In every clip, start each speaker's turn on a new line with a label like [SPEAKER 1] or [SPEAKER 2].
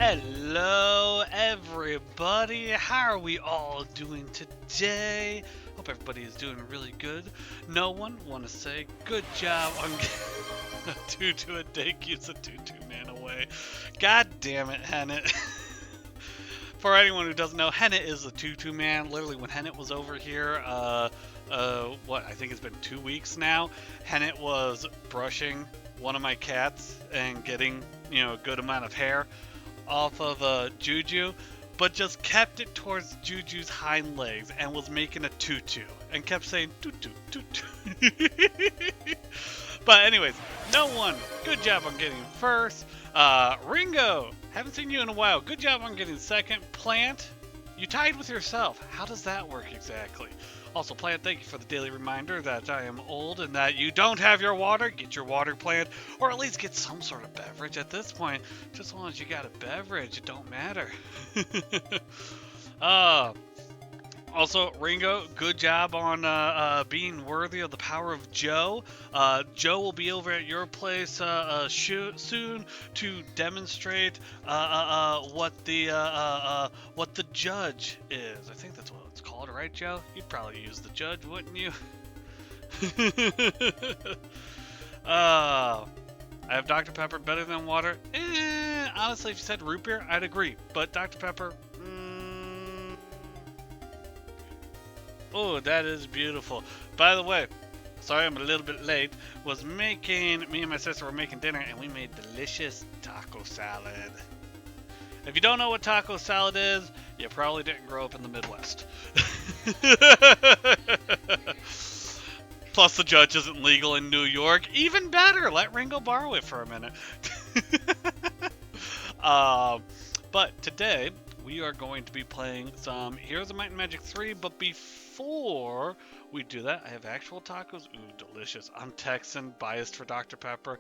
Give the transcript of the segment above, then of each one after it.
[SPEAKER 1] Hello, everybody. How are we all doing today? Hope everybody is doing really good. No one want to say good job on a 2-2 a day keeps a 2-2 man away. God damn it, Hennett. For anyone who doesn't know, Hennett is a 2-2 man. Literally, when Hennett was over here, I think it's been 2 weeks now, Hennett was brushing one of my cats and getting, a good amount of hair off of Juju, but just kept it towards Juju's hind legs and was making a tutu and kept saying tutu tutu. But anyways, no one, good job on getting first. Ringo, haven't seen you in a while. Good job on getting second. Plant, you tied with yourself. How does that work exactly? Also, Plant, thank you for the daily reminder that I am old and that you don't have your water. Get your water, Plant, or at least get some sort of beverage at this point. Just as long as you got a beverage, it don't matter. Also, Ringo, good job on being worthy of the power of Joe. Joe will be over at your place soon to demonstrate what the judge is. I think that's what it's called, right, Joe? You'd probably use the judge, wouldn't you? I have Dr. Pepper better than water. Honestly, if you said root beer, I'd agree. But Dr. Pepper. Oh, that is beautiful. By the way, sorry I'm a little bit late. Me and my sister were making dinner and we made delicious taco salad. If you don't know what taco salad is, you probably didn't grow up in the Midwest. Plus the judge isn't legal in New York. Even better, let Ringo borrow it for a minute. But today, we are going to be playing some Heroes of Might and Magic 3, but before we do that, I have actual tacos. Ooh, delicious. I'm Texan, biased for Dr. Pepper.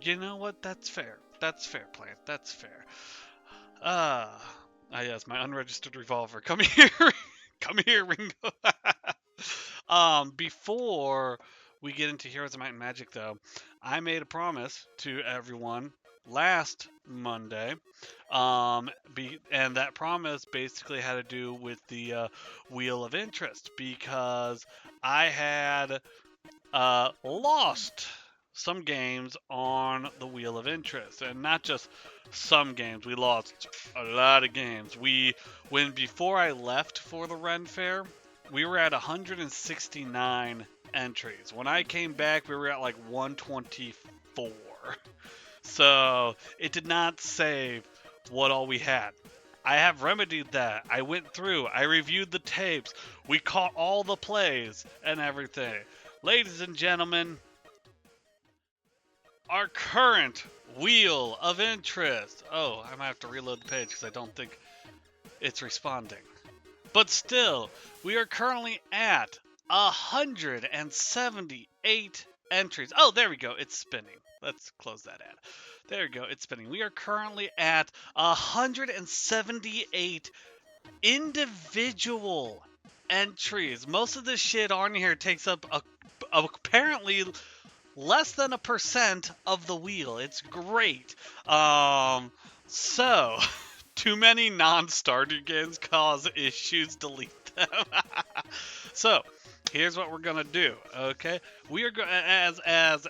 [SPEAKER 1] You know what? That's fair. That's fair, Plant. That's fair. Yes, my unregistered revolver. Come here. Come here, Ringo. Before we get into Heroes of Might and Magic, though, I made a promise to everyone last Monday, and that promise basically had to do with the Wheel of Interest, because I had lost some games on the Wheel of Interest, and not just some games. We lost a lot of games. Before I left for the Ren Fair, we were at 169 entries. When I came back, we were at like 124. So it did not save what all we had. I have remedied that. I went through, I reviewed the tapes, we caught all the plays and everything. Ladies and gentlemen, our current Wheel of Interest. Oh, I might have to reload the page because I don't think it's responding. But still, we are currently at 178 entries. Oh, there we go. It's spinning. Let's close that ad. There we go. It's spinning. We are currently at 178 individual entries. Most of this shit on here takes up apparently less than 1% of the wheel. It's great. So too many non-starter games cause issues. Delete them. So here's what we're gonna do. Okay, we are as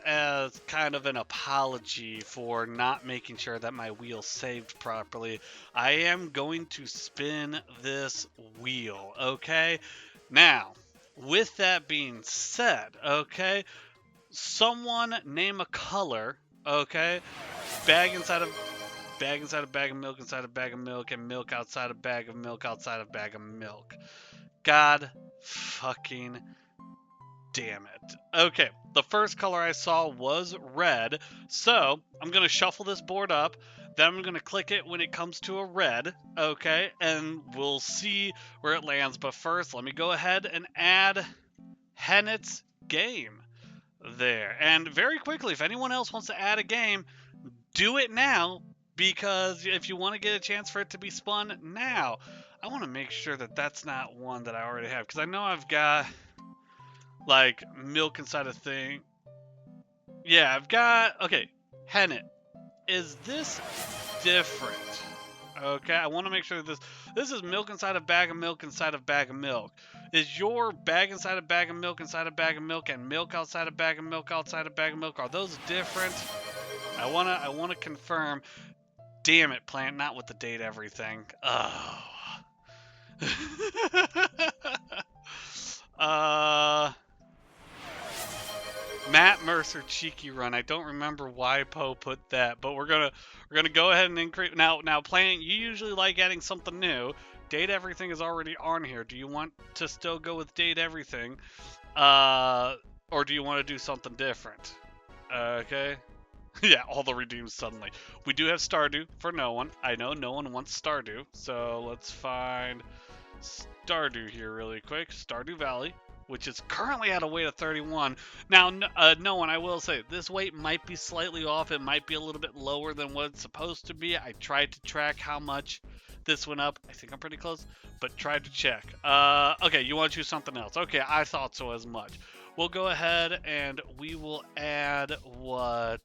[SPEAKER 1] kind of an apology for not making sure that my wheel saved properly. I am going to spin this wheel. Okay. Now, with that being said, okay, someone name a color. Okay, bag inside of bag inside a bag of milk inside a bag of milk, and milk outside a bag of milk outside a bag of milk. God fucking damn it. Okay, the first color I saw was red, so I'm going to shuffle this board up, then I'm going to click it when it comes to a red, okay, and we'll see where it lands. But first, let me go ahead and add Hennett's game there. And very quickly, if anyone else wants to add a game, do it now, because if you want to get a chance for it to be spun now, I want to make sure that that's not one that I already have, because I know I've got like milk inside a thing. Yeah, I've got, okay, Hennett. Is this different. Okay, I want to make sure this is milk inside a bag of milk inside a bag of milk. Is your bag inside a bag of milk inside a bag of milk and milk outside a bag of milk outside a bag of milk? Are those different? I wanna confirm. Damn it, plant, not with the date everything. Oh. Matt Mercer cheeky run. I don't remember why Poe put that, but we're gonna go ahead and increase now. Plant, you usually like adding something new. Date everything is already on here. Do you want to still go with date everything, or do you want to do something different? Okay. Yeah, all the redeems suddenly. We do have Stardew for no one. I know no one wants Stardew, so let's find Stardew here really quick. Stardew Valley, which is currently at a weight of 31. Now, no one, I will say, this weight might be slightly off. It might be a little bit lower than what it's supposed to be. I tried to track how much this went up. I think I'm pretty close, but tried to check. Okay, you want to choose something else. Okay, I thought so as much. We'll go ahead and we will add what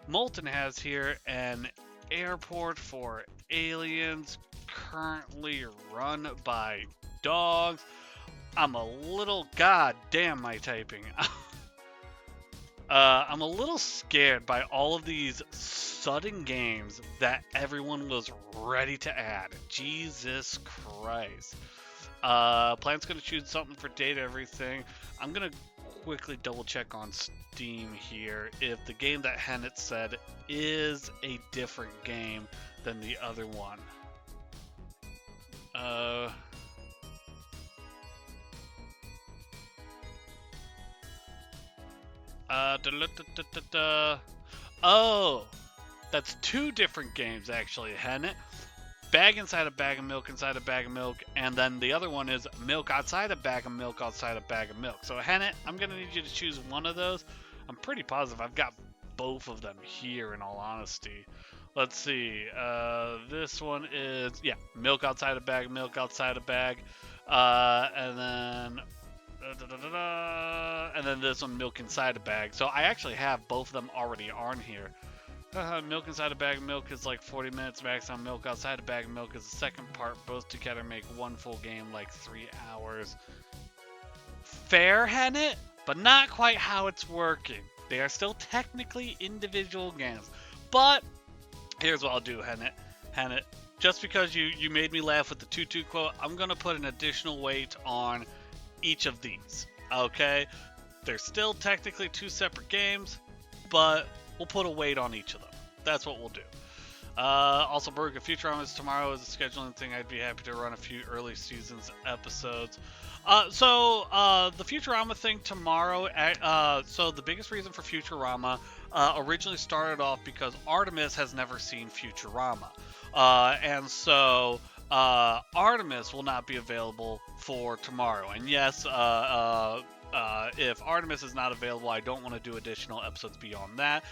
[SPEAKER 1] Molten has here, an airport for aliens currently run by dogs. I'm a little, god damn my typing. I'm a little scared by all of these sudden games that everyone was ready to add. Jesus Christ. Plant's gonna choose something for date everything. I'm gonna quickly double check on Steam here if the game that Hennet said is a different game than the other one. Oh, that's two different games actually, Hennet. Bag inside a bag of milk inside a bag of milk, and then the other one is milk outside a bag of milk outside a bag of milk. So Hennet, I'm gonna need you to choose one of those. I'm pretty positive I've got both of them here in all honesty. Let's see, this one is, yeah, milk outside a bag, milk outside a bag, and then this one, milk inside a bag. So I actually have both of them already on here. Milk inside a bag of milk is like 40 minutes max on milk outside a bag of milk is the second part. Both together make one full game like 3 hours. Fair, Hennet, but not quite how it's working. They are still technically individual games. But here's what I'll do, Hennet. Just because you made me laugh with the tutu quote, I'm going to put an additional weight on each of these. Okay? They're still technically two separate games, but we'll put a weight on each of them. That's what we'll do. Also, Berg, if Futurama tomorrow is a scheduling thing, I'd be happy to run a few early seasons episodes. The Futurama thing tomorrow, so the biggest reason for Futurama originally started off because Artemis has never seen Futurama. And so Artemis will not be available for tomorrow. And yes, if Artemis is not available, I don't want to do additional episodes beyond that.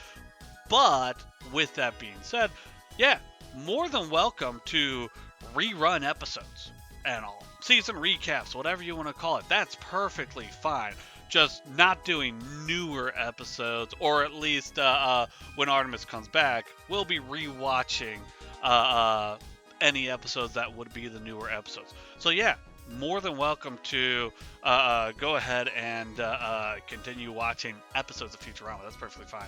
[SPEAKER 1] But with that being said, yeah, more than welcome to rerun episodes and all. Season recaps, whatever you want to call it. That's perfectly fine. Just not doing newer episodes, or at least when Artemis comes back, we'll be rewatching any episodes that would be the newer episodes. So yeah, more than welcome to go ahead and continue watching episodes of Futurama. That's perfectly fine.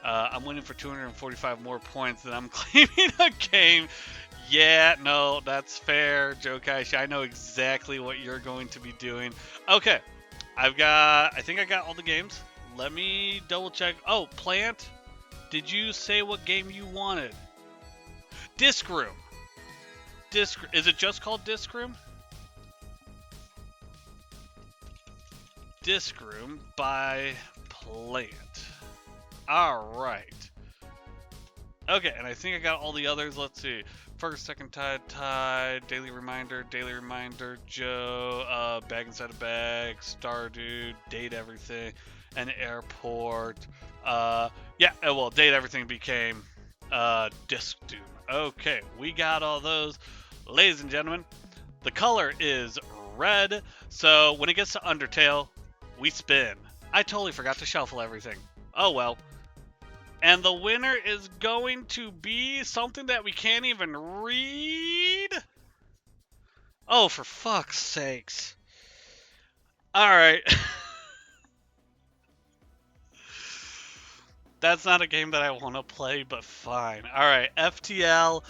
[SPEAKER 1] I'm waiting for 245 more points than I'm claiming a game. Yeah, no, that's fair, Joe Kaishi. I know exactly what you're going to be doing. Okay, I think I got all the games. Let me double check. Oh, Plant, did you say what game you wanted? Disc Room. Is it just called Disc Room? Disc Room by Plant. Alright. Okay, and I think I got all the others. Let's see. First, second, Tide, Daily Reminder, Joe, Bag Inside a Bag, Stardew, Date Everything, and Airport. Date Everything became Disc Doom. Okay, we got all those. Ladies and gentlemen, the color is red, so when it gets to Undertale, we spin. I totally forgot to shuffle everything. Oh well. And the winner is going to be something that we can't even read. Oh, for fuck's sakes. Alright. That's not a game that I want to play, but fine. Alright, FTL,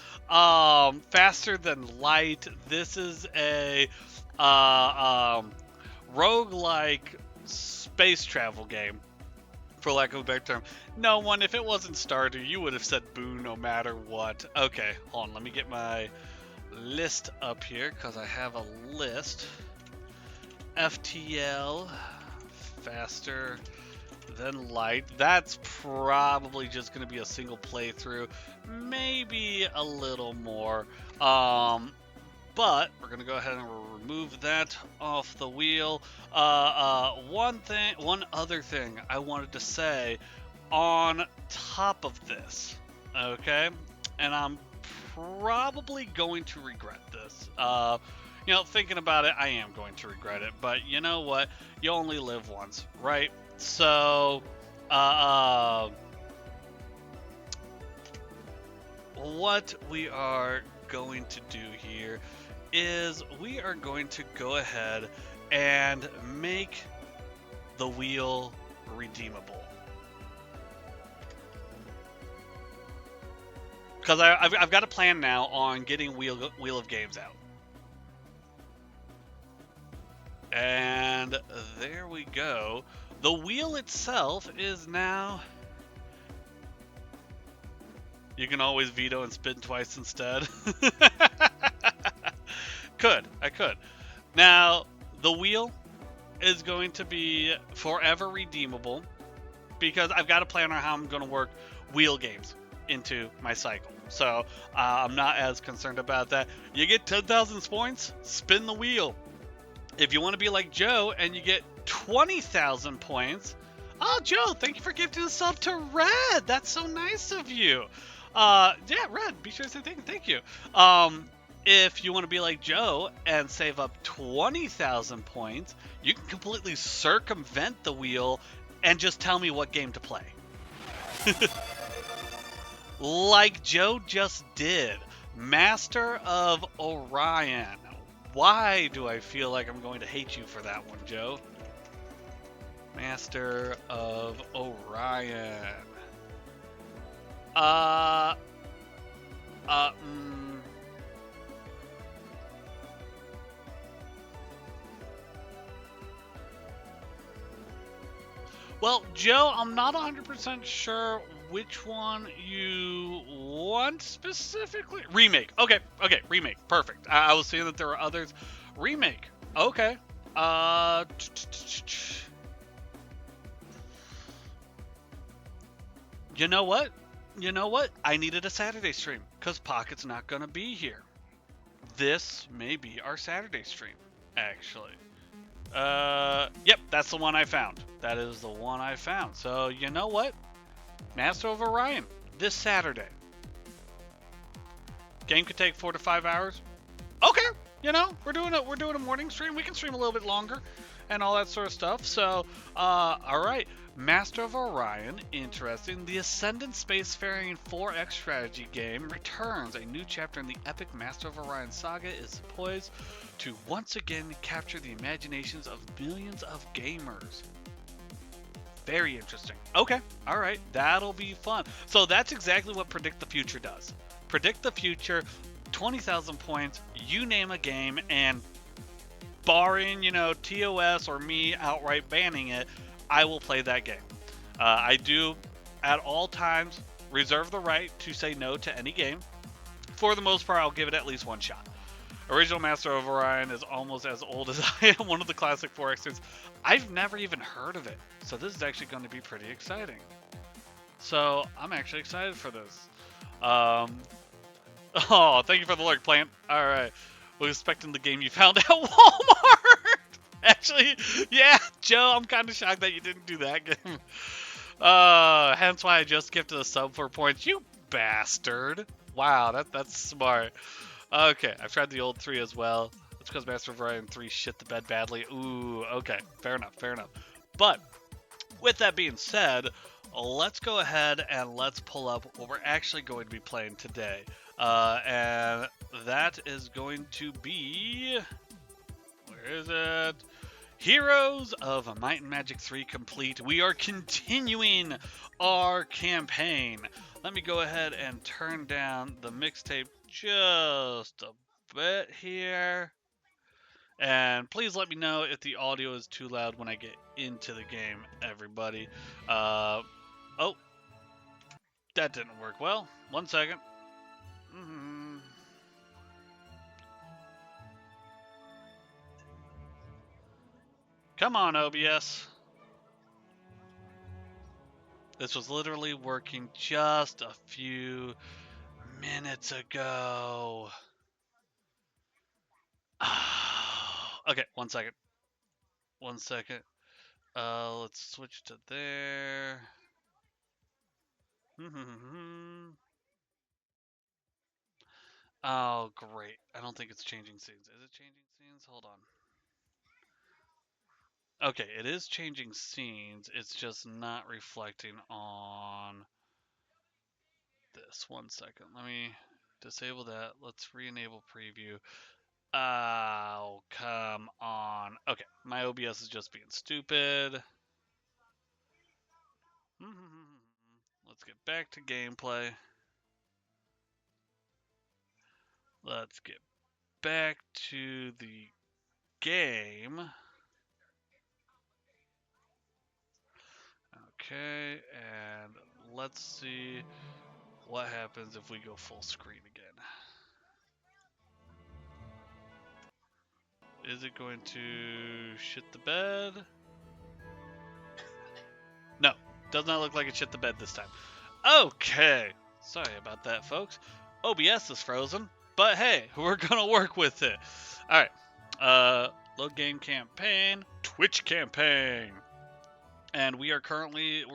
[SPEAKER 1] Faster Than Light. This is a roguelike space travel game, for lack of a better term. No one, if it wasn't Stardew, you would have said boo no matter what. Okay, hold on, let me get my list up here, because I have a list. FTL, Faster Than Light. That's probably just going to be a single playthrough, maybe a little more. But we're going to go ahead and remove that off the wheel. One other thing I wanted to say on top of this, okay? And I'm probably going to regret this. You know, thinking about it, I am going to regret it. But you know what? You only live once, right? So, what we are going to do here is we are going to go ahead and make the wheel redeemable. Because I've got a plan now on getting Wheel of Games out. And there we go. The wheel itself is now... You can always veto and spin twice instead. I could. Now, the wheel is going to be forever redeemable because I've got a plan on how I'm going to work wheel games into my cycle. So, I'm not as concerned about that. You get 10,000 points, spin the wheel. If you want to be like Joe and you get 20,000 points, oh, Joe, thank you for gifting a sub to Red. That's so nice of you. Yeah, Red, be sure to say thank you. If you want to be like Joe and save up 20,000 points, you can completely circumvent the wheel and just tell me what game to play. Like Joe just did. Master of Orion. Why do I feel like I'm going to hate you for that one, Joe? Master of Orion. Well, Joe, I'm not 100% sure which one you want specifically. Remake. Okay, remake. Perfect. I was seeing that there were others. Remake. Okay. You know what? I needed a Saturday stream because Pocket's not going to be here. This may be our Saturday stream, actually. Yep, that's the one I found. That is the one I found. So, you know what? Master of Orion, this Saturday. Game could take 4 to 5 hours. Okay, you know, we're doing a morning stream. We can stream a little bit longer and all that sort of stuff. So, all right. Master of Orion, interesting. The Ascendant Spacefaring 4X strategy game returns. A new chapter in the epic Master of Orion saga is poised to once again capture the imaginations of millions of gamers. Very interesting. Okay, all right, that'll be fun. So that's exactly what Predict the Future does. Predict the Future, 20,000 points, you name a game, and barring, you know, TOS or me outright banning it, I will play that game. I do, at all times, reserve the right to say no to any game. For the most part, I'll give it at least one shot. Original Master of Orion is almost as old as I am, one of the classic 4Xers. I've never even heard of it, so this is actually going to be pretty exciting. So, I'm actually excited for this. Oh, thank you for the lurk, Plant. Alright, was expecting the game you found at Walmart! Actually, yeah, Joe, I'm kind of shocked that you didn't do that game. Hence why I just gifted a sub for points. You bastard. Wow, that's smart. Okay, I've tried the old 3 as well. That's because Master of Orion 3 shit the bed badly. Ooh, okay, fair enough. But, with that being said, let's go ahead and let's pull up what we're actually going to be playing today. And that is going to be... Where is it? Heroes of Might and Magic 3 complete. We are continuing our campaign. Let me go ahead and turn down the mixtape just a bit here. And please let me know if the audio is too loud when I get into the game, everybody. Oh, that didn't work well. 1 second. Come on, OBS. This was literally working just a few minutes ago. Okay, 1 second. 1 second. Let's switch to there. Oh, great. I don't think it's changing scenes. Is it changing scenes? Hold on. Okay, it is changing scenes. It's just not reflecting on this. 1 second. Let me disable that. Let's re-enable preview. Oh, come on. Okay, my OBS is just being stupid. Let's get back to gameplay. Let's get back to the game. Okay, and let's see what happens if we go full screen again. Is it going to shit the bed? No, does not look like it shit the bed this time. Okay, sorry about that, folks. OBS is frozen, but hey, we're gonna work with it. All right, load game campaign, Twitch campaign. And we're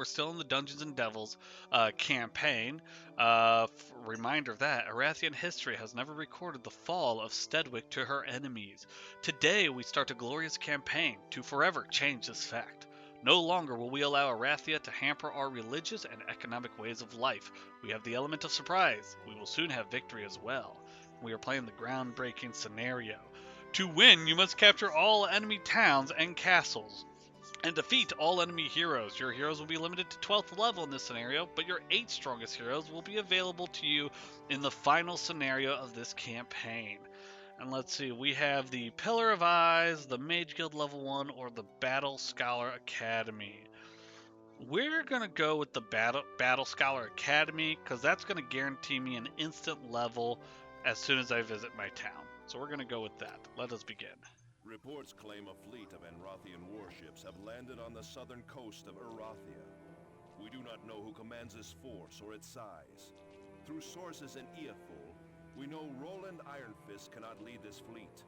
[SPEAKER 1] still in the Dungeons and Devils campaign. Reminder of that Arathian history has never recorded the fall of Stedwick to her enemies. Today we start a glorious campaign to forever change this fact. No longer will we allow Arathia to hamper our religious and economic ways of life. We have the element of surprise. We will soon have victory as well. We are playing the groundbreaking scenario. To win, you must capture all enemy towns and castles and defeat all enemy heroes. Your heroes will be limited to 12th level in this scenario, but your 8 strongest heroes will be available to you in the final scenario of this campaign. And let's see, we have the Pillar of Eyes, the Mage Guild level 1, or the Battle Scholar Academy. We're going to go with the Battle Scholar Academy, because that's going to guarantee me an instant level as soon as I visit my town. So we're going to go with that. Let us begin.
[SPEAKER 2] Reports claim a fleet of Enrothian warships have landed on the southern coast of Erathia. We do not know who commands this force or its size. Through sources in Iathul, we know Roland Ironfist cannot lead this fleet.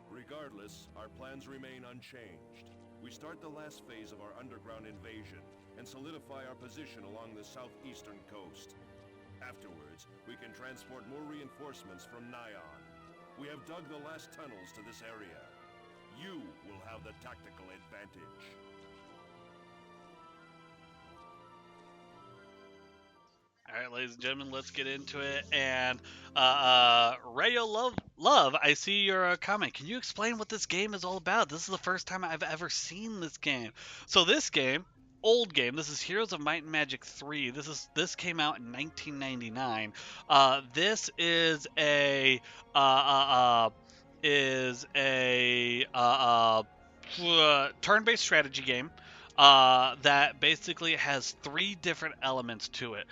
[SPEAKER 2] Regardless, our plans remain unchanged. We start the last phase of our underground invasion and solidify our position along the southeastern coast. Afterwards, we can transport more reinforcements from Nyon. We have dug the last tunnels to this area. You will have the tactical advantage.
[SPEAKER 1] All right, ladies and gentlemen, let's get into it. And Rayo Love, I see your comment. Can you explain what this game is all about? This is the first time I've ever seen this game. So this game, old game. This is Heroes of Might and Magic 3. This came out in 1999. This is a turn-based strategy game that basically has 3 different elements to it.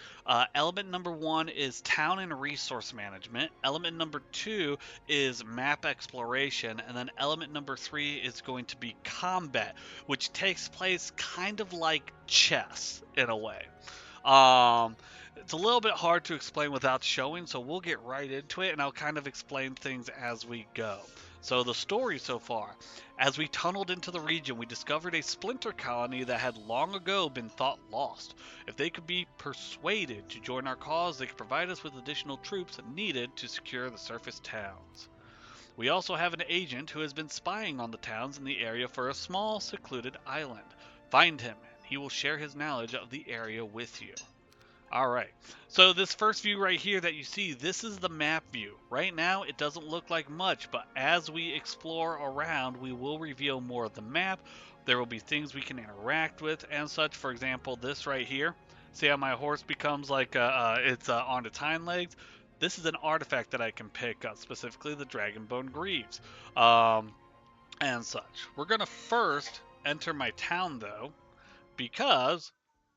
[SPEAKER 1] Element number 1 is town and resource management. Element number 2 is map exploration. And then element number 3 is going to be combat, which takes place kind of like chess in a way. It's a little bit hard to explain without showing, so we'll get right into it, and I'll kind of explain things as we go. So the story so far. As we tunneled into the region, we discovered a splinter colony that had long ago been thought lost. If they could be persuaded to join our cause, they could provide us with additional troops needed to secure the surface towns. We also have an agent who has been spying on the towns in the area for a small, secluded island. Find him, and He will share his knowledge of the area with you. Alright, so this first view right here that you see, this is the map view. Right now, it doesn't look like much, but as we explore around, we will reveal more of the map. There will be things we can interact with and such. For example, this right here. See how my horse becomes like, it's on its hind legs? This is an artifact that I can pick up, specifically the Dragonbone Greaves, and such. We're going to first enter my town, though, because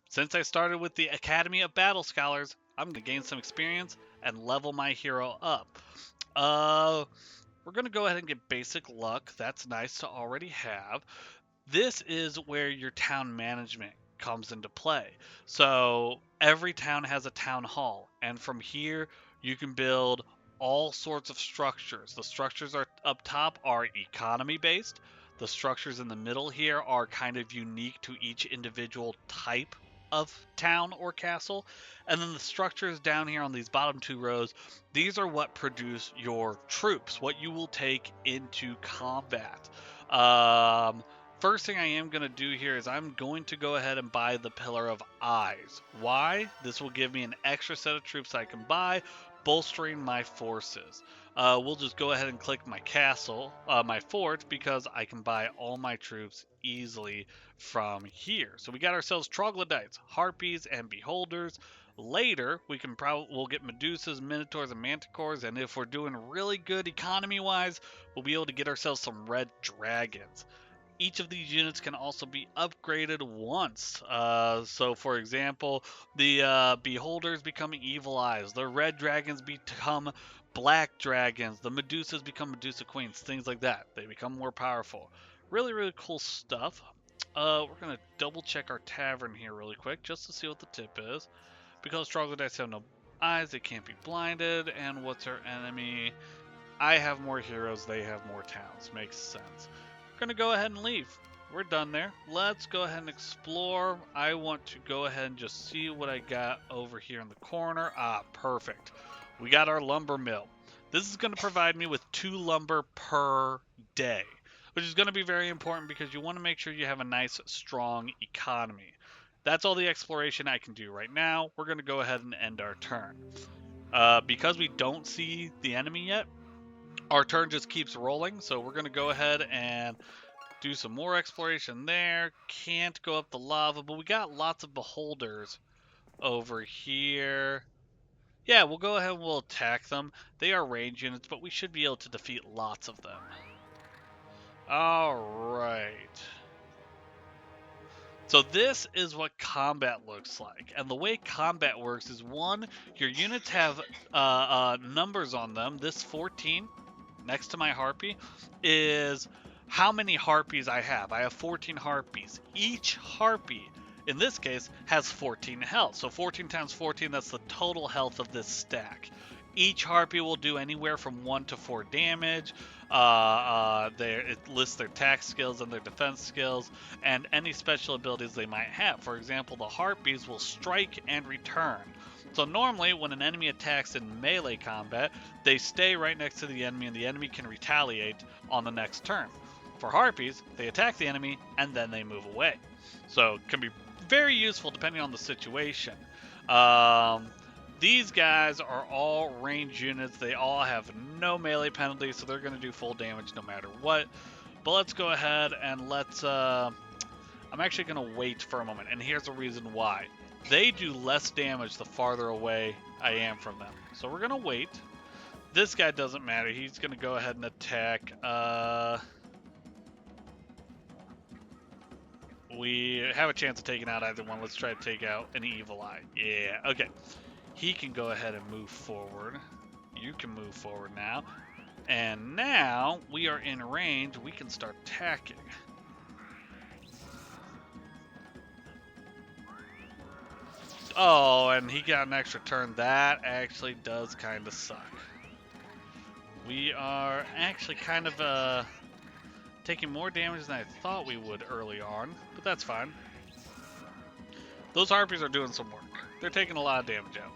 [SPEAKER 1] since I started with the Academy of Battle Scholars, I'm going to gain some experience and level my hero up. We're going to go ahead and get basic luck. That's nice to already have. This is where your town management comes into play. So every town has a town hall, and from here you can build all sorts of structures. The structures are up top are economy based. The structures in the middle here are kind of unique to each individual type of town or castle. And then the structures down here on these bottom two rows, these are what produce your troops, what you will take into combat. First thing I am going to do here is I'm going to go ahead and buy the Pillar of Eyes. Why? This will give me an extra set of troops I can buy, bolstering my forces. We'll just go ahead and click my castle, my fort, because I can buy all my troops easily from here. So we got ourselves troglodytes, harpies, and beholders. Later, we'll get Medusas, Minotaurs, and Manticores, and if we're doing really good economy-wise, we'll be able to get ourselves some red dragons. Each of these units can also be upgraded once. So, for example, the Beholders become Evil Eyes. The Red Dragons become Black Dragons. The Medusas become Medusa Queens. Things like that. They become more powerful. Really, really cool stuff. We're going to double check our tavern here really quick just to see what the tip is. Because troglodytes have no eyes, they can't be blinded. And what's our enemy? I have more heroes, they have more towns. Makes sense. Gonna go ahead and leave. We're done there. Let's go ahead and explore. I want to go ahead and just see what I got over here in the corner. Ah, perfect. We got our lumber mill. This is going to provide me with 2 lumber per day, which is going to be very important because you want to make sure you have a nice, strong economy. That's all the exploration I can do right now. We're going to go ahead and end our turn. Because we don't see the enemy yet, our turn just keeps rolling, so we're going to go ahead and do some more exploration there. Can't go up the lava, but we got lots of beholders over here. Yeah, we'll go ahead and we'll attack them. They are range units, but we should be able to defeat lots of them. Alright. So this is what combat looks like. And the way combat works is, one, your units have numbers on them. This 14, next to my harpy, is how many harpies I have. I have 14 harpies. Each harpy, in this case, has 14 health. So 14 times 14, that's the total health of this stack. Each harpy will do anywhere from 1 to 4 damage. It lists their attack skills and their defense skills, and any special abilities they might have. For example, the harpies will strike and return. So normally, when an enemy attacks in melee combat, they stay right next to the enemy, and the enemy can retaliate on the next turn. For harpies, they attack the enemy, and then they move away. So it can be very useful depending on the situation. These guys are all range units. They all have no melee penalty, so they're going to do full damage no matter what. But let's go ahead and let's... I'm actually going to wait for a moment, and here's the reason why. They do less damage the farther away I am from them. So we're going to wait. This guy doesn't matter. He's going to go ahead and attack. We have a chance of taking out either one. Let's try to take out an Evil Eye. Yeah, okay. He can go ahead and move forward. You can move forward now. And now we are in range. We can start attacking. Oh, and he got an extra turn. That actually does kind of suck. We are actually kind of taking more damage than I thought we would early on, but that's fine. Those harpies are doing some work. They're taking a lot of damage out.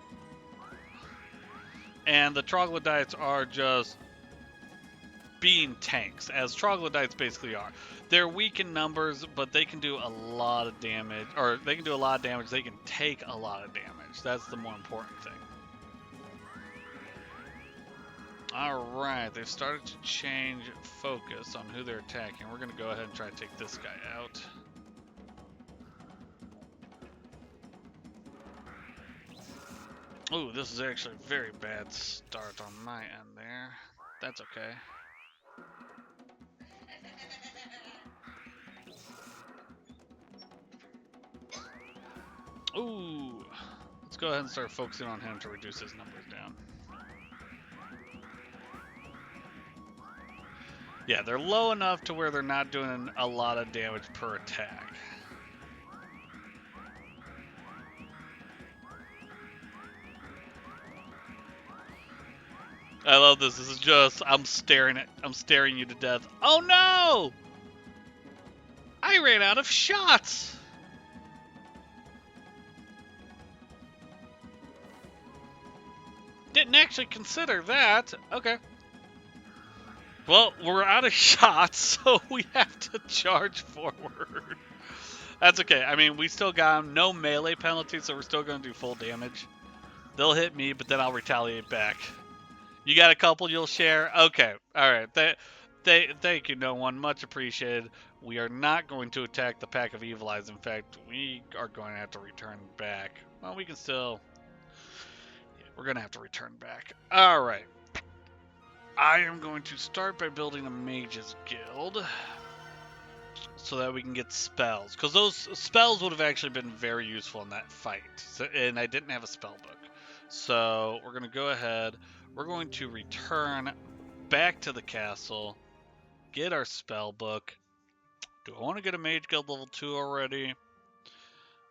[SPEAKER 1] And the troglodytes are just being tanks, as troglodytes basically are. They're weak in numbers, but they can do a lot of damage, or they can do a lot of damage. They can take a lot of damage. That's the more important thing. Alright, they've started to change focus on who they're attacking. We're going to go ahead and try to take this guy out. Ooh, this is actually a very bad start on my end there. That's okay. Ooh, let's go ahead and start focusing on him to reduce his numbers down. Yeah, they're low enough to where they're not doing a lot of damage per attack. I love this. This is just I'm staring you to death. Oh no! I ran out of shots. Didn't actually consider that. Okay. Well, we're out of shots, so we have to charge forward. That's okay. I mean, we still got them. No melee penalty, so we're still going to do full damage. They'll hit me, but then I'll retaliate back. You got a couple you'll share? Okay. All right. Thank you, no one. Much appreciated. We are not going to attack the pack of evil eyes. In fact, we are going to have to return back. Well, we can still... Yeah, we're going to have to return back. All right. I am going to start by building a mage's guild so that we can get spells, because those spells would have actually been very useful in that fight, and I didn't have a spell book. So we're going to go ahead, we're going to return back to the castle, get our spell book. Do I want to get a mage guild level 2 already,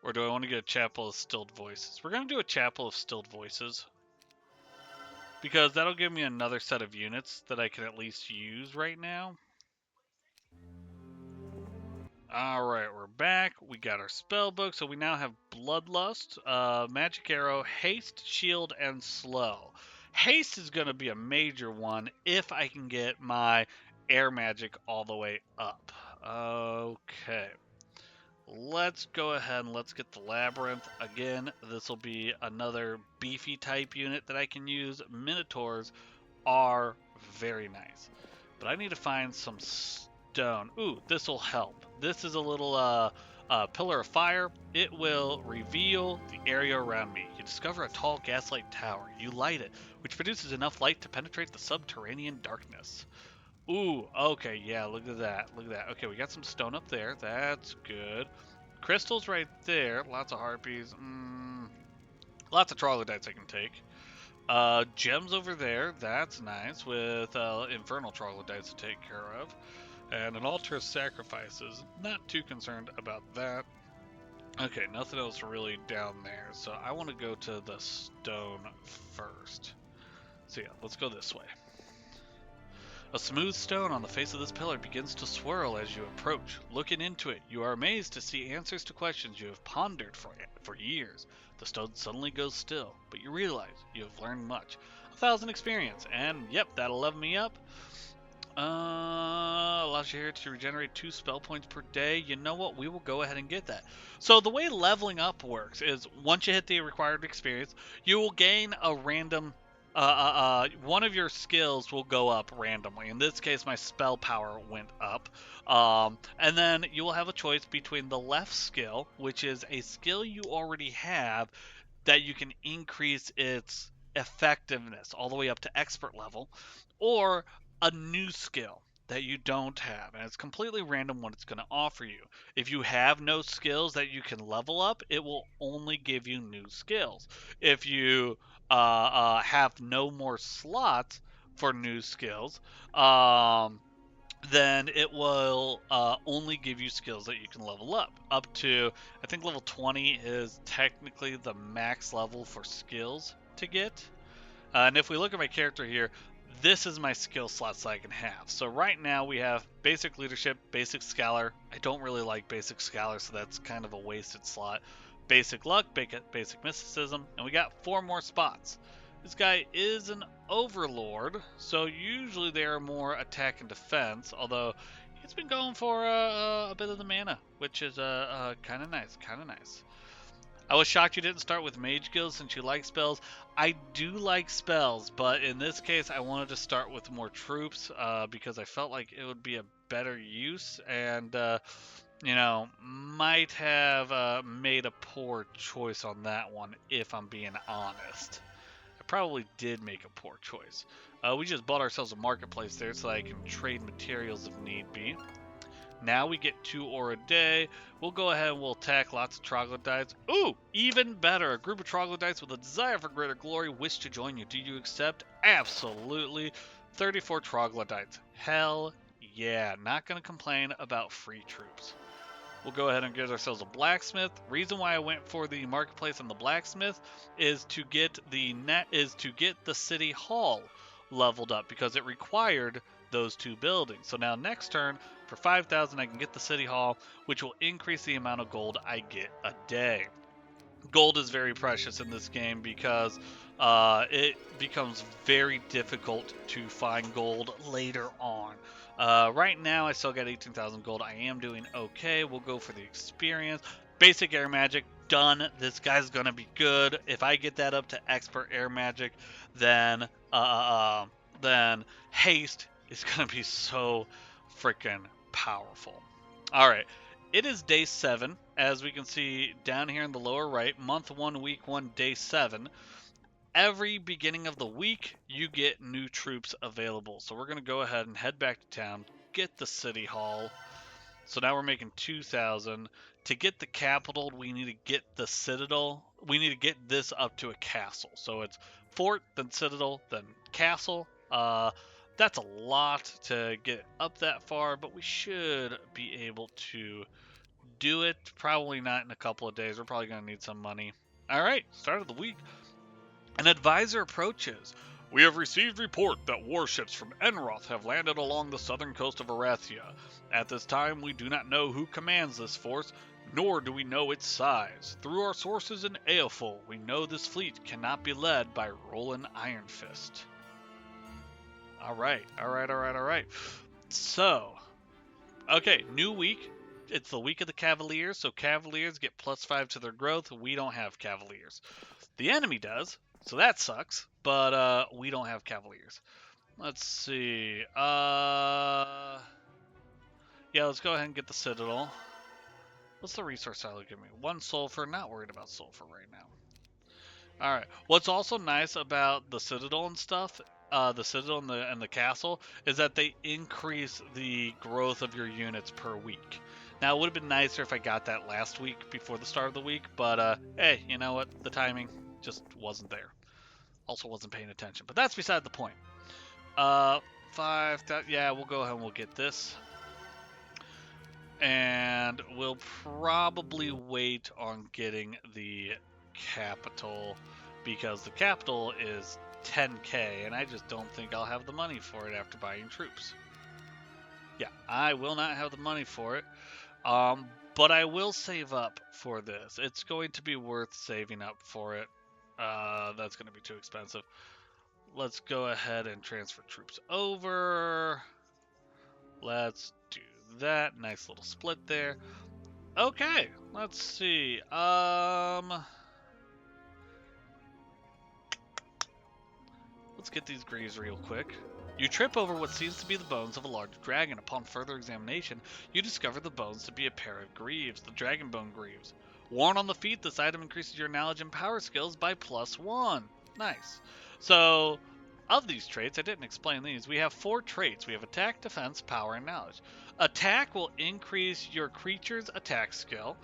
[SPEAKER 1] or do I want to get a chapel of stilled voices? We're going to do a chapel of stilled voices, because that'll give me another set of units that I can at least use right now. Alright, we're back. We got our spell book, so we now have Bloodlust, Magic Arrow, Haste, Shield, and Slow. Haste is going to be a major one if I can get my air magic all the way up. Okay. Let's go ahead and let's get the Labyrinth. Again, this will be another beefy type unit that I can use. Minotaurs are very nice. But I need to find some stone. Ooh, this will help. This is a little pillar of fire. It will reveal the area around me. You discover a tall gaslight tower. You light it, which produces enough light to penetrate the subterranean darkness. Ooh, okay, yeah, look at that. Look at that. Okay, we got some stone up there. That's good. Crystals right there. Lots of harpies. Lots of troglodytes I can take. Gems over there. That's nice, with infernal troglodytes to take care of. And an altar of sacrifices. Not too concerned about that. Okay, nothing else really down there. So I want to go to the stone first. So yeah, let's go this way. A smooth stone on the face of this pillar begins to swirl as you approach. Looking into it, you are amazed to see answers to questions you have pondered for years. The stone suddenly goes still, but you realize you have learned much. 1,000 experience, and yep, that'll level me up. Allows you here to regenerate 2 spell points per day. You know what? We will go ahead and get that. So the way leveling up works is once you hit the required experience, you will gain a random one of your skills will go up randomly. In this case, my spell power went up. And then you will have a choice between the left skill, which is a skill you already have that you can increase its effectiveness all the way up to expert level, or a new skill that you don't have, and it's completely random what it's going to offer you. If you have no skills that you can level up, it will only give you new skills. If you have no more slots for new skills, then it will only give you skills that you can level up to. I think level 20 is technically the max level for skills to get. And if we look at my character here, this is my skill slots that I can have. So right now we have basic leadership, basic scholar. I don't really like basic scholar, so that's kind of a wasted slot. Basic luck, basic mysticism, and we got 4 more spots. This guy is an overlord, so usually they are more attack and defense, although he's been going for a bit of the mana, which is kind of nice, kind of nice. I was shocked you didn't start with Mage Guild since you like spells. I do like spells, but in this case I wanted to start with more troops because I felt like it would be a better use, and might have made a poor choice on that one if I'm being honest. I probably did make a poor choice. We just bought ourselves a marketplace there so I can trade materials if need be. Now we get 2 ore a day. We'll go ahead and we'll attack lots of troglodytes. Ooh, even better. A group of troglodytes with a desire for greater glory wish to join you. Do you accept? Absolutely. 34 troglodytes. Hell yeah. Not going to complain about free troops. We'll go ahead and get ourselves a blacksmith. Reason why I went for the marketplace and the blacksmith is to get the city hall leveled up because it required those 2 buildings. So now next turn for 5,000 I can get the city hall, which will increase the amount of gold I get a day. Gold is very precious in this game because it becomes very difficult to find gold later on. Right now, I still got 18,000 gold. I am doing okay. We'll go for the experience. Basic air magic, done. This guy's going to be good. If I get that up to expert air magic, then haste is going to be so freaking powerful. All right. It is day 7, as we can see down here in the lower right, month 1, week 1, day 7. Every beginning of the week, you get new troops available. So we're going to go ahead and head back to town, get the city hall. So now we're making 2,000. To get the capital, we need to get the citadel. We need to get this up to a castle. So it's fort, then citadel, then castle. That's a lot to get up that far, but we should be able to do it. Probably not in a couple of days. We're probably going to need some money. All right, start of the week. An advisor approaches. We have received report that warships from Enroth have landed along the southern coast of Arathia. At this time, we do not know who commands this force, nor do we know its size. Through our sources in Eoful, we know this fleet cannot be led by Roland Ironfist. All right. So, okay, new week. It's the week of the Cavaliers, so Cavaliers get +5 to their growth. We don't have Cavaliers. The enemy does, so that sucks, but we don't have Cavaliers. Let's see. Yeah, let's go ahead and get the Citadel. What's the resource silo give me? 1 sulfur. Not worried about sulfur right now. Alright. What's also nice about the Citadel and stuff, the Citadel and the castle, is that they increase the growth of your units per week. Now, it would have been nicer if I got that last week before the start of the week, but hey, you know what? The timing just wasn't there. Also wasn't paying attention, but that's beside the point. 5,000, yeah, we'll go ahead and we'll get this. And we'll probably wait on getting the capital because the capital is 10k and I just don't think I'll have the money for it after buying troops. Yeah, I will not have the money for it. But I will save up for this. It's going to be worth saving up for it. That's going to be too expensive. Let's go ahead and transfer troops over. Let's do that. Nice little split there. Okay, let's see. Let's get these greaves real quick. You trip over what seems to be the bones of a large dragon. Upon further examination, you discover the bones to be a pair of greaves, the dragon bone greaves. Worn on the feet, this item increases your knowledge and power skills by +1. Nice. So, of these traits, I didn't explain these. We have 4 traits. We have attack, defense, power, and knowledge. Attack will increase your creature's attack skill.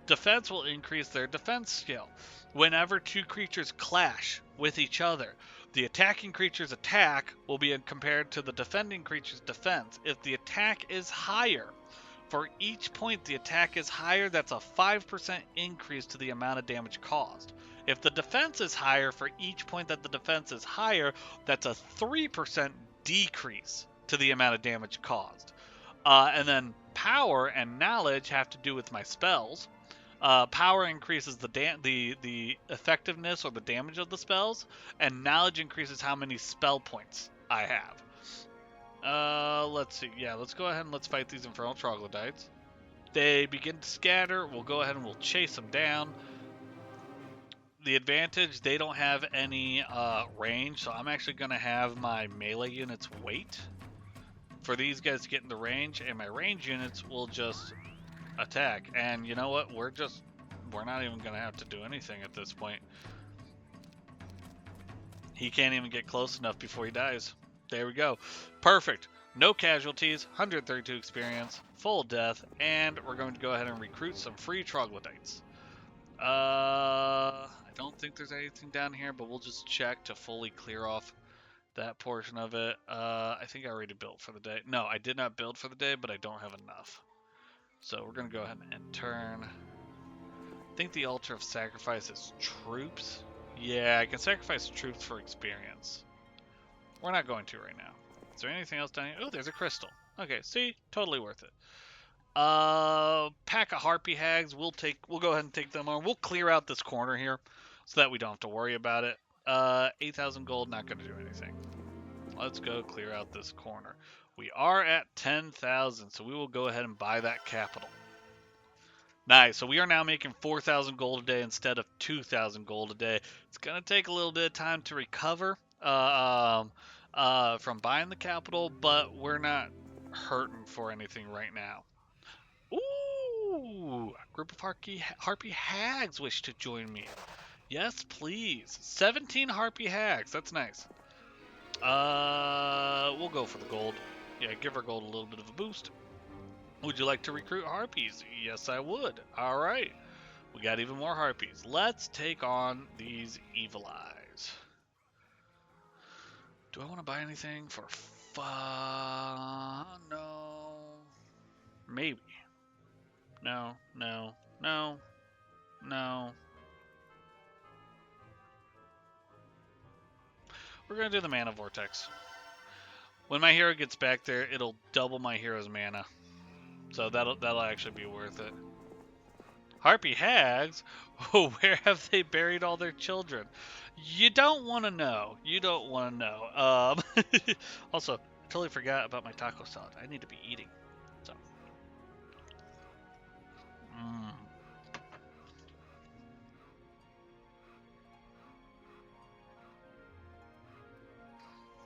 [SPEAKER 1] Defense will increase their defense skill. Whenever 2 creatures clash with each other, the attacking creature's attack will be compared to the defending creature's defense. If the attack is higher, for each point the attack is higher, that's a 5% increase to the amount of damage caused. If the defense is higher, for each point that the defense is higher, that's a 3% decrease to the amount of damage caused. And then power and knowledge have to do with my spells. Power increases the effectiveness or the damage of the spells, and knowledge increases how many spell points I have. Let's see. Yeah, let's go ahead and let's fight these infernal troglodytes. They begin to scatter. We'll go ahead and we'll chase them down. The advantage, they don't have any range, so I'm actually going to have my melee units wait for these guys to get in the range, and my range units will just attack. And you know what? We're not even going to have to do anything at this point. He can't even get close enough before he dies. There we go. Perfect. No casualties, 132 experience, full death, and we're going to go ahead and recruit some free troglodytes. I don't think there's anything down here, but we'll just check to fully clear off that portion of it. I think I already built for the day. No, I did not build for the day, but I don't have enough. So we're going to go ahead and turn. I think the altar of sacrifice is troops. Yeah, I can sacrifice troops for experience. We're not going to right now. Is there anything else down here? Oh, there's a crystal. Okay, see? Totally worth it. Pack of harpy hags. We'll go ahead and take them on. We'll clear out this corner here so that we don't have to worry about it. 8,000 gold, not going to do anything. Let's go clear out this corner. We are at 10,000, so we will go ahead and buy that capital. Nice. So we are now making 4,000 gold a day instead of 2,000 gold a day. It's going to take a little bit of time to recover from buying the capital, but we're not hurting for anything right now. Ooh, a group of harpy hags wish to join me. Yes, please. 17 harpy hags. That's nice. We'll go for the gold. Yeah, give our gold a little bit of a boost. Would you like to recruit harpies? Yes, I would. All right. We got even more harpies. Let's take on these evil eyes. Do I want to buy anything for fun? No. Maybe. No, no, no, no. We're going to do the mana vortex. When my hero gets back there, it'll double my hero's mana. So that'll actually be worth it. Harpy hags? Oh, where have they buried all their children? You don't want to know. You don't want to know. Also, I totally forgot about my taco salad. I need to be eating. So.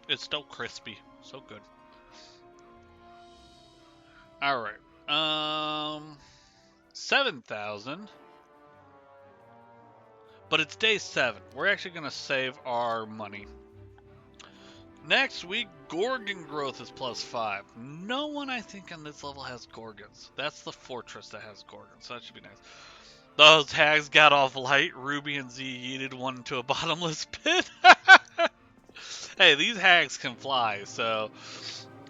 [SPEAKER 1] It's still crispy. So good. Alright. 7,000. But it's day 7. We're actually going to save our money. Next week, Gorgon growth is +5. No one, I think, on this level has Gorgons. That's the fortress that has Gorgons, so that should be nice. Those hags got off light. Ruby and Z yeeted one into a bottomless pit. Hey, these hags can fly, so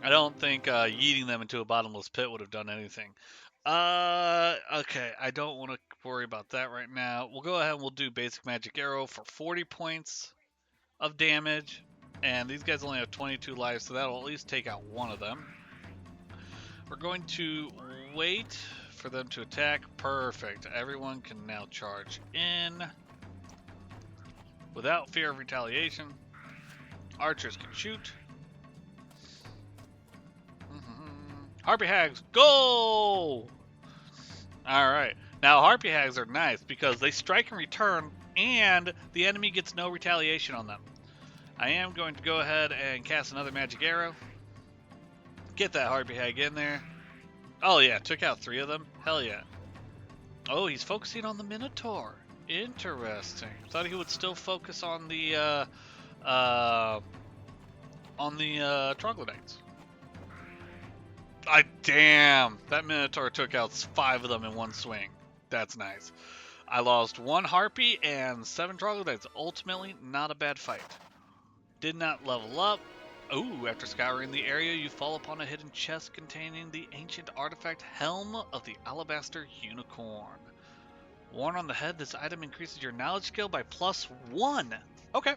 [SPEAKER 1] I don't think yeeting them into a bottomless pit would have done anything. Okay, I don't want to worry about that right now. We'll go ahead and we'll do basic magic arrow for 40 points of damage. And these guys only have 22 lives, so that'll at least take out one of them. We're going to wait for them to attack. Perfect. Everyone can now charge in without fear of retaliation. Archers can shoot. Harpy hags, go! Alright. Now, harpy hags are nice because they strike in return and the enemy gets no retaliation on them. I am going to go ahead and cast another magic arrow. Get that harpy hag in there. Oh yeah, took out 3 of them. Hell yeah. Oh, he's focusing on the Minotaur. Interesting. Thought he would still focus on the troglodytes. Damn, that Minotaur took out 5 of them in one swing. That's nice. I lost 1 harpy and 7 troglodytes. Ultimately, not a bad fight. Did not level up. Ooh, after scouring the area, you fall upon a hidden chest containing the ancient artifact Helm of the Alabaster Unicorn. Worn on the head, this item increases your knowledge skill by +1. Okay.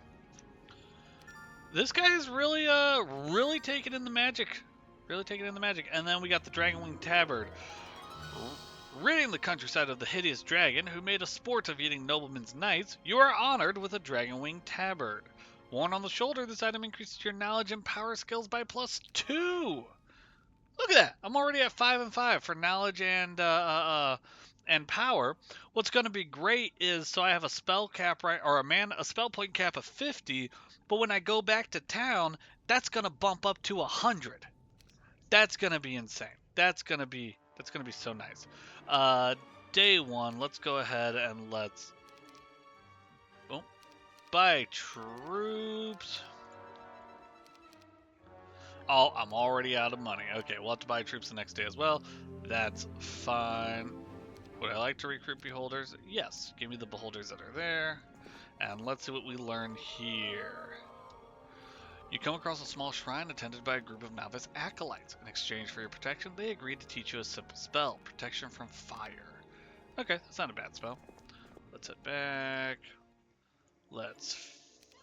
[SPEAKER 1] This guy is really taking in the magic. Really taking in the magic. And then we got the Dragonwing Tabard. Ridding the countryside of the hideous dragon who made a sport of eating noblemen's knights, you are honored with a dragon wing tabard. Worn on the shoulder, this item increases your knowledge and power skills by +2. Look at that! I'm already at 5 and 5 for knowledge and power. What's going to be great is so I have a spell cap a spell point cap of 50, but when I go back to town, that's going to bump up to 100. That's going to be insane. That's going to be so nice. Day 1, let's go ahead and let's buy troops. Oh, I'm already out of money. Okay, we'll have to buy troops the next day as well. That's fine. Would I like to recruit beholders? Yes. Give me the beholders that are there. And let's see what we learn here. You come across a small shrine attended by a group of novice acolytes. In exchange for your protection, they agreed to teach you a simple spell, protection from fire. Okay, that's not a bad spell. Let's head back. Let's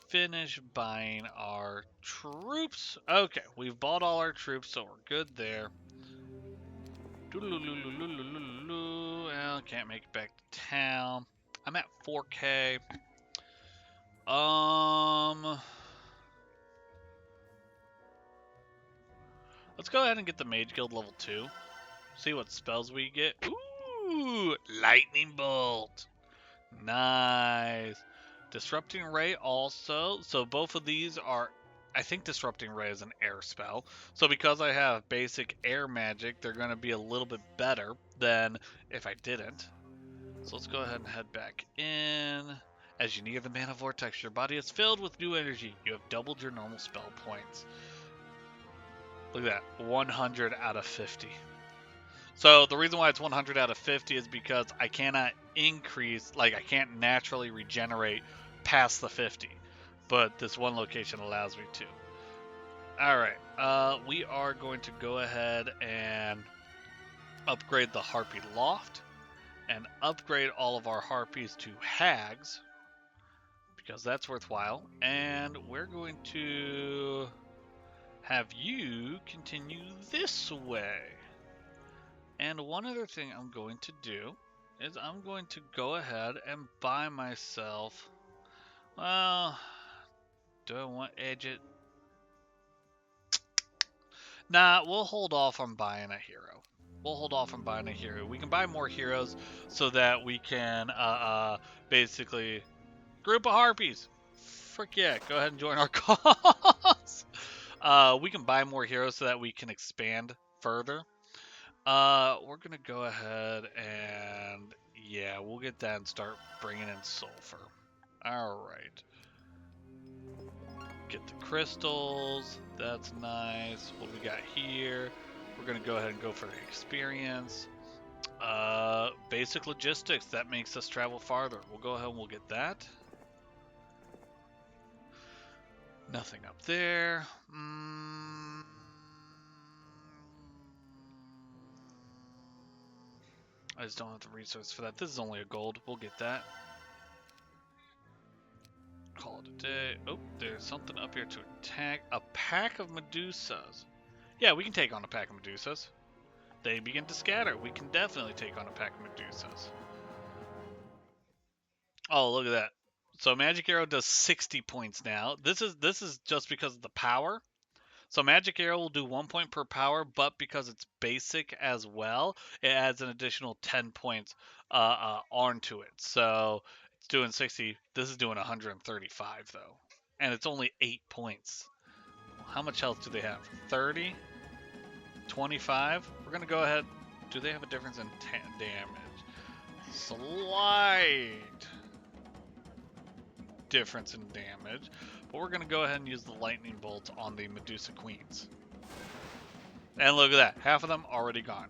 [SPEAKER 1] finish buying our troops. Okay, we've bought all our troops, so we're good there. Well, can't make it back to town. I'm at 4K. Let's go ahead and get the Mage Guild level 2. See what spells we get. Ooh, Lightning Bolt. Nice. Disrupting Ray also. So both of these are, I think Disrupting Ray is an air spell. So because I have basic air magic, they're going to be a little bit better than if I didn't. So let's go ahead and head back in. As you near the Mana Vortex, your body is filled with new energy. You have doubled your normal spell points. Look at that, 100 out of 50. So the reason why it's 100 out of 50 is because I cannot increase, I can't naturally regenerate past the 50. But this one location allows me to. Alright, we are going to go ahead and upgrade the Harpy Loft. And upgrade all of our Harpies to Hags. Because that's worthwhile. And we're going to have you continue this way. And one other thing I'm going to do is I'm going to go ahead and buy myself, well, do I want Edget? Nah, we'll hold off on buying a hero. We'll hold off on buying a hero. We can buy more heroes so that we can basically group of harpies. Frick yeah, go ahead and join our cause. We can buy more heroes so that we can expand further. We're gonna go ahead and yeah, we'll get that and start bringing in sulfur. All right. Get the crystals. That's nice. What we got here? We're gonna go ahead and go for the experience. Basic logistics. That makes us travel farther. We'll go ahead and we'll get that. Nothing up there. I just don't have the resources for that. This is only a gold. We'll get that. Call it a day. Oh, there's something up here to attack. A pack of Medusas. Yeah, we can take on a pack of Medusas. They begin to scatter. We can definitely take on a pack of Medusas. Oh, look at that. So Magic Arrow does 60 points now. This is just because of the power. So Magic Arrow will do 1 point per power, but because it's basic as well, it adds an additional 10 points onto it. So it's doing 60. This is doing 135 though, and it's only 8 points. How much health do they have? 30, 25. We're gonna go ahead. Do they have a difference in damage? Slight difference in damage. But we're going to go ahead and use the lightning bolts on the Medusa Queens. And look at that. Half of them already gone.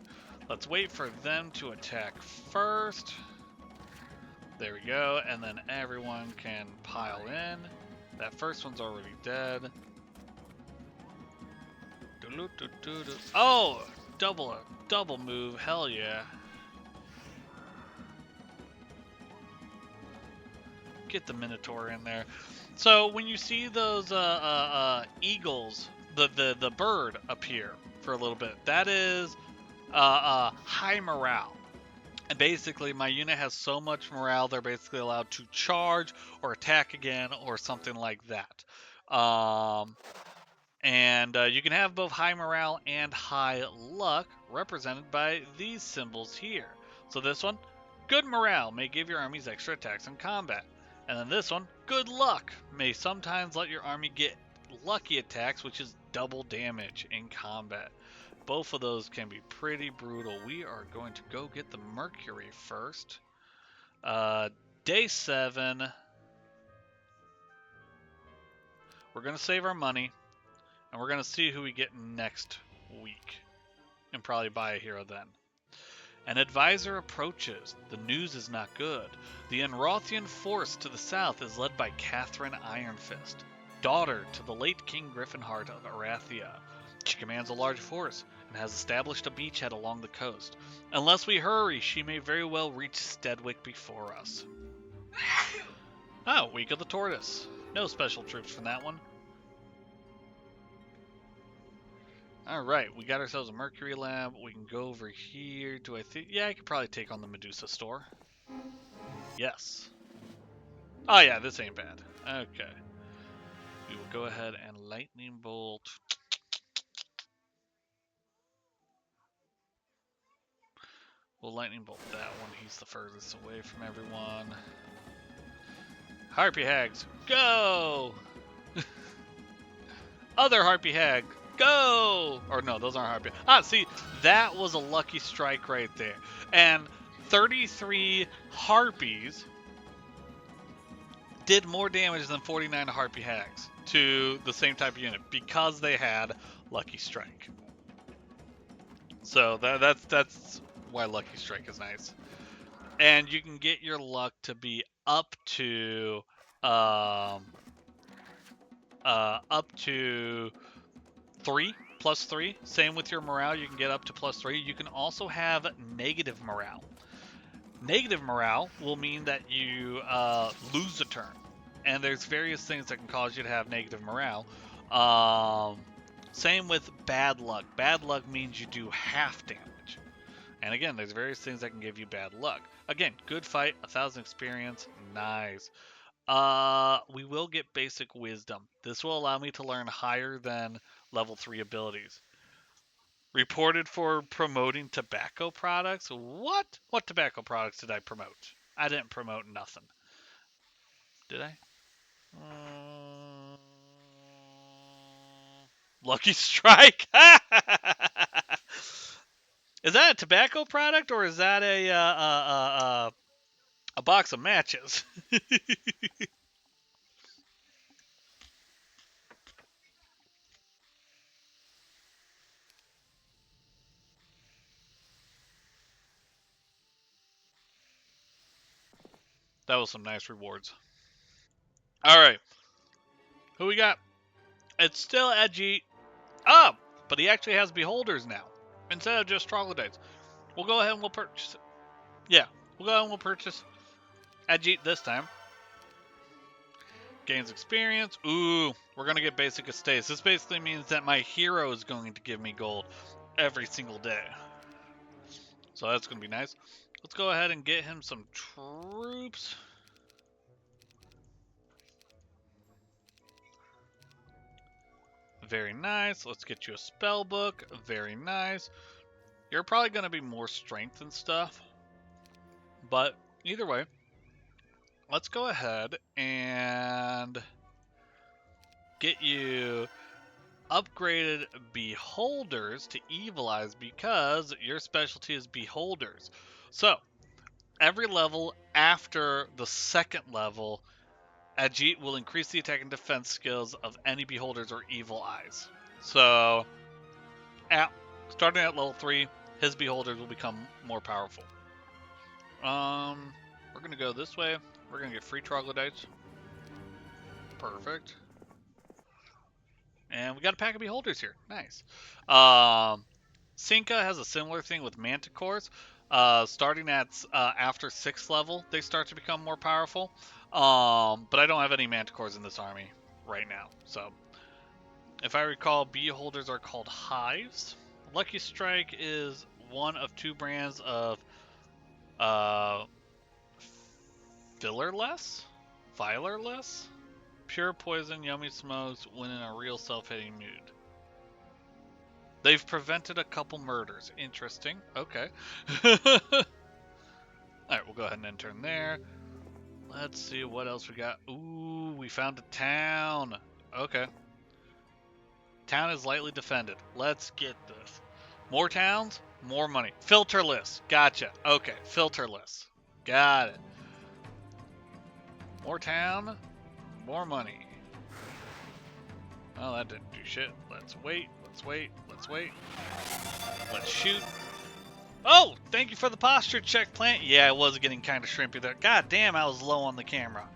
[SPEAKER 1] Let's wait for them to attack first. There we go. And then everyone can pile in. That first one's already dead. Oh! Double move. Hell yeah. Get the Minotaur in there. So when you see those eagles, the bird appear for a little bit, that is high morale. And basically, my unit has so much morale, they're basically allowed to charge or attack again or something like that. And you can have both high morale and high luck represented by these symbols here. So this one, good morale may give your armies extra attacks in combat. And then this one, good luck may sometimes let your army get lucky attacks, which is double damage in combat. Both of those can be pretty brutal. We are going to go get the Mercury first. Day 7. We're going to save our money, and we're going to see who we get next week, and probably buy a hero then. An advisor approaches. The news is not good. The Enrothian force to the south is led by Catherine Ironfist, daughter to the late King Griffinheart of Arathia. She commands a large force and has established a beachhead along the coast. Unless we hurry, she may very well reach Stedwick before us. Oh, Week of the Tortoise. No special troops from that one. Alright, we got ourselves a Mercury Lab. We can go over here. Do I think... Yeah, I could probably take on the Medusa store. Yes. Oh yeah, this ain't bad. Okay. We will go ahead and Lightning Bolt. We'll Lightning Bolt that one. He's the furthest away from everyone. Harpy Hags, go! Other Harpy Hag, go! Or no, those aren't Harpy. Ah, see, that was a lucky strike right there. And 33 Harpies did more damage than 49 Harpy Hags to the same type of unit because they had Lucky Strike. So that's why Lucky Strike is nice. And you can get your luck to be up to up to 3 plus 3. Same with your morale, you can get up to plus 3. You can also have negative morale. Negative morale will mean that you lose a turn, and there's various things that can cause you to have negative morale. Same with bad luck. Bad luck means you do half damage. And again, there's various things that can give you bad luck. Again, good fight, 1,000 experience, nice. We will get basic wisdom. This will allow me to learn higher than level 3 abilities. Reported for promoting tobacco products? What? What tobacco products did I promote? I didn't promote nothing. Did I? Lucky Strike? Is that a tobacco product or is that a box of matches? That was some nice rewards. All right. Who we got? It's still edgy. Oh, but he actually has beholders now instead of just troglodytes. We'll go ahead and we'll purchase it. Yeah, we'll go ahead and we'll purchase Ajit this time. Gains experience. Ooh, we're going to get basic estates. This basically means that my hero is going to give me gold every single day. So that's going to be nice. Let's go ahead and get him some troops. Very nice. Let's get you a spell book. Very nice. You're probably going to be more strength and stuff. But either way, let's go ahead and get you upgraded beholders to evil eyes because your specialty is beholders. So every level after the second level, Ajit will increase the attack and defense skills of any beholders or evil eyes. So starting at level 3, his beholders will become more powerful. We're gonna go this way. We're gonna get free troglodytes. Perfect. And we got a pack of beholders here. Nice. Sinka has a similar thing with manticores. Starting at after 6th level, they start to become more powerful. But I don't have any manticores in this army right now. So, if I recall, beholders are called hives. Lucky Strike is one of 2 brands of Uh, fillerless? Filerless? Pure poison, yummy smokes, when in a real self-hating mood. They've prevented a couple murders. Interesting. Okay. Alright, we'll go ahead and enter in there. Let's see what else we got. Ooh, we found a town. Okay. Town is lightly defended. Let's get this. More towns, more money. Filterless. Gotcha. Okay, filterless. Got it. More town, more money. Oh, that didn't do shit. Let's wait. Let's wait. Let's wait. Let's shoot. Oh, thank you for the posture check, plant. Yeah, it was getting kind of shrimpy there. God damn, I was low on the camera.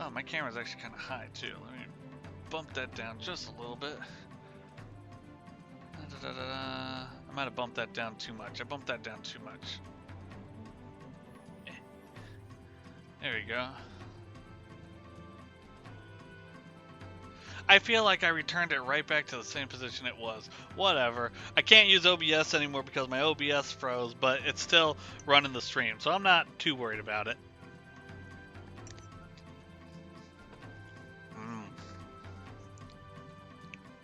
[SPEAKER 1] Oh, my camera's actually kind of high, too. Let me bump that down just a little bit. I might have bumped that down too much. I bumped that down too much. There we go. I feel like I returned it right back to the same position it was. Whatever. I can't use OBS anymore because my OBS froze, but it's still running the stream, so I'm not too worried about it.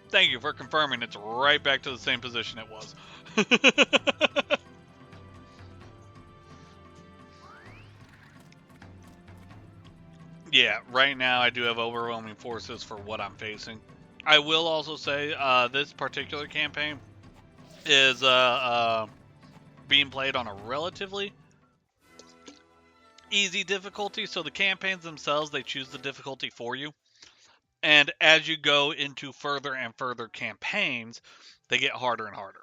[SPEAKER 1] Thank you for confirming it's right back to the same position it was. Yeah, right now I do have overwhelming forces for what I'm facing. I will also say this particular campaign is being played on a relatively easy difficulty. So the campaigns themselves, they choose the difficulty for you. And as you go into further and further campaigns, they get harder and harder.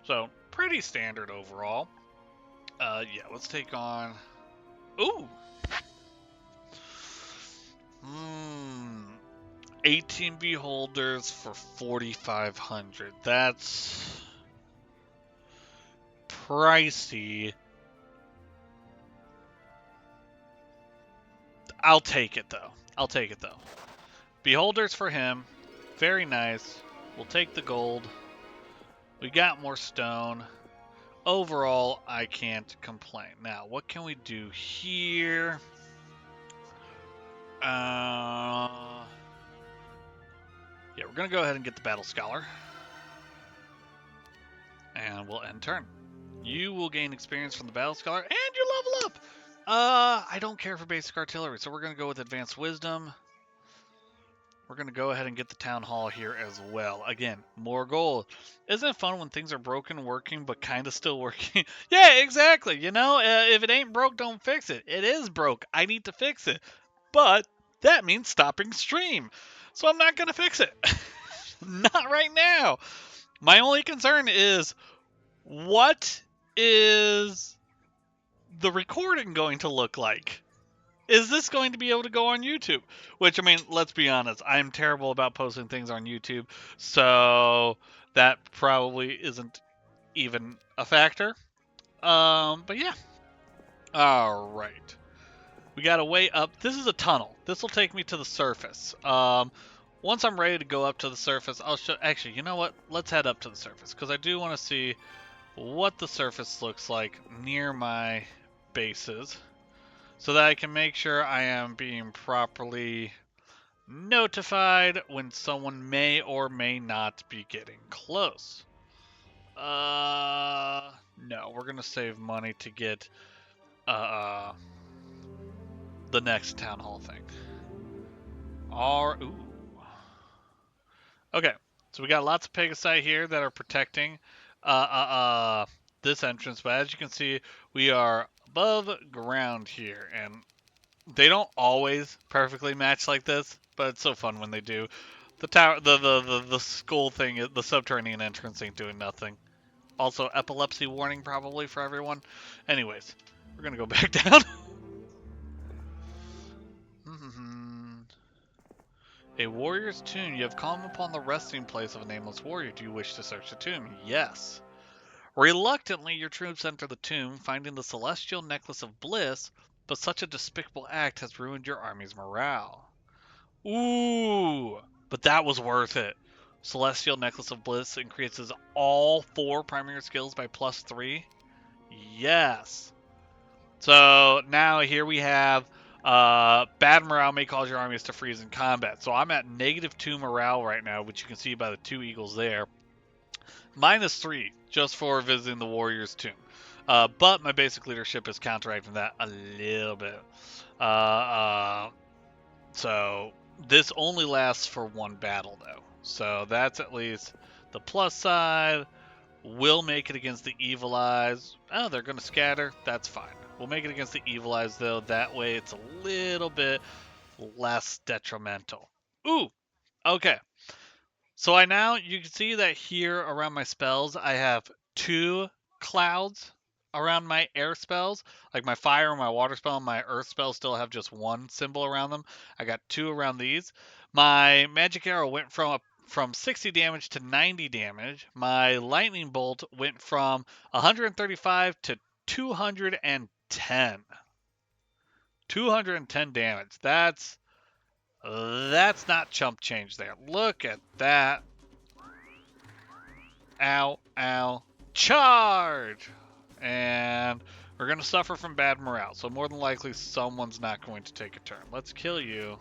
[SPEAKER 1] So pretty standard overall. Yeah, let's take on... Ooh! 18 beholders for 4,500. That's pricey. I'll take it though. I'll take it though. Beholders for him. Very nice. We'll take the gold. We got more stone. Overall, I can't complain. Now, what can we do here? Yeah, we're going to go ahead and get the Battle Scholar. And we'll end turn. You will gain experience from the Battle Scholar, and you level up! I don't care for basic artillery, so we're going to go with Advanced Wisdom. We're going to go ahead and get the Town Hall here as well. Again, more gold. Isn't it fun when things are broken working, but kind of still working? Yeah, exactly. You know, if it ain't broke, don't fix it. It is broke. I need to fix it. But that means stopping stream. So I'm not going to fix it. Not right now. My only concern is, what is the recording going to look like? Is this going to be able to go on YouTube? Which, I mean, let's be honest, I'm terrible about posting things on YouTube, so that probably isn't even a factor. But yeah. All right. We got a way up. This is a tunnel. This will take me to the surface. Once I'm ready to go up to the surface, I'll show... Actually, you know what? Let's head up to the surface, because I do want to see what the surface looks like near my bases, so that I can make sure I am being properly notified when someone may or may not be getting close. No, we're gonna save money to get the next town hall thing. Ooh. Okay, so we got lots of Pegasi here that are protecting this entrance, but as you can see, we are above ground here, and they don't always perfectly match like this, but it's so fun when they do. The tower, the skull thing, the subterranean entrance ain't doing nothing. Also, epilepsy warning probably for everyone. Anyways, we're gonna go back down. A warrior's tomb. You have come upon the resting place of a nameless warrior. Do you wish to search the tomb? Yes. Reluctantly, your troops enter the tomb, finding the celestial necklace of bliss, but such a despicable act has ruined your army's morale. Ooh, but that was worth it. Celestial Necklace of Bliss increases all 4 primary skills by +3. Yes. So now here we have bad morale may cause your armies to freeze in combat. So I'm at -2 morale right now, which you can see by the 2 eagles there. -3 just for visiting the warrior's tomb. But my basic leadership is counteracting that a little bit. Uh, uh, so this only lasts for one battle though. So that's at least the plus side. We'll make it against the evil eyes. Oh, they're going to scatter. That's fine. We'll make it against the evil eyes, though. That way it's a little bit less detrimental. Ooh, okay. So you can see that here around my spells, I have 2 clouds around my air spells. Like my fire and my water spell and my earth spell still have just 1 symbol around them. I got 2 around these. My magic arrow went from 60 damage to 90 damage. My lightning bolt went from 135 to 210. 210 damage. That's not chump change there. Look at that. Ow, ow. Charge! And we're going to suffer from bad morale. So more than likely someone's not going to take a turn. Let's kill you.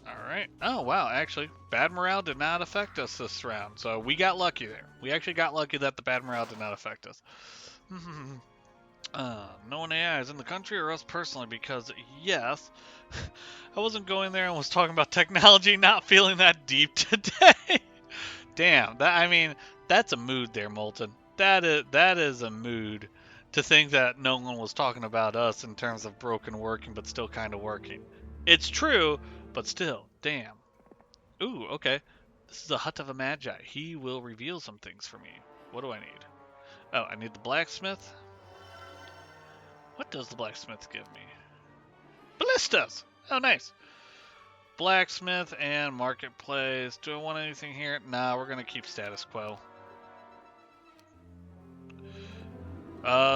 [SPEAKER 1] Alright. Oh, wow. Actually, bad morale did not affect us this round. So we got lucky there. We actually got lucky that the bad morale did not affect us. No one AI is in the country or us personally because, yes, I wasn't going there and was talking about technology, not feeling that deep today. Damn, that's a mood there, Molten. That is a mood to think that no one was talking about us in terms of broken working, but still kind of working. It's true, but still, damn. Ooh, okay. This is a hut of a magi. He will reveal some things for me. What do I need? Oh, I need the blacksmith. What does the blacksmith give me? Ballistas! Oh, nice. Blacksmith and marketplace. Do I want anything here? Nah, we're going to keep status quo.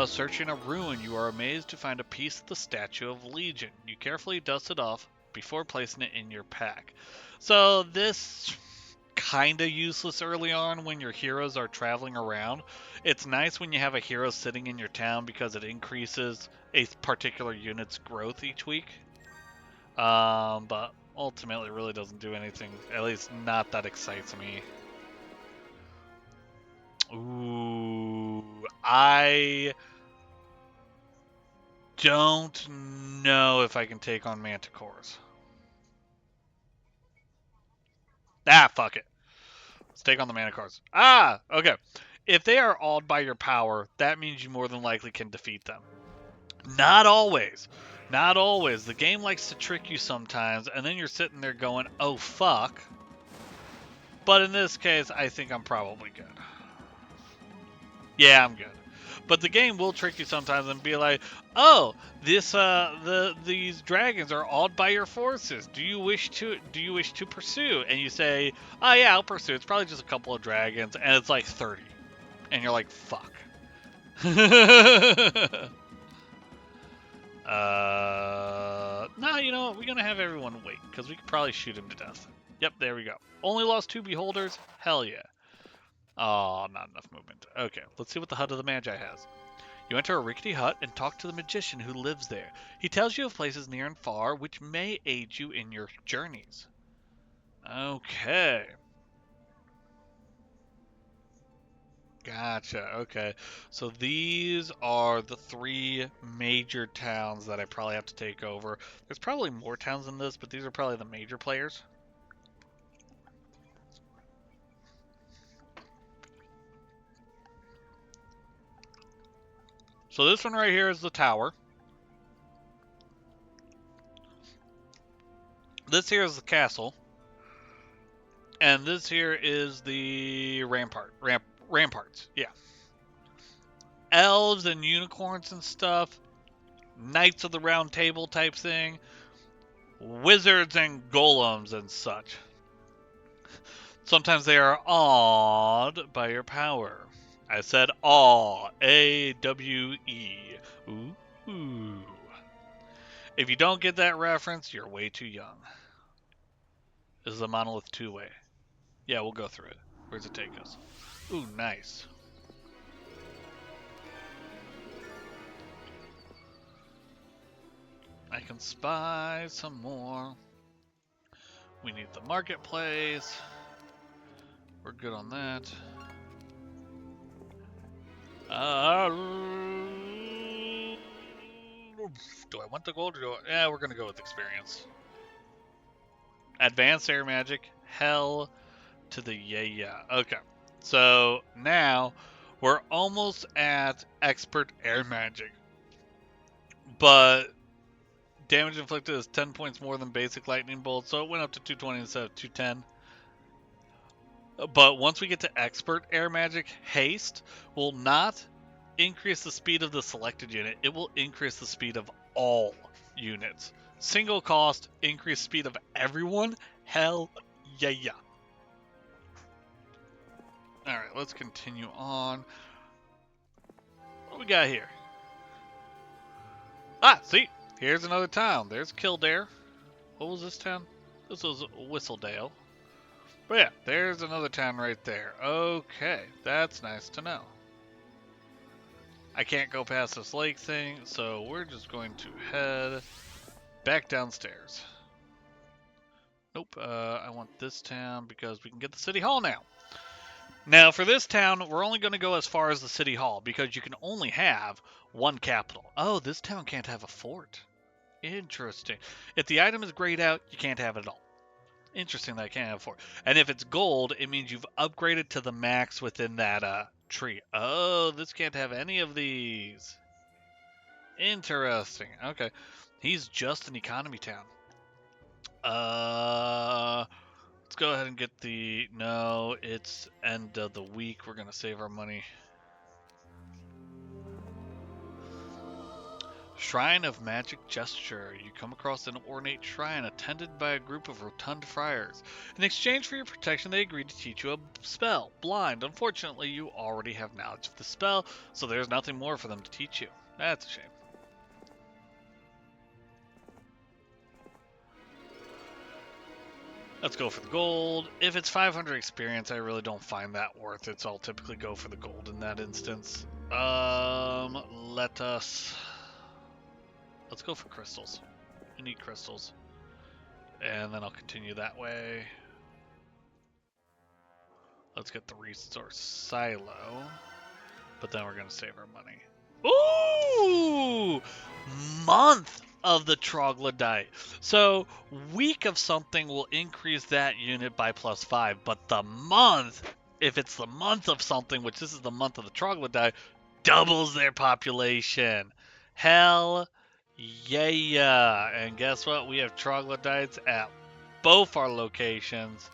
[SPEAKER 1] Searching a ruin, you are amazed to find a piece of the Statue of Legion. You carefully dust it off before placing it in your pack. So this kind of useless early on when your heroes are traveling around. It's nice when you have a hero sitting in your town because it increases a particular unit's growth each week. But ultimately it really doesn't do anything, at least not that excites me. Ooh, I don't know if I can take on manticores. Ah, fuck it. Let's take on the manticores. Ah, okay. If they are awed by your power, that means you more than likely can defeat them. Not always. Not always. The game likes to trick you sometimes, and then you're sitting there going, oh, fuck. But in this case, I think I'm probably good. Yeah, I'm good. But the game will trick you sometimes and be like, "Oh, these dragons are awed by your forces. Do you wish to pursue?" And you say, "Oh yeah, I'll pursue. It's probably just a couple of dragons," and it's like 30, and you're like, "Fuck." Nah, you know what? We're gonna have everyone wait because we could probably shoot him to death. Yep, there we go. Only lost 2 beholders. Hell yeah. Oh, not enough movement. Okay, let's see what the Hut of the Magi has. You enter a rickety hut and talk to the magician who lives there. He tells you of places near and far which may aid you in your journeys. Okay. Gotcha. Okay. So these are the 3 major towns that I probably have to take over. There's probably more towns than this, but these are probably the major players. So this one right here is the tower. This here is the castle. And this here is the ramparts. Yeah. Elves and unicorns and stuff. Knights of the Round Table type thing. Wizards and golems and such. Sometimes they are awed by your power. I said awe. A-W-E. Ooh. If you don't get that reference, you're way too young. This is a monolith 2-way. Yeah, we'll go through it. Where's it take us? Ooh, nice. I can spy some more. We need the marketplace. We're good on that. Do I want the gold or do I... Yeah, we're gonna go with experience. Advanced air magic. Hell to the yeah. Okay. So now we're almost at expert air magic. But damage inflicted is 10 points more than basic lightning bolt, so it went up to 220 instead of 210. But once we get to expert air magic, haste will not increase the speed of the selected unit. It will increase the speed of all units. Single cost, increase speed of everyone. Hell yeah. Alright, let's continue on. What we got here? Ah, see, here's another town. There's Kildare. What was this town? This was Whistledale. But yeah, there's another town right there. Okay, that's nice to know. I can't go past this lake thing, so we're just going to head back downstairs. Nope, I want this town because we can get the city hall now. Now, for this town, we're only going to go as far as the city hall because you can only have one capital. Oh, this town can't have a fort. Interesting. If the item is grayed out, you can't have it at all. Interesting that I can't have a fort. And if it's gold, it means you've upgraded to the max within that tree. Oh, this can't have any of these. Interesting. Okay. He's just an economy town. Let's go ahead and get the... No, it's end of the week. We're going to save our money. Shrine of Magic Gesture. You come across an ornate shrine attended by a group of rotund friars. In exchange for your protection, they agree to teach you a spell, Blind. Unfortunately, you already have knowledge of the spell, so there's nothing more for them to teach you. That's a shame. Let's go for the gold. If it's 500 experience, I really don't find that worth it, so I'll typically go for the gold in that instance. Let's go for crystals. We need crystals. And then I'll continue that way. Let's get the resource silo. But then we're going to save our money. Ooh! Month of the troglodyte. So, week of something will increase that unit by +5. But the month, if it's the month of something, which this is the month of the troglodyte, doubles their population. Hell yeah. And guess what? We have troglodytes at both our locations.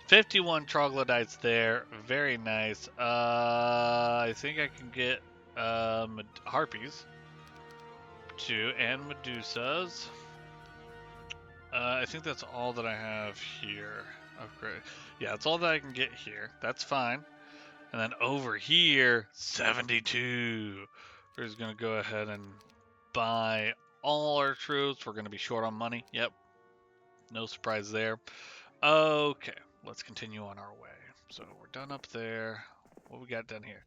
[SPEAKER 1] 51 troglodytes there. Very nice. I think I can get harpies too, and medusas. I think that's all that I have here. Okay. Yeah, that's all that I can get here. That's fine. And then over here, 72. We're just going to go ahead and buy all our troops. We're going to be short on money. Yep. No surprise there. Okay. Let's continue on our way. So we're done up there. What we got done here?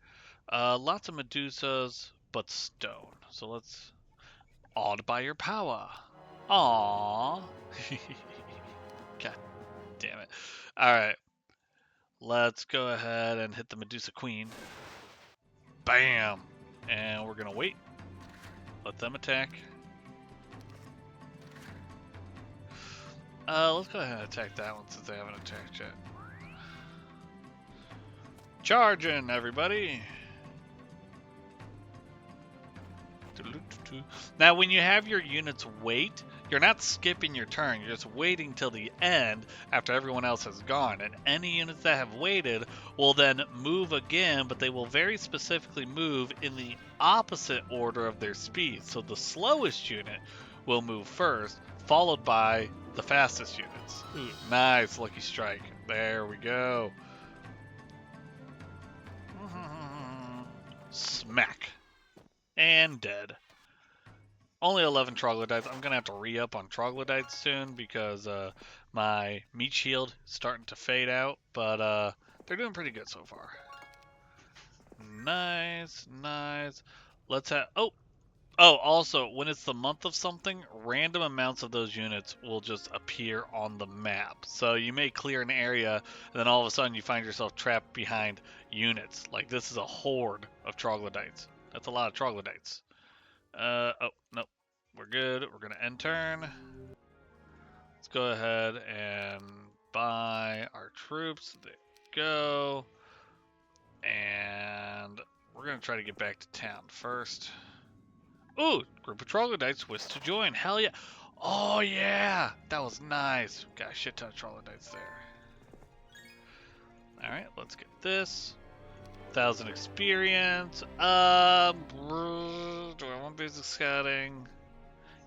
[SPEAKER 1] Lots of medusas, but stone. So let's... Awed by your power. Aww. God damn it. Alright. Let's go ahead and hit the Medusa Queen. Bam! And we're gonna wait. Let them attack. Let's go ahead and attack that one since they haven't attacked yet. Charging, everybody! Now, when you have your units wait, you're not skipping your turn. You're just waiting till the end after everyone else has gone. And any units that have waited will then move again, but they will very specifically move in the opposite order of their speed. So the slowest unit will move first, followed by the fastest units. Ooh, nice, lucky strike. There we go. Smack. And dead. Only 11 troglodytes. I'm going to have to re-up on troglodytes soon because My meat shield starting to fade out, but they're doing pretty good so far. Nice, nice. Let's have. Oh, also, when it's the month of something, random amounts of those units will just appear on the map. So you may clear an area, and then all of a sudden you find yourself trapped behind units. Like this is a horde of troglodytes. That's a lot of troglodytes. Oh, nope. We're good. We're gonna end turn. Let's go ahead and buy our troops. There we go. And we're gonna try to get back to town first. Ooh, group of troglodytes wish to join. Hell yeah. Oh yeah, that was nice. Got a shit ton of troglodytes there. All right, let's get this. 1,000 experience. Do I want basic scouting?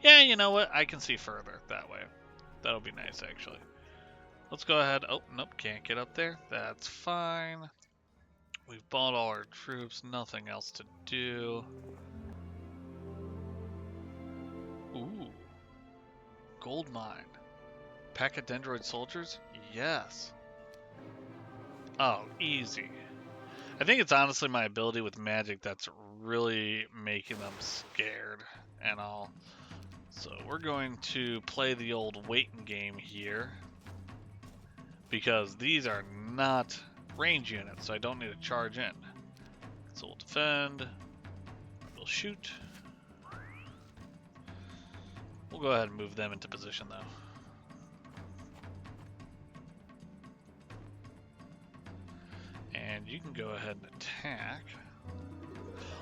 [SPEAKER 1] Yeah, you know what? I can see further that way. That'll be nice, actually. Let's go ahead. Oh, nope, can't get up there. That's fine. We've bought all our troops. Nothing else to do. Ooh. Gold mine. Pack of dendroid soldiers? Yes. Oh, easy. I think it's honestly my ability with magic that's really making them scared and all. So we're going to play the old waiting game here. Because these are not range units, so I don't need to charge in. So we'll defend. We'll shoot. We'll go ahead and move them into position though. And you can go ahead and attack.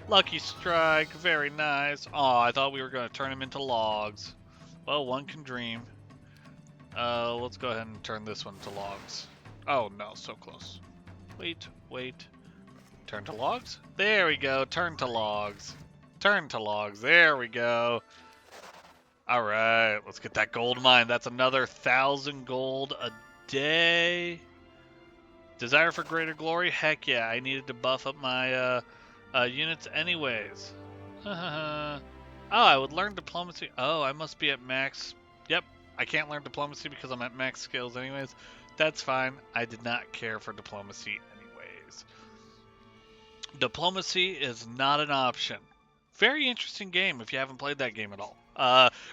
[SPEAKER 1] Lucky strike, very nice. Oh, I thought we were going to turn him into logs. Well, one can dream. Let's go ahead and turn this one to logs. Oh no, so close. Wait, wait. Turn to logs? There we go, turn to logs. Turn to logs, there we go. Alright, let's get that gold mine. That's another 1,000 gold a day. Desire for greater glory? Heck yeah, I needed to buff up my units anyways. Oh, I would learn diplomacy. Oh, I must be at max. Yep, I can't learn diplomacy because I'm at max skills anyways. That's fine. I did not care for diplomacy anyways. Diplomacy is not an option. Very interesting game if you haven't played that game at all.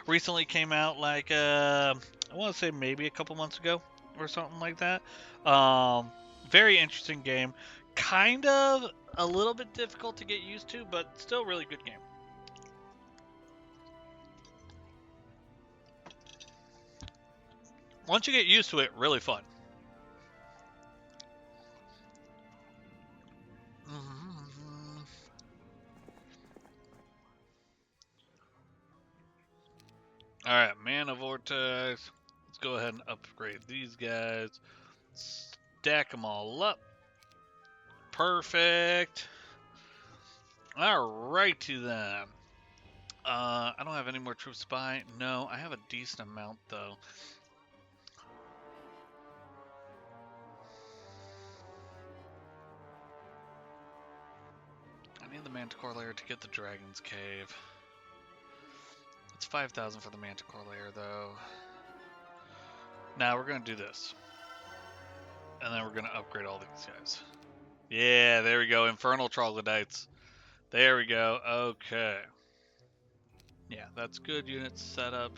[SPEAKER 1] Recently came out like, I want to say maybe a couple months ago or something like that. Very interesting game. Kind of a little bit difficult to get used to, but still really good game. Once you get used to it, really fun. Alright, Mana Vortex. Let's go ahead and upgrade these guys. Stack them all up. Perfect. Alrighty then. I don't have any more troops to buy. No, I have a decent amount though. I need the Manticore layer to get the Dragon's Cave. It's 5,000 for the Manticore layer though. Now we're gonna do this. And then we're gonna upgrade all these guys. Yeah, there we go. Infernal Troglodytes. There we go. Okay. Yeah, that's good. Unit setup.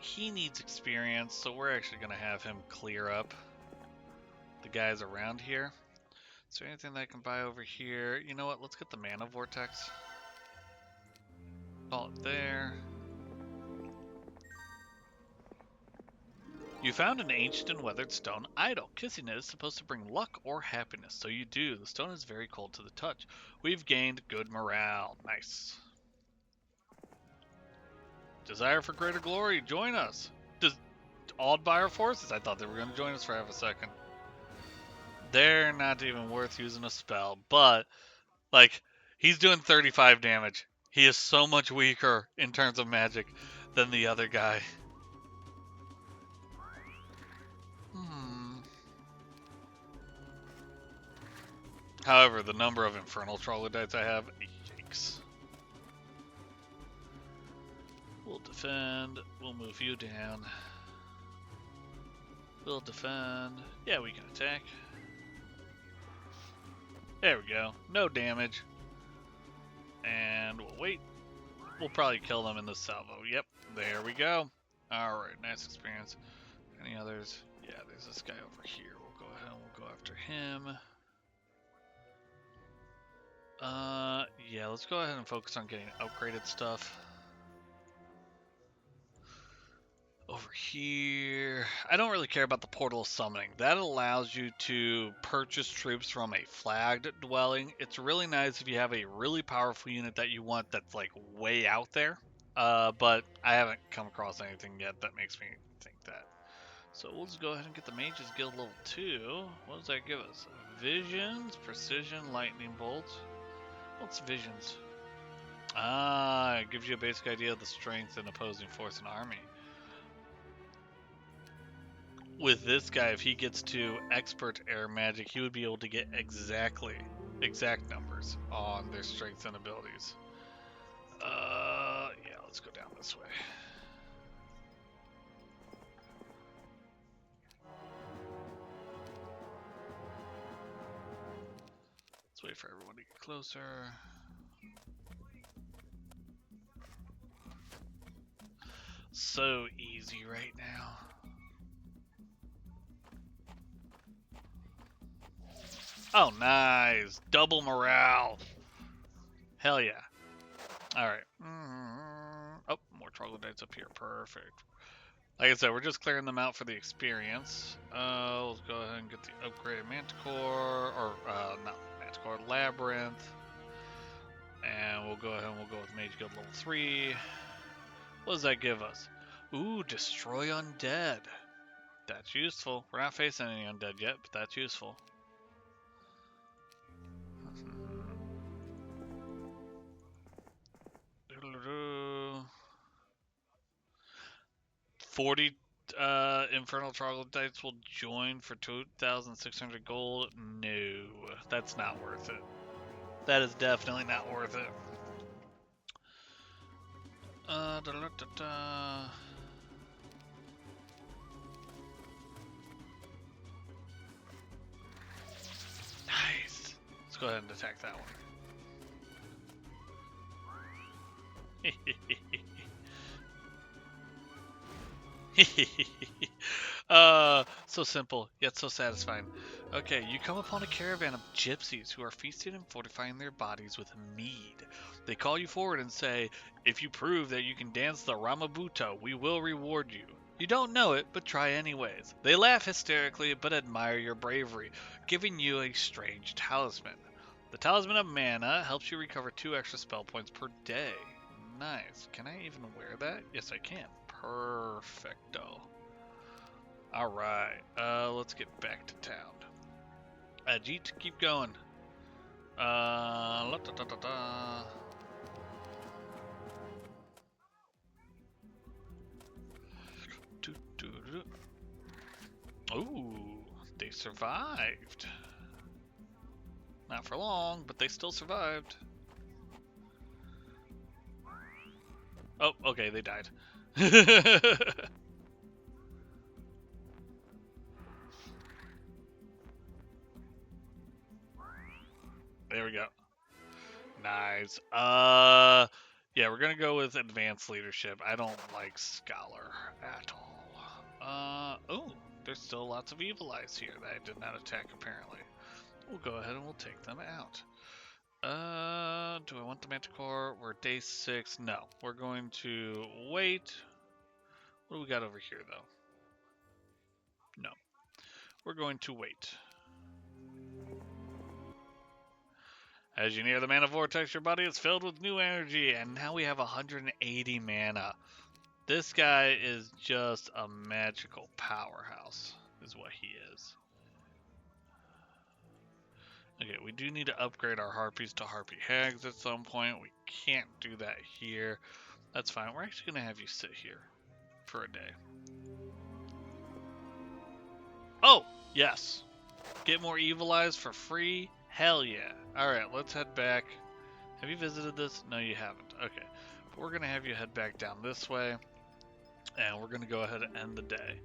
[SPEAKER 1] He needs experience, so we're actually gonna have him clear up the guys around here. Is there anything that I can buy over here? You know what? Let's get the Mana Vortex. Call it there. You found an ancient and weathered stone idol. Kissing it is supposed to bring luck or happiness, so you do. The stone is very cold to the touch. We've gained good morale. Nice. Desire for greater glory. Join us. Awed by our forces? I thought they were going to join us for half a second. They're not even worth using a spell, but, like, he's doing 35 damage. He is so much weaker in terms of magic than the other guy. However, the number of infernal troglodytes I have, yikes. We'll defend. We'll move you down. We'll defend. Yeah, we can attack. There we go. No damage. And we'll wait. We'll probably kill them in the salvo. Yep, there we go. Alright, nice experience. Any others? Yeah, there's this guy over here. We'll go ahead and we'll go after him. Yeah, let's go ahead and focus on getting upgraded stuff. Over here, I don't really care about the portal summoning. That allows you to purchase troops from a flagged dwelling. It's really nice if you have a really powerful unit that you want that's like way out there. But I haven't come across anything yet that makes me think that. So we'll just go ahead and get the Mages Guild level 2. What does that give us? Visions, Precision, Lightning Bolts. What's Visions? Ah, it gives you a basic idea of the strength and opposing force and army. With this guy, if he gets to expert air magic, he would be able to get exact numbers on their strengths and abilities. Yeah, let's go down this way. Let's wait for everyone to get closer. So easy right now. Oh, nice. Double morale. Hell yeah. Alright. Oh, more troglodytes up here. Perfect. Like I said, we're just clearing them out for the experience. Let's go ahead and get the upgraded Manticore, or not Manticore, Labyrinth. And we'll go ahead and we'll go with Mage Guild level 3. What does that give us? Ooh, Destroy Undead. That's useful. We're not facing any undead yet, but that's useful. 40 Infernal Troglodytes will join for 2,600 gold. No, that's not worth it. That is definitely not worth it. Nice. Let's go ahead and attack that one. So simple, yet so satisfying. Okay, you come upon a caravan of gypsies who are feasting and fortifying their bodies with mead. They call you forward and say, if you prove that you can dance the Ramabuta, we will reward you. You don't know it, but try anyways. They laugh hysterically, but admire your bravery, giving you a strange talisman. The Talisman of Mana helps you recover 2 extra spell points per day. Nice. Can I even wear that? Yes, I can. Perfecto. Alright, let's get back to town. Ajit, keep going. La, da, da, da, da. Ooh, they survived. Not for long, but they still survived. Oh, okay, they died. There we go. Nice. Yeah, we're gonna go with advanced leadership. I don't like scholar at all. Oh, there's still lots of evil eyes here that I did not attack apparently. We'll go ahead and we'll take them out. Do I want the Manticore? We're day 6. No, we're going to wait. What do we got over here though? No, we're going to wait. As you near the mana vortex, your body is filled with new energy, and now we have 180 mana. This guy is just a magical powerhouse, is what he is. Okay, we do need to upgrade our harpies to harpy hags at some point. We can't do that here. That's fine. We're actually going to have you sit here for a day. Oh, yes. Get more evil eyes for free. Hell yeah. Alright, let's head back. Have you visited this? No, you haven't. Okay. But we're going to have you head back down this way. And we're going to go ahead and end the day.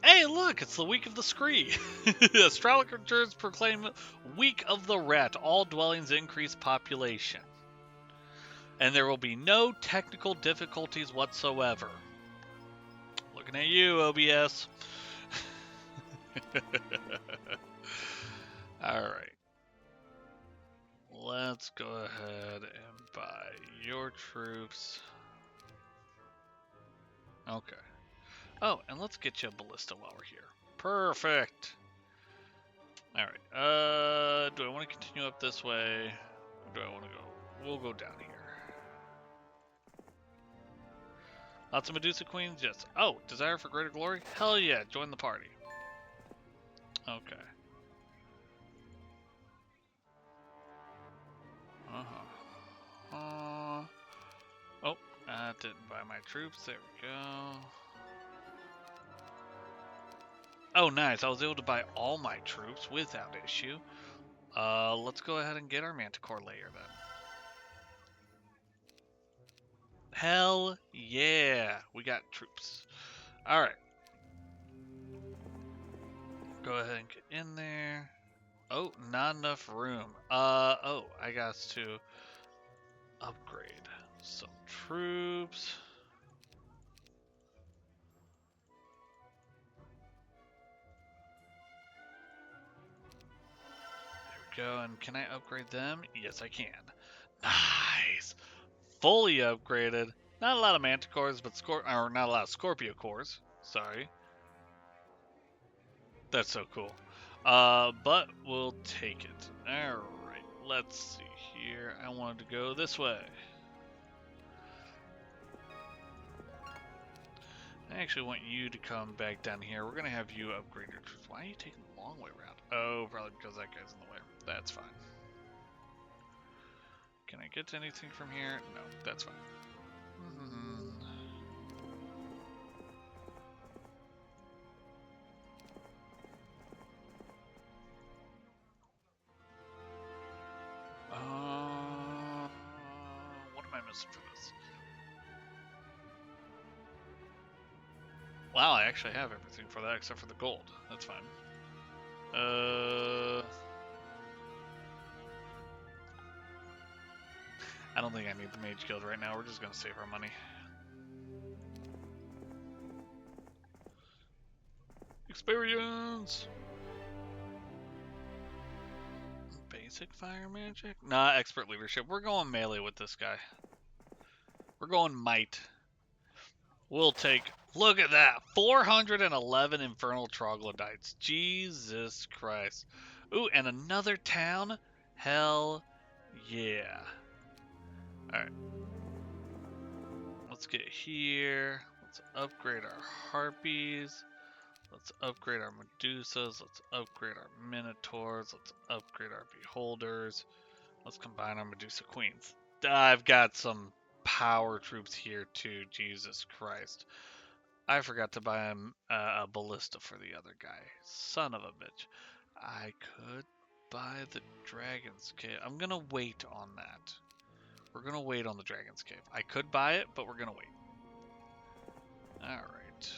[SPEAKER 1] Hey, look, it's the week of the Scree. Astrologers proclaim week of the rat. All dwellings increase population. And there will be no technical difficulties whatsoever. Looking at you, OBS. Alright. Let's go ahead and buy your troops. Okay. Oh, and let's get you a ballista while we're here. Perfect. Alright. Do I want to continue up this way? Or do I want to go? We'll go down here. Lots of Medusa Queens? Yes. Oh, desire for greater glory? Hell yeah, join the party. Okay. Oh, I didn't buy my troops. There we go. Oh, nice. I was able to buy all my troops without issue. Let's go ahead and get our Manticore layer then. Hell yeah, we got troops. All right. Go ahead and get in there. Oh, not enough room. Oh, I got to upgrade some troops. There we go. And can I upgrade them? Yes, I can. Nice. Fully upgraded. Not a lot of Manticores, but not a lot of Scorpio cores. Sorry. That's so cool. But we'll take it. Alright, let's see here. I wanted to go this way. I actually want you to come back down here. We're going to have you upgrade your troops. Why are you taking the long way around? Oh, probably because that guy's in the way. That's fine. Can I get to anything from here? No, that's fine. What am I missing for this? Wow, I actually have everything for that except for the gold. That's fine. I don't think I need the Mage Guild right now. We're just going to save our money. Experience! Basic fire magic? Nah, expert leadership. We're going melee with this guy. We're going might. We'll take... Look at that! 411 infernal troglodytes. Jesus Christ. Ooh, and another town? Hell yeah. Alright. Let's get here. Let's upgrade our harpies. Let's upgrade our Medusas. Let's upgrade our Minotaurs. Let's upgrade our Beholders. Let's combine our Medusa Queens. I've got some power troops here too. Jesus Christ. I forgot to buy a ballista for the other guy. Son of a bitch. I could buy the Dragon's Cave. I'm going to wait on that. We're going to wait on the Dragon's Cave. I could buy it, but we're going to wait. Alright.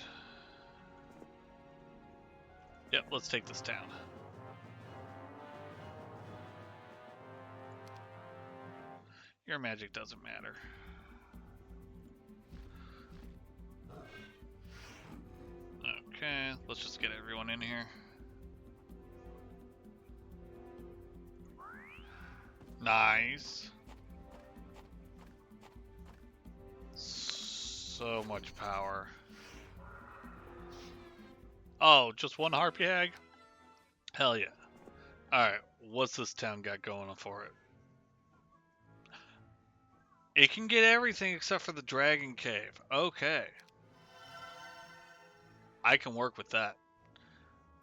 [SPEAKER 1] Yep, let's take this town. Your magic doesn't matter. Okay, let's just get everyone in here. Nice. So much power. Oh, just one harpy hag? Hell yeah. Alright, what's this town got going on for it? It can get everything except for the Dragon Cave. Okay. I can work with that.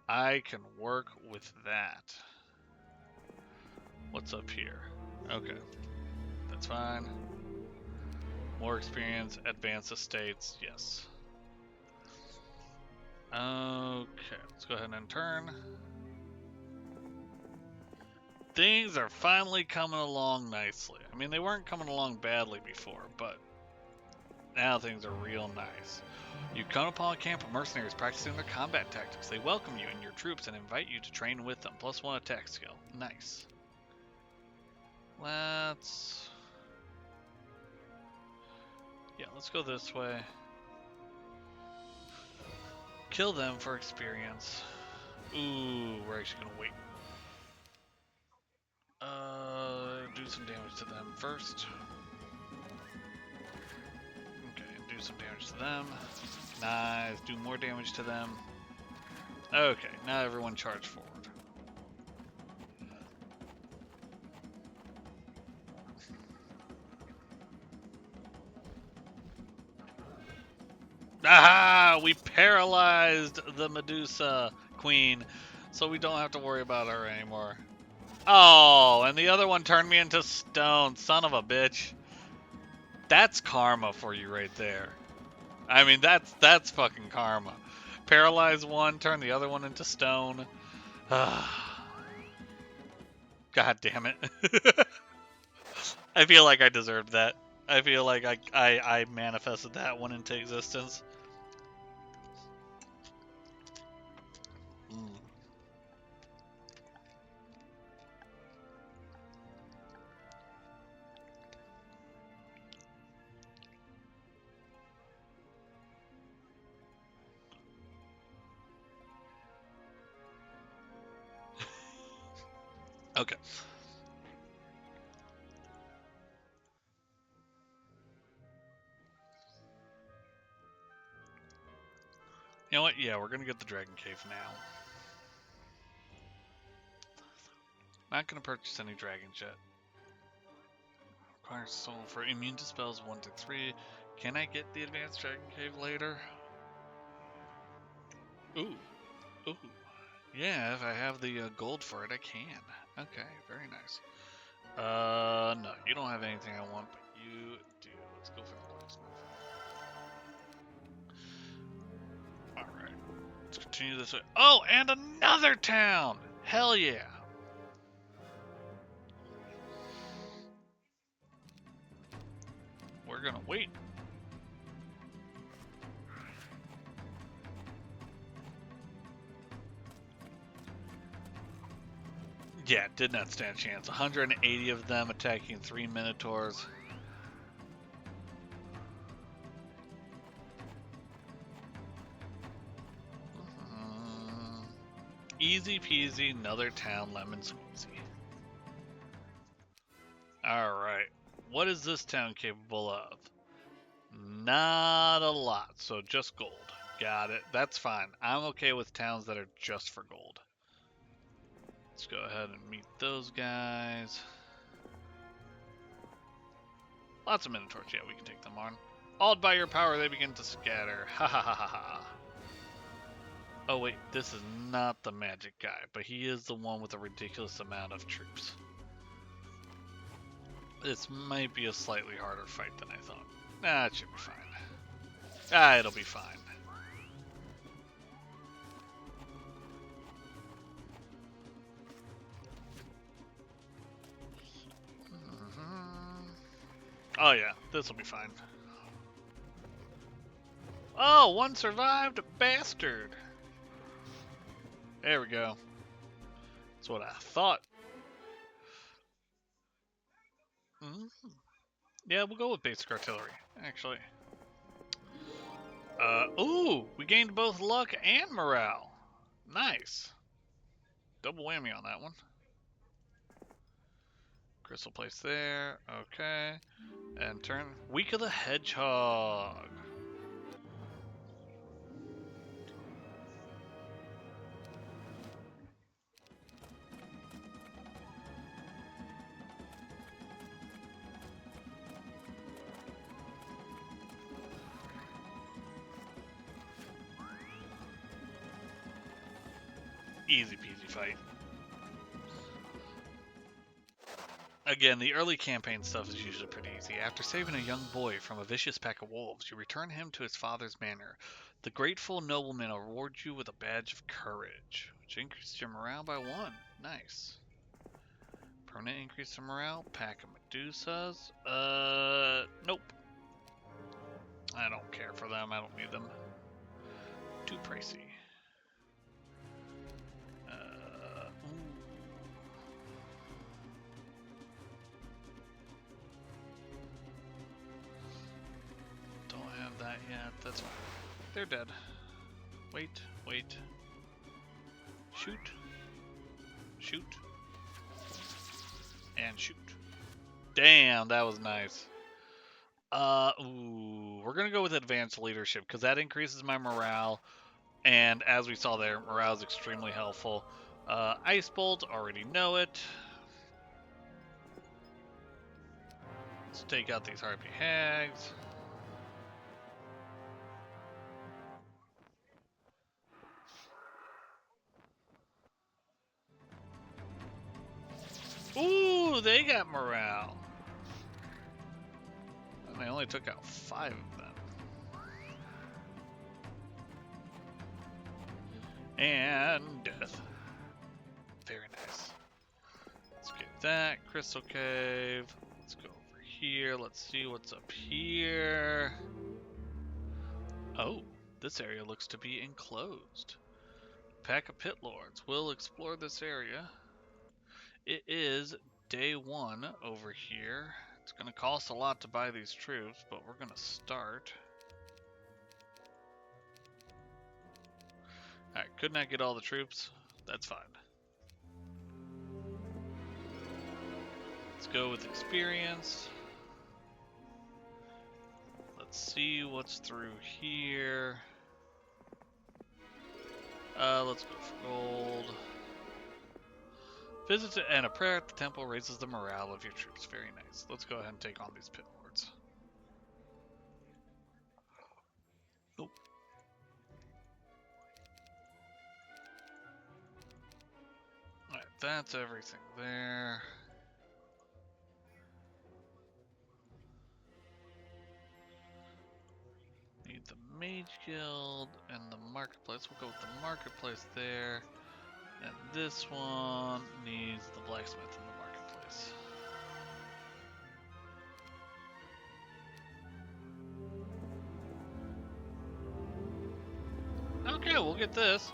[SPEAKER 1] I can work with that. What's up here? Okay. That's fine. More experience, advanced estates, yes. Okay, let's go ahead and turn. Things are finally coming along nicely. I mean, they weren't coming along badly before, but Now things are real nice. You come upon a camp of mercenaries practicing their combat tactics. They welcome you and your troops and invite you to train with them. +1 attack skill. Nice. Let's go this way. Kill them for experience. Ooh, we're actually gonna wait. Do some damage to them first. Okay, do some damage to them. Nice, do more damage to them. Okay, now everyone charge forward. Aha! We paralyzed the Medusa Queen, so we don't have to worry about her anymore. Oh, and the other one turned me into stone. Son of a bitch. That's karma for you right there. I mean, that's fucking karma. Paralyze one, turn the other one into stone. God damn it. I feel like I deserved that. I feel like I manifested that one into existence. Mm. Okay. You know what? Yeah, we're gonna get the Dragon Cave now. Not gonna purchase any dragons yet. Requires soul for immune to spells 1 to 3. Can I get the advanced Dragon Cave later? Ooh. Ooh. Yeah, if I have the gold for it, I can. Okay, very nice. No, you don't have anything I want, but you do. Let's go for the blacksmith. Alright. Let's continue this way. Oh, and another town! Hell yeah! We're gonna wait. Yeah, did not stand a chance. 180 of them attacking 3 Minotaurs. Easy peasy, another town, lemon squeezy. Alright, what is this town capable of? Not a lot, so just gold. Got it, that's fine. I'm okay with towns that are just for gold. Let's go ahead and meet those guys. Lots of Minotaurs, yeah, we can take them on. Awed by your power, they begin to scatter. Ha ha ha ha ha. Oh wait, this is not the magic guy, but he is the one with a ridiculous amount of troops. This might be a slightly harder fight than I thought. Nah, it should be fine. Ah, it'll be fine. Oh yeah, this'll be fine. Oh, one survived, bastard! There we go. That's what I thought. Yeah, we'll go with basic artillery, actually. Ooh, we gained both luck and morale. Nice. Double whammy on that one. Crystal place there. Okay. And turn. Week of the Hedgehog. Easy peasy fight. Again, the early campaign stuff is usually pretty easy. After saving a young boy from a vicious pack of wolves, you return him to his father's manor. The grateful nobleman awards you with a badge of courage, which increases your morale by 1. Nice. Permanent increase in morale. Pack of Medusas. Nope. I don't care for them. I don't need them. Too pricey. Don't have that yet. That's fine. They're dead. Wait, wait. Shoot. Shoot. And shoot. Damn, that was nice. Ooh, we're gonna go with advanced leadership because that increases my morale, and as we saw there, morale is extremely helpful. Ice Bolt, already know it. Let's take out these harpy hags. Ooh, they got morale. And they only took out 5 of them. And death. Very nice. Let's get that. Crystal Cave. Let's go over here. Let's see what's up here. Oh, this area looks to be enclosed. Pack of Pit Lords. We'll explore this area. It is day 1 over here. It's going to cost a lot to buy these troops, but we're going to start. Alright, could not get all the troops. That's fine. Let's go with experience. Let's see what's through here. Let's go for gold. Visit and a prayer at the temple raises the morale of your troops. Very nice. Let's go ahead and take on these pit lords. Nope. Alright, that's everything there. Need the Mage Guild and the Marketplace. We'll go with the Marketplace there. And this one needs the Blacksmith in the Marketplace. Okay, we'll get this.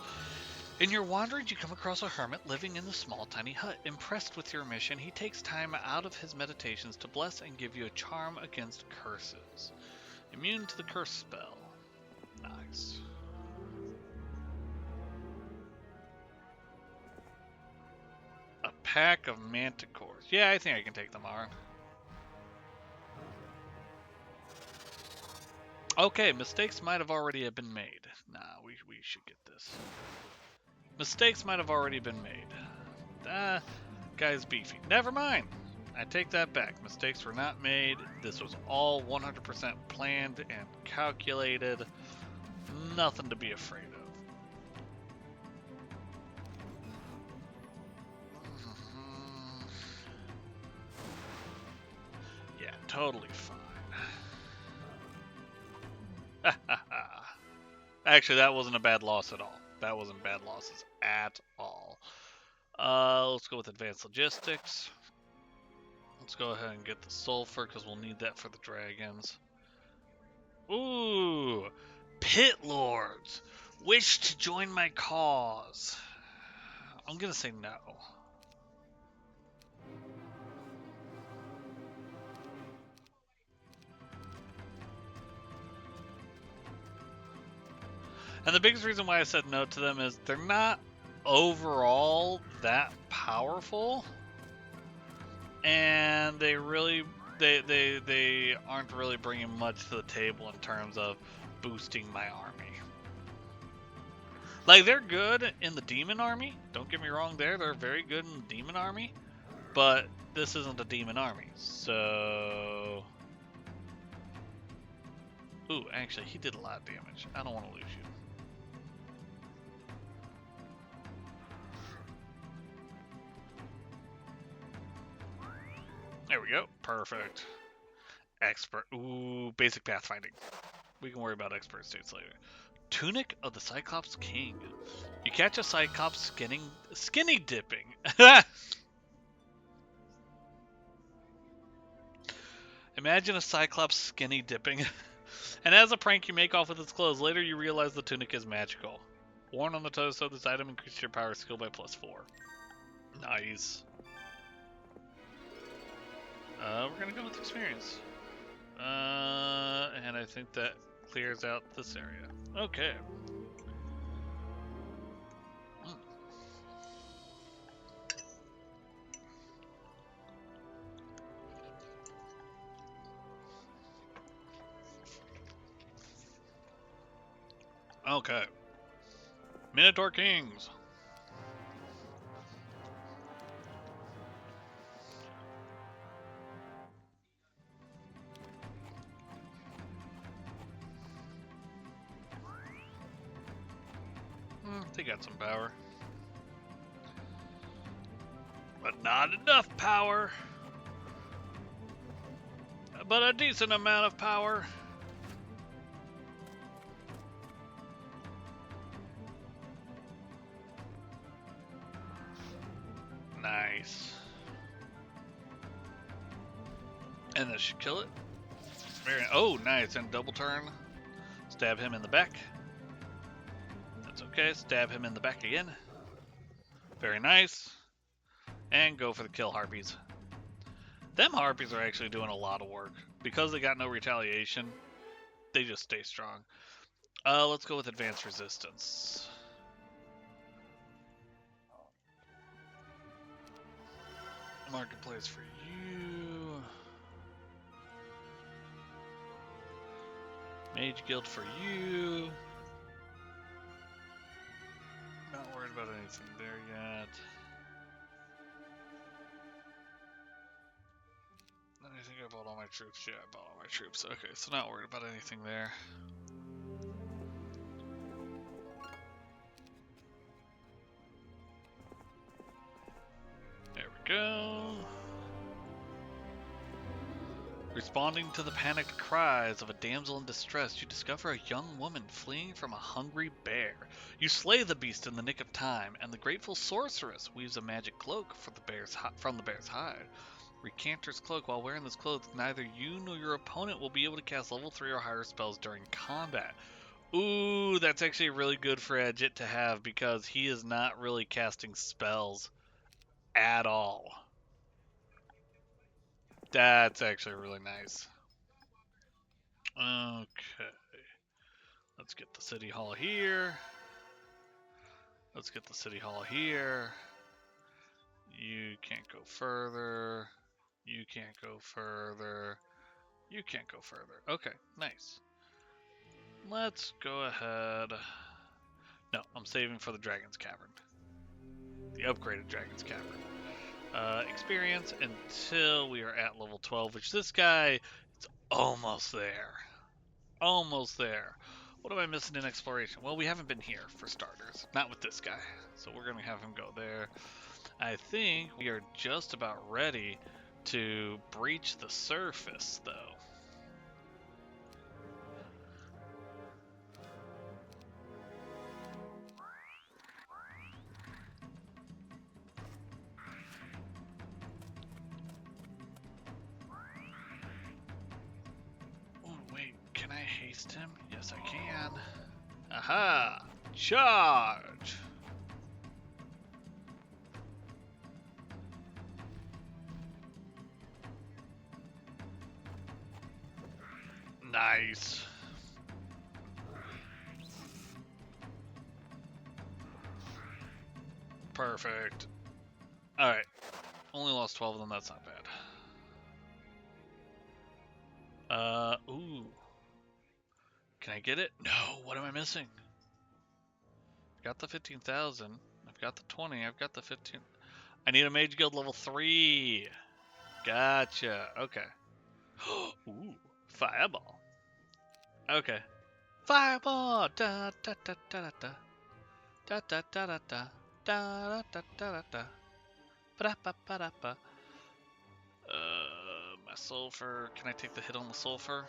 [SPEAKER 1] In your wanderings, you come across a hermit living in the small, tiny hut. Impressed with your mission, he takes time out of his meditations to bless and give you a charm against curses. Immune to the curse spell. Nice. A pack of manticores. Yeah, I think I can take them on. Okay, mistakes might have already been made. Nah, we should get this. Mistakes might have already been made. Guy's beefy. Never mind. I take that back. Mistakes were not made. This was all 100% planned and calculated. Nothing to be afraid of. Yeah, totally fine. Actually, that wasn't a bad loss at all. That wasn't bad losses at all. Let's go with advanced logistics. Let's go ahead and get the sulfur because we'll need that for the dragons. Ooh, Pit Lords wish to join my cause. I'm gonna say no. And the biggest reason why I said no to them is they're not overall that powerful, and they really they aren't really bringing much to the table in terms of boosting my army. Like, they're good in the demon army. Don't get me wrong there. They're very good in the demon army. But this isn't a demon army. So... Ooh, actually, he did a lot of damage. I don't want to lose you. There we go. Perfect. Expert. Ooh, basic pathfinding. We can worry about expert states later. Tunic of the Cyclops King. You catch a Cyclops skinny dipping. Imagine a Cyclops skinny dipping. And as a prank, you make off with its clothes. Later, you realize the tunic is magical. Worn on the toes, so this item increases your power skill by +4. Nice. We're gonna go with experience. And I think that clears out this area. Okay. Okay. Minotaur Kings. They got some power. But not enough power. But a decent amount of power. Nice. And this should kill it. Oh, nice. And double turn. Stab him in the back. That's okay. Stab him in the back again. Very nice. And go for the kill harpies. Them harpies are actually doing a lot of work. Because they got no retaliation, they just stay strong. Let's go with advanced resistance. Marketplace for you. Mage Guild for you. Not worried about anything there yet. I think I bought all my troops. Yeah, I bought all my troops. Okay, so not worried about anything there. There we go. Responding to the panicked cries of a damsel in distress, you discover a young woman fleeing from a hungry bear. You slay the beast in the nick of time, and the grateful sorceress weaves a magic cloak from the bear's hide. Recanter's Cloak. While wearing this cloak, neither you nor your opponent will be able to cast level 3 or higher spells during combat. Ooh, that's actually really good for Edgit to have because he is not really casting spells at all. That's actually really nice. Okay. Let's get the city hall here. Let's get the city hall here. You can't go further. You can't go further. You can't go further. Okay, nice. Let's go ahead. No, I'm saving for the Dragon's Cavern. The upgraded Dragon's Cavern. Experience until we are at level 12, which this guy is almost there. Almost there. What am I missing in exploration? Well, we haven't been here for starters. Not with this guy. So we're going to have him go there. I think we are just about ready to breach the surface, though. Oh, wait. Can I haste him? Yes, I can. Aha! Charge! Nice. Perfect. Alright. Only lost 12 of them, that's not bad. Ooh. Can I get it? No, what am I missing? I've got the 15,000. I've got the 20. I've got the 15. I need a Mage Guild level 3. Gotcha. Okay. Ooh. Fireball. Okay. Fireball! Da da da da da da da da da da da da da da da da. My sulfur. Can I take the hit on the sulfur?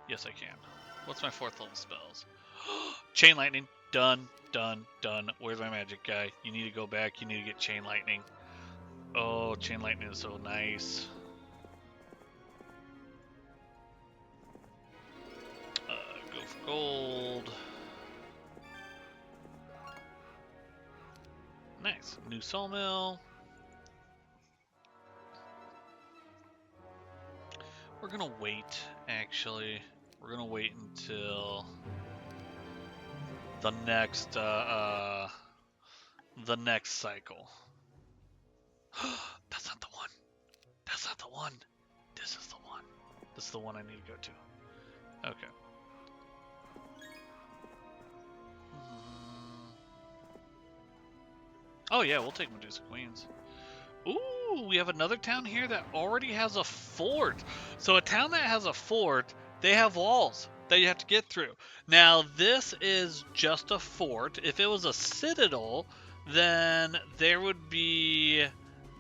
[SPEAKER 1] Yes, I can. What's my 4th level spells? Chain lightning. Done. Done. Done. Where's my magic guy? You need to go back. You need to get chain lightning. Oh, chain lightning is so nice. Nice. New sawmill. We're gonna wait, actually. We're gonna wait until the next cycle. That's not the one. That's not the one. This is the one. This is the one I need to go to. Okay. Oh yeah, we'll take Medusa Queens. Ooh, we have another town here that already has a fort. So a town that has a fort, they have walls that you have to get through. Now this is just a fort. If it was a citadel, then there would be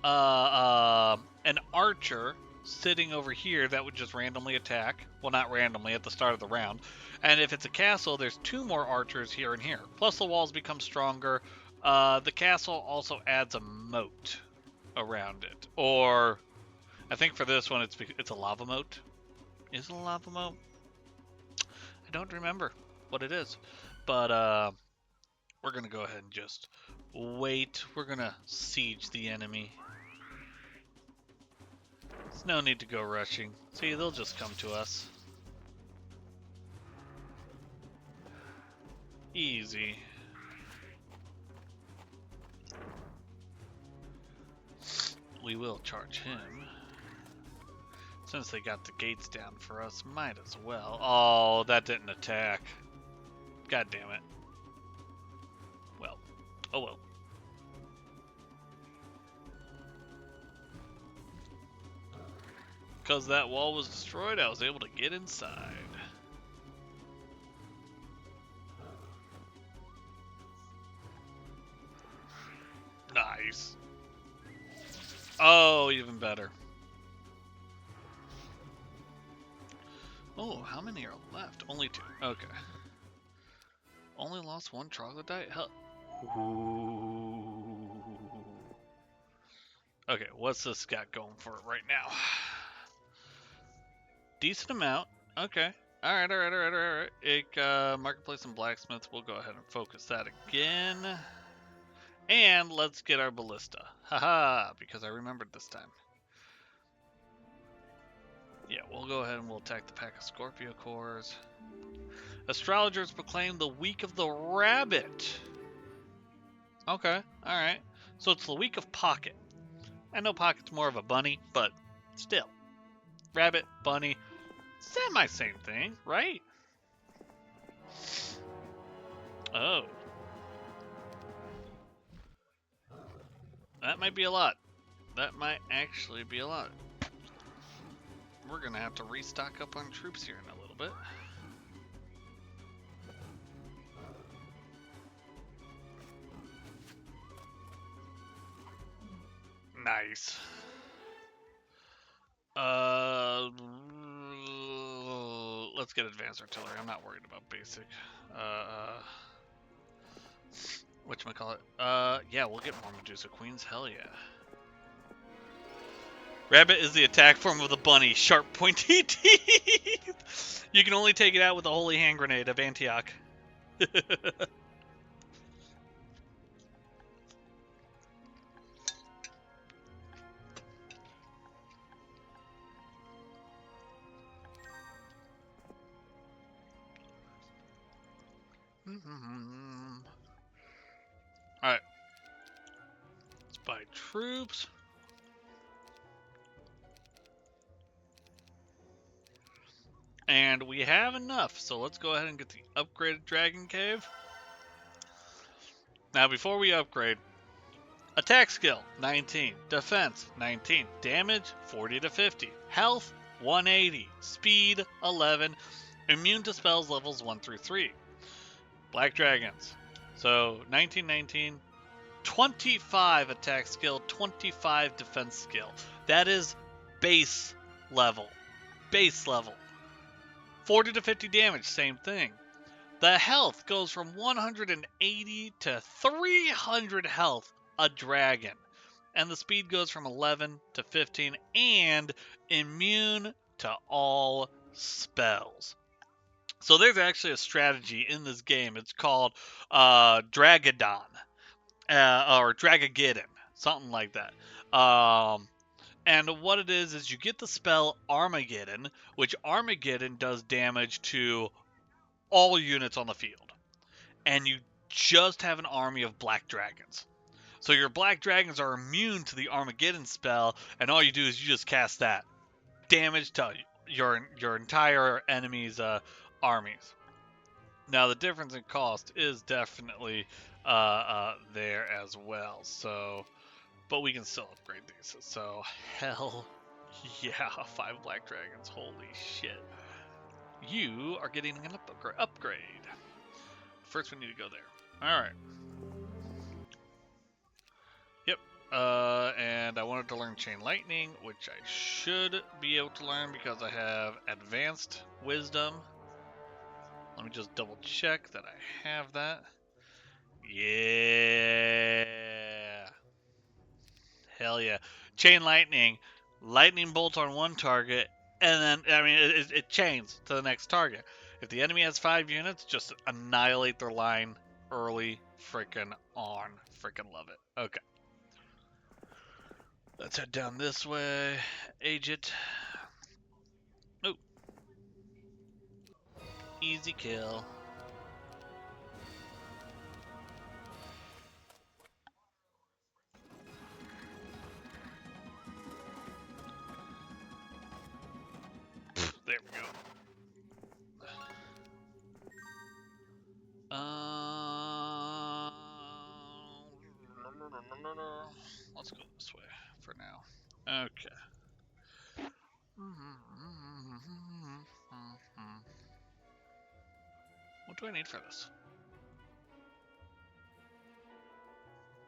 [SPEAKER 1] an archer sitting over here that would just randomly attack. Well, not randomly, at the start of the round. And if it's a castle, there's 2 more archers here and here. Plus the walls become stronger. The castle also adds a moat around it. Or, I think for this one, it's a lava moat. Is it a lava moat? I don't remember what it is. But, we're going to go ahead and just wait. We're going to siege the enemy. There's no need to go rushing. See, they'll just come to us. Easy. We will charge him. Since they got the gates down for us, might as well. Oh, that didn't attack. God damn it. Well. Oh well. Because that wall was destroyed, I was able to get inside. Nice. Oh, even better. Oh, how many are left? Only 2. Okay. Only lost 1 troglodyte? Hell. Ooh. Okay, what's this got going for it right now? Decent amount. Okay. Alright. Marketplace and blacksmith. We'll go ahead and focus that again. And let's get our ballista. Haha, because I remembered this time. Yeah, we'll go ahead and we'll attack the pack of Scorpio cores. Astrologers proclaim the week of the rabbit. Okay, alright. So it's the week of Pocket. I know Pocket's more of a bunny, but still. Rabbit, bunny, semi-same thing, right? Oh. That might be a lot. That might actually be a lot. We're gonna have to restock up on troops here in a little bit. Nice. Let's get advanced artillery. I'm not worried about basic. Whatchamacallit? Yeah, we'll get more Medusa Queens. Hell yeah. Rabbit is the attack form of the bunny. Sharp, pointy teeth. You can only take it out with a holy hand grenade of Antioch. Alright. Let's buy troops. And we have enough, so let's go ahead and get the upgraded Dragon Cave. Now, before we upgrade, attack skill, 19. Defense, 19. Damage, 40 to 50. Health, 180. Speed, 11. Immune to spells levels 1 through 3. Black Dragons. So, 19, 19. 25 attack skill, 25 defense skill. That is base level. Base level. 40 to 50 damage, same thing. The health goes from 180 to 300 health, a dragon. And the speed goes from 11 to 15 and immune to all spells. So there's actually a strategy in this game. It's called Dragodon. or Dragageddon, something like that. And what it is you get the spell Armageddon, which Armageddon does damage to all units on the field. And you just have an army of black dragons. So your black dragons are immune to the Armageddon spell, and all you do is you just cast that damage to your entire enemy's armies. Now the difference in cost is definitely there as well. So, but we can still upgrade these. So hell yeah, 5 black dragons. Holy shit! You are getting an upgrade. First, we need to go there. All right. Yep. And I wanted to learn Chain Lightning, which I should be able to learn because I have Advanced Wisdom. Let me just double check that I have that. Yeah. Hell yeah. Chain Lightning. Lightning bolt on one target, and then, I mean, it chains to the next target. If the enemy has 5 units, just annihilate their line early freaking on. Freaking love it. Okay. Let's head down this way. Age it. Oh. Easy kill. There we go. Let's go this way for now. Okay. What do I need for this?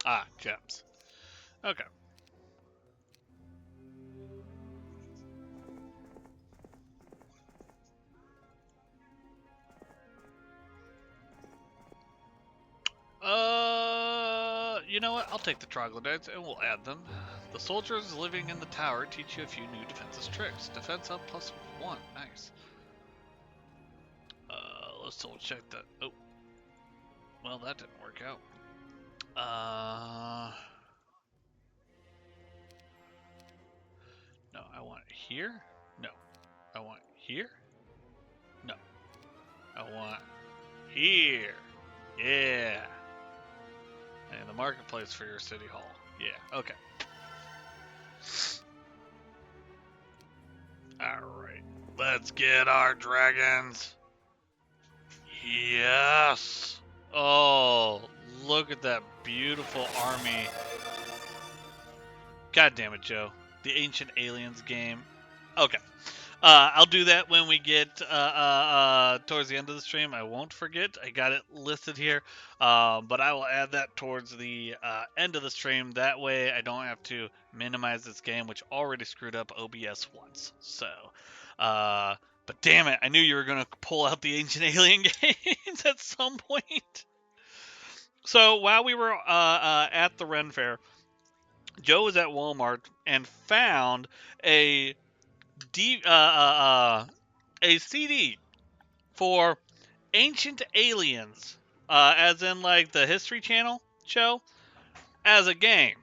[SPEAKER 1] Ah, gems. Okay. You know what? I'll take the troglodytes and we'll add them. The soldiers living in the tower teach you a few new defensive tricks. Defense up +1. Nice. Let's double check that. Oh. Well, that didn't work out. No, I want it here. No. I want it here. No. I want here. Yeah. And the marketplace for your city hall. Yeah, okay. Alright. Let's get our dragons. Yes. Oh, look at that beautiful army. God damn it, Joe. The Ancient Aliens game. Okay. I'll do that when we get towards the end of the stream. I won't forget. I got it listed here. But I will add that towards the end of the stream. That way I don't have to minimize this game, which already screwed up OBS once. So, but damn it, I knew you were going to pull out the Ancient Alien games at some point. So while we were at the Ren Fair, Joe was at Walmart and found a a CD for Ancient Aliens, as in like the History Channel show, as a game.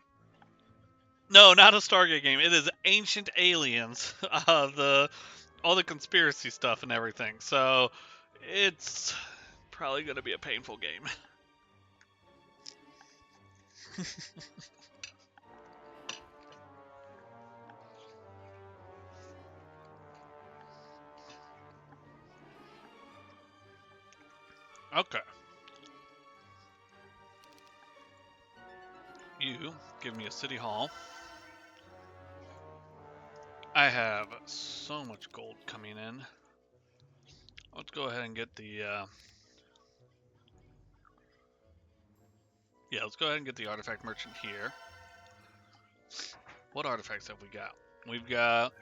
[SPEAKER 1] No, not a Stargate game. It is Ancient Aliens, the all the conspiracy stuff and everything. So it's probably gonna be a painful game. Okay. You give me a city hall. I have so much gold coming in. Let's go ahead and get the yeah, let's go ahead and get the artifact merchant here. What artifacts have we got? We've got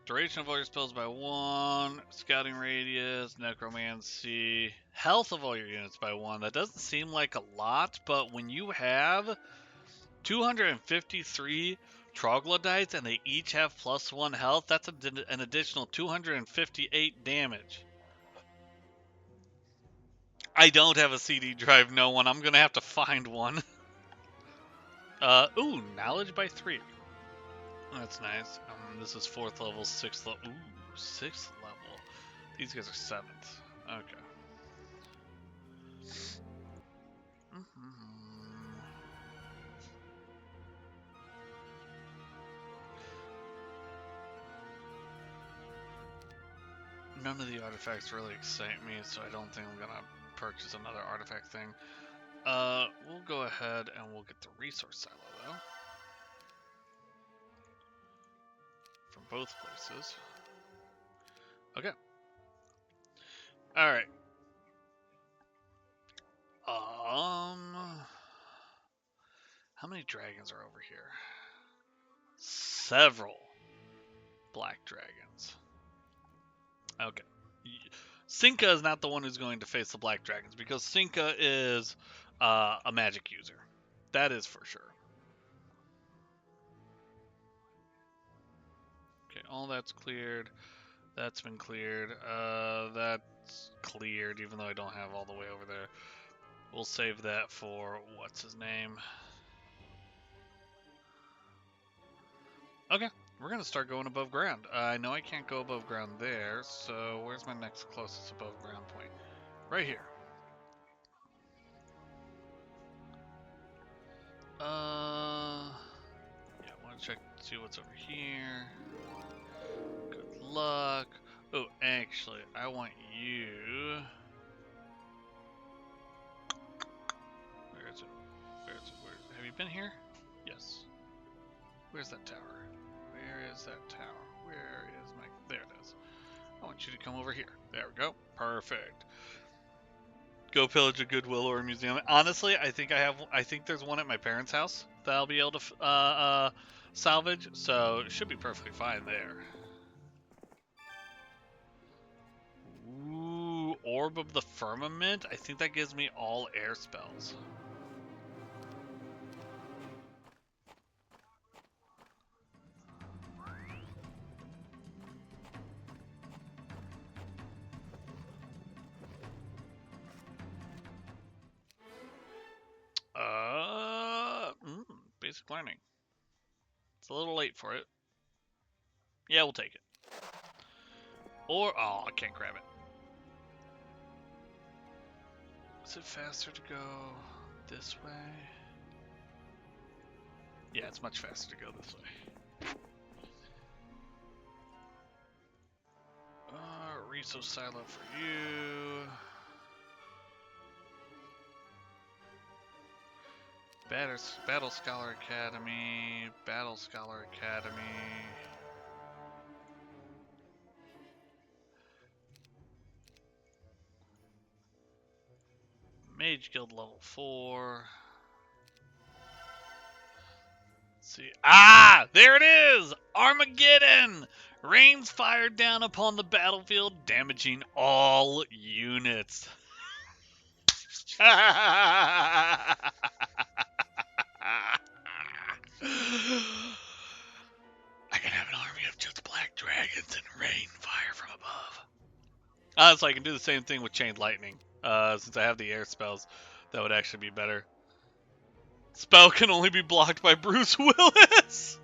[SPEAKER 1] duration of all your spells by 1, scouting radius, necromancy, health of all your units by 1. That doesn't seem like a lot, but when you have 253 troglodytes and they each have +1 health, that's an additional 258 damage. I don't have a CD drive, no one. I'm gonna have to find one. Ooh, knowledge by 3. That's nice. This is 4th level, 6th level. Ooh, 6th level. These guys are 7th. Okay. None of the artifacts really excite me, so I don't think I'm gonna purchase another artifact thing. We'll go ahead and we'll get the resource silo though. From both places. Okay. Alright. How many dragons are over here? Several black dragons. Okay. Sinka is not the one who's going to face the black dragons because Sinka is a magic user. That is for sure. Okay, all that's cleared. That's been cleared. That's cleared, even though I don't have all the way over there. We'll save that for what's his name. Okay, we're gonna start going above ground. I know I can't go above ground there, so where's my next closest above ground point? Right here. Yeah, I want to check, see what's over here. Good luck. Oh, actually, I want you. Where is it? Where is it? Where is it? Have you been here? Yes. Where's that tower? Where is that tower? Where is my... There it is. I want you to come over here. There we go. Perfect. Go pillage a Goodwill or a museum. Honestly, I think there's one at my parents' house that I'll be able to salvage, so it should be perfectly fine there. Ooh, Orb of the Firmament. I think that gives me all air spells. Basic learning. It's a little late for it. Yeah, we'll take it. Or, oh, I can't grab it. Is it faster to go this way? Yeah, it's much faster to go this way. Resource silo for you. Battle Scholar Academy. Battle Scholar Academy. Mage Guild level 4. Let's see. Ah! There it is! Armageddon! Rains fired down upon the battlefield, damaging all units. I can have an army of just black dragons and rain fire from above. So I can do the same thing with chained lightning. Since I have the air spells, that would actually be better. Spell can only be blocked by Bruce Willis.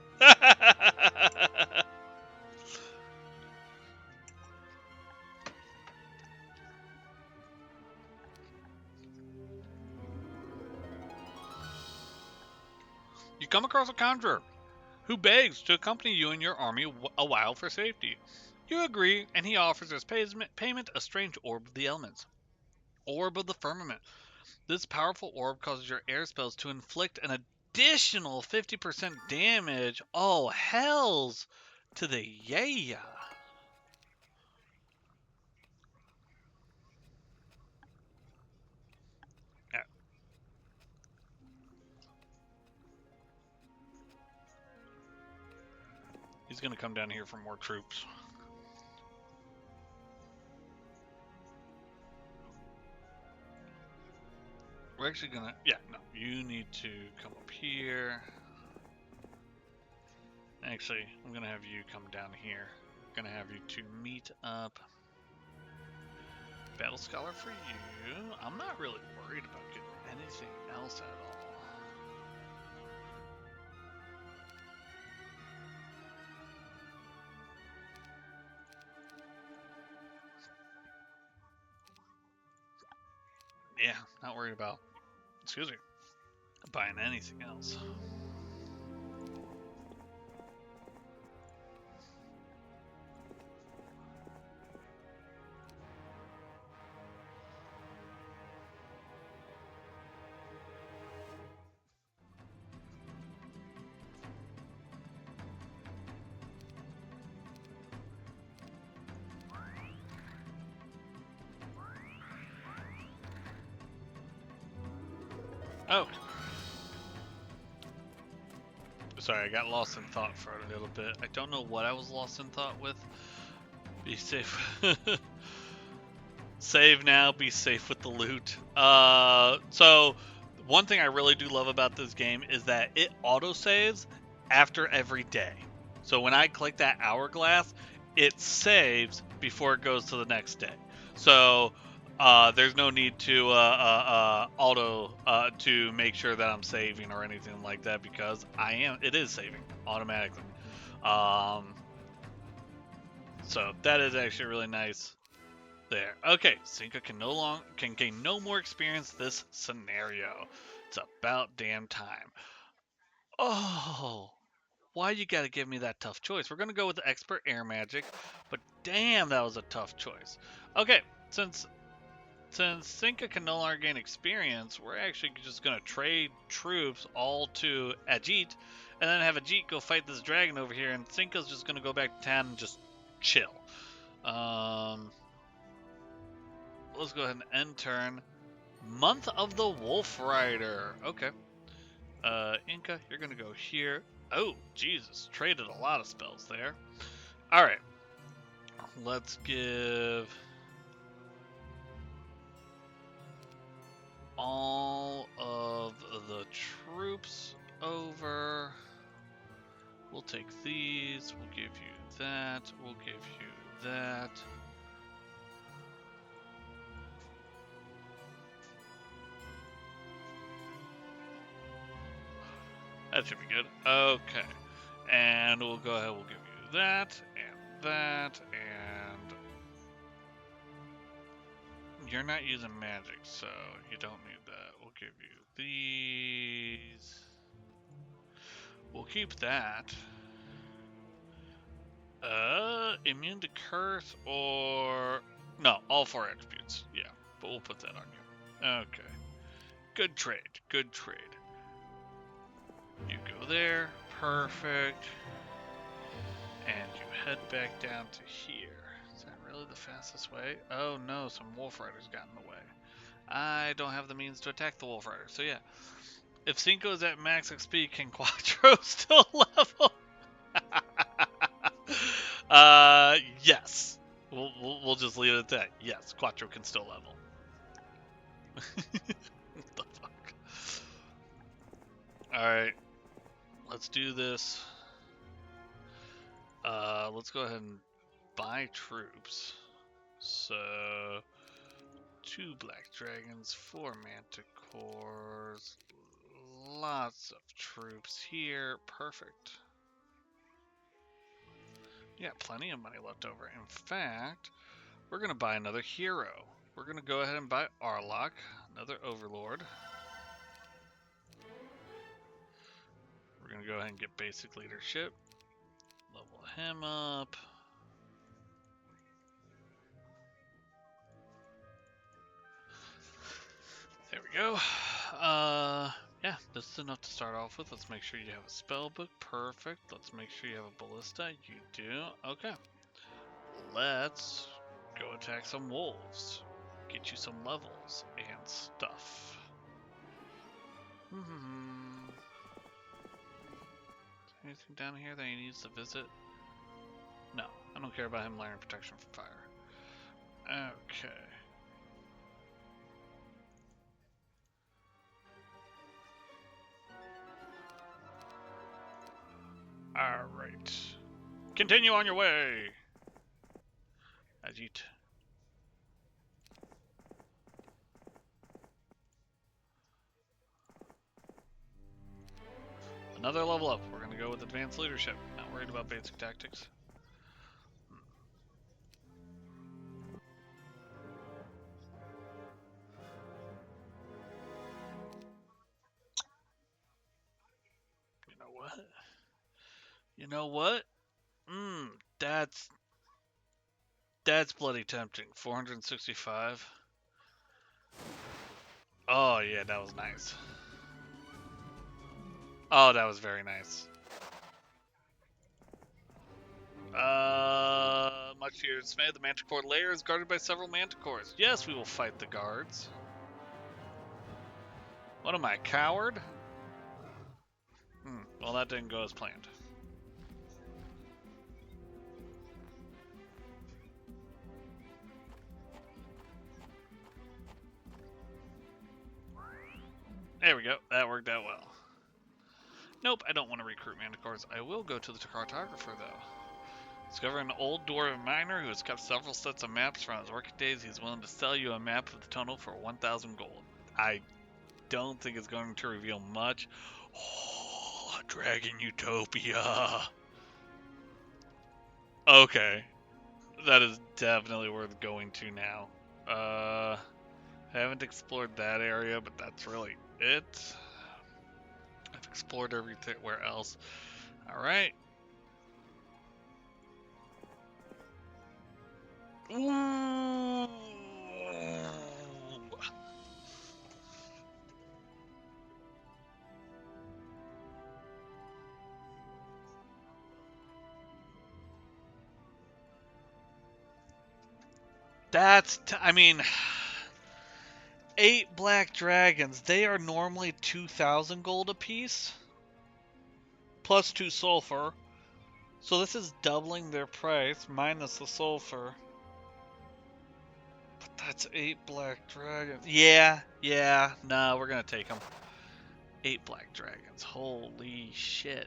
[SPEAKER 1] You come across a conjurer who begs to accompany you and your army a while for safety. You agree, and he offers as payment a strange orb of the elements. Orb of the Firmament. This powerful orb causes your air spells to inflict an additional 50% damage. Oh, hells to the yeah. He's going to come down here for more troops. We're actually going to... Yeah, no. You need to come up here. Actually, I'm going to have you come down here. I'm going to have you two meet up. Battle Scholar for you. I'm not really worried about getting anything else at all. Yeah, not worried about, excuse me, buying anything else. Oh, sorry, I got lost in thought for a little bit. I don't know what I was lost in thought with. Be safe. Save now, be safe with the loot. So one thing I really do love about this game is that it auto saves after every day. So when I click that hourglass, it saves before it goes to the next day. So there's no need to auto to make sure that I'm saving or anything like that because it is saving automatically. Um, so that is actually really nice. There. Okay, Cinca can gain no more experience this scenario. It's about damn time. Oh, why you gotta give me that tough choice? We're gonna go with the expert air magic, but damn, that was a tough choice. Okay, since Cinca can no longer gain experience, we're actually just gonna trade troops all to Ajit, and then have Ajit go fight this dragon over here, and Cinca's just gonna go back to town and just chill. Let's go ahead and end turn. Month of the Wolf Rider. Okay. Inca, you're gonna go here. Oh, Jesus. Traded a lot of spells there. Alright. Let's give all of the troops over. We'll take these. We'll give you that. We'll give you that. That should be good. Okay. And we'll go ahead, we'll give you that, and that, and you're not using magic, so you don't need that. We'll give you these. We'll keep that. Immune to curse or... No, all 4 attributes. Yeah, but we'll put that on you. Okay. Good trade, good trade. You go there, perfect. And you head back down to here. Is that really the fastest way? Oh no, some Wolf Riders got in the way. I don't have the means to attack the Wolf Rider, so yeah. If Cinco's at max XP, can Quattro still level? Yes. We'll just leave it at that. Yes, Quattro can still level. What the fuck? Alright. Let's do this. Let's go ahead and buy troops. So, 2 black dragons, 4 manticores, lots of troops here. Perfect. Yeah, plenty of money left over. In fact, we're going to buy another hero. We're going to go ahead and buy Arlok, another overlord. We're going to go ahead and get basic leadership. Level him up. There we go. Yeah, this is enough to start off with. Let's make sure you have a spell book. Perfect. Let's make sure you have a ballista. You do. Okay. Let's go attack some wolves. Get you some levels and stuff. Anything down here that he needs to visit? No, I don't care about him learning protection from fire. Okay. Alright. Continue on your way! Ajit. Another level up. We're going to go with advanced leadership. Not worried about basic tactics. You know what? You know what? Mmm, that's bloody tempting. 465. Oh yeah, that was nice. Oh, that was very nice. Much to your dismay, the Manticore lair is guarded by several Manticores. Yes, we will fight the guards. What am I, a coward? Well, that didn't go as planned. There we go. That worked out well. Nope, I don't want to recruit Manticores. I will go to the cartographer, though. Discover an old dwarven miner who has kept several sets of maps from his working days. He's willing to sell you a map of the tunnel for 1,000 gold. I don't think it's going to reveal much. Oh, Dragon Utopia. Okay. That is definitely worth going to now. I haven't explored that area, but that's really it. I've explored everywhere else. Alright. Ooh. I mean, 8 black dragons, they are normally 2,000 gold apiece, plus 2 sulfur. So this is doubling their price, minus the sulfur. But that's 8 black dragons. Yeah, no, we're gonna take them. 8 black dragons, holy shit.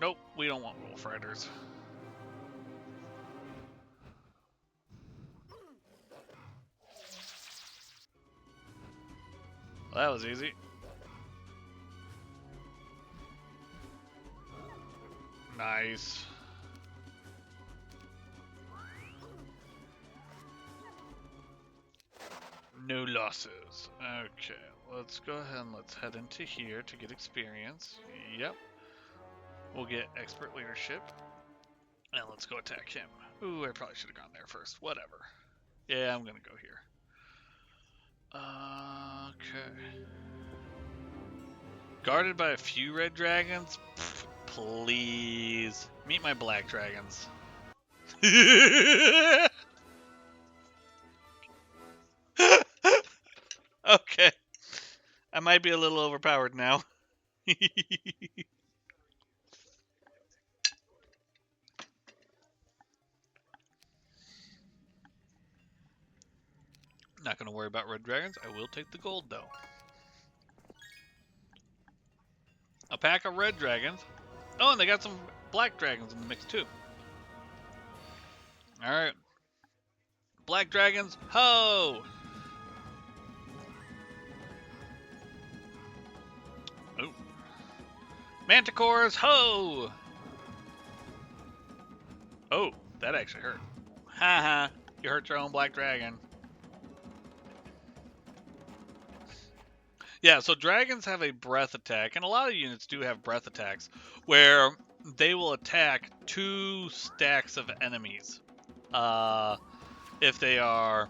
[SPEAKER 1] Nope, we don't want wolf riders. Well, that was easy. Nice. No losses. Okay, let's go ahead and let's head into here to get experience. Yep. We'll get expert leadership. And let's go attack him. Ooh, I probably should have gone there first. Whatever. Yeah, I'm gonna go here. Okay. Guarded by a few red dragons? Pfft, please. Meet my black dragons. Okay. I might be a little overpowered now. Not gonna worry about red dragons. I will take the gold though. A pack of red dragons. Oh, and they got some black dragons in the mix too. Alright. Black dragons, ho! Oh. Manticores, ho! Oh, that actually hurt. Haha, you hurt your own black dragon. Yeah, so dragons have a breath attack, and a lot of units do have breath attacks, where they will attack 2 stacks of enemies if they are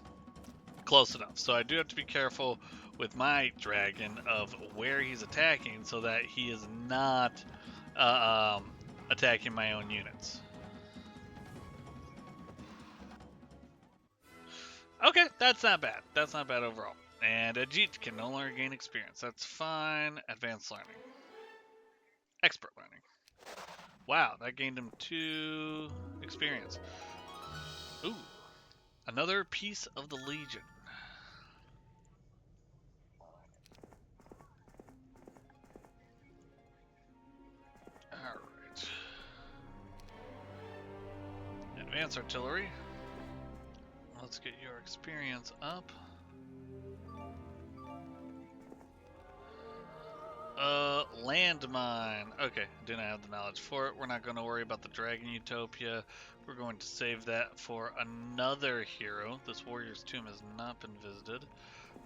[SPEAKER 1] close enough. So I do have to be careful with my dragon of where he's attacking so that he is not attacking my own units. Okay, that's not bad. That's not bad overall. And Ajit can no longer gain experience. That's fine. Advanced learning. Expert learning. Wow, that gained him 2 experience. Ooh, another piece of the Legion. Alright. Advanced artillery. Let's get your experience up. Landmine. Okay, didn't have the knowledge for it. We're not going to worry about the Dragon Utopia. We're going to save that for another hero. This Warrior's Tomb has not been visited.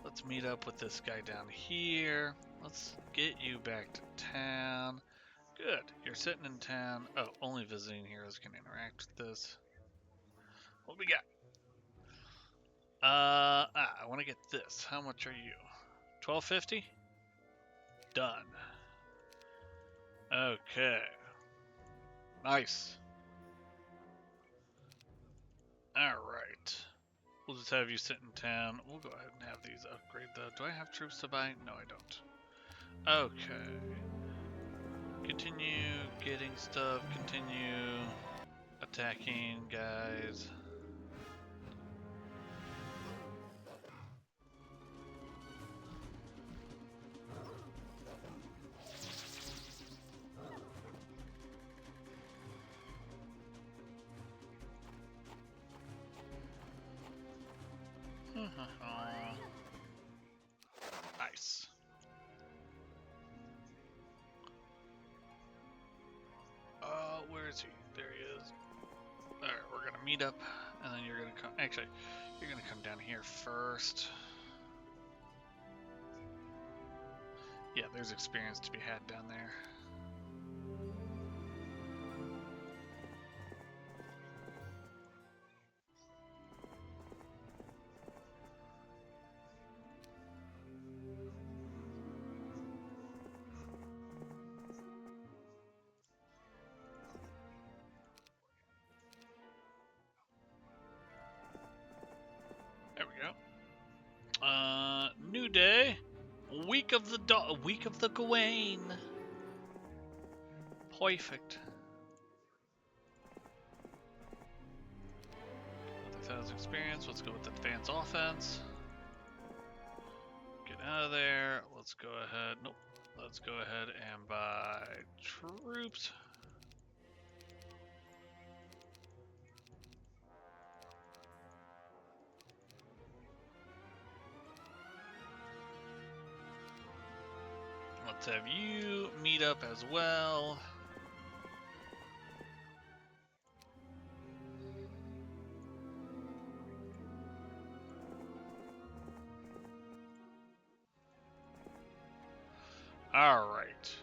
[SPEAKER 1] Let's meet up with this guy down here. Let's get you back to town. Good. You're sitting in town. Oh, only visiting heroes can interact with this. What we got? I want to get this. How much are you? 1250? Done. Okay. Nice. Alright. We'll just have you sit in town. We'll go ahead and have these upgrade though. Do I have troops to buy? No, I don't. Okay. Continue getting stuff. Continue attacking guys. Nice. Where is he? There he is. Alright, we're gonna meet up, and then you're gonna come. Actually, you're gonna come down here first. Yeah, there's experience to be had down there. There we go. New day. Week of the Gawain. Perfect. 1,000 experience. Let's go with advanced offense. Get out of there. Let's go ahead. Nope. Let's go ahead and buy troops. Let's have you meet up as well. Alright.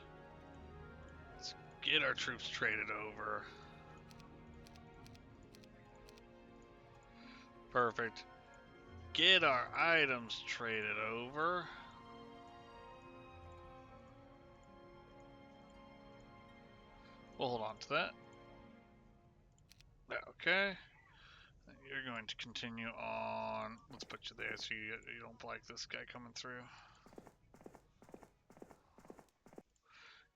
[SPEAKER 1] Let's get our troops traded over. Perfect. Get our items traded over. We'll hold on to that. Okay. You're going to continue on. Let's put you there so you don't like this guy coming through.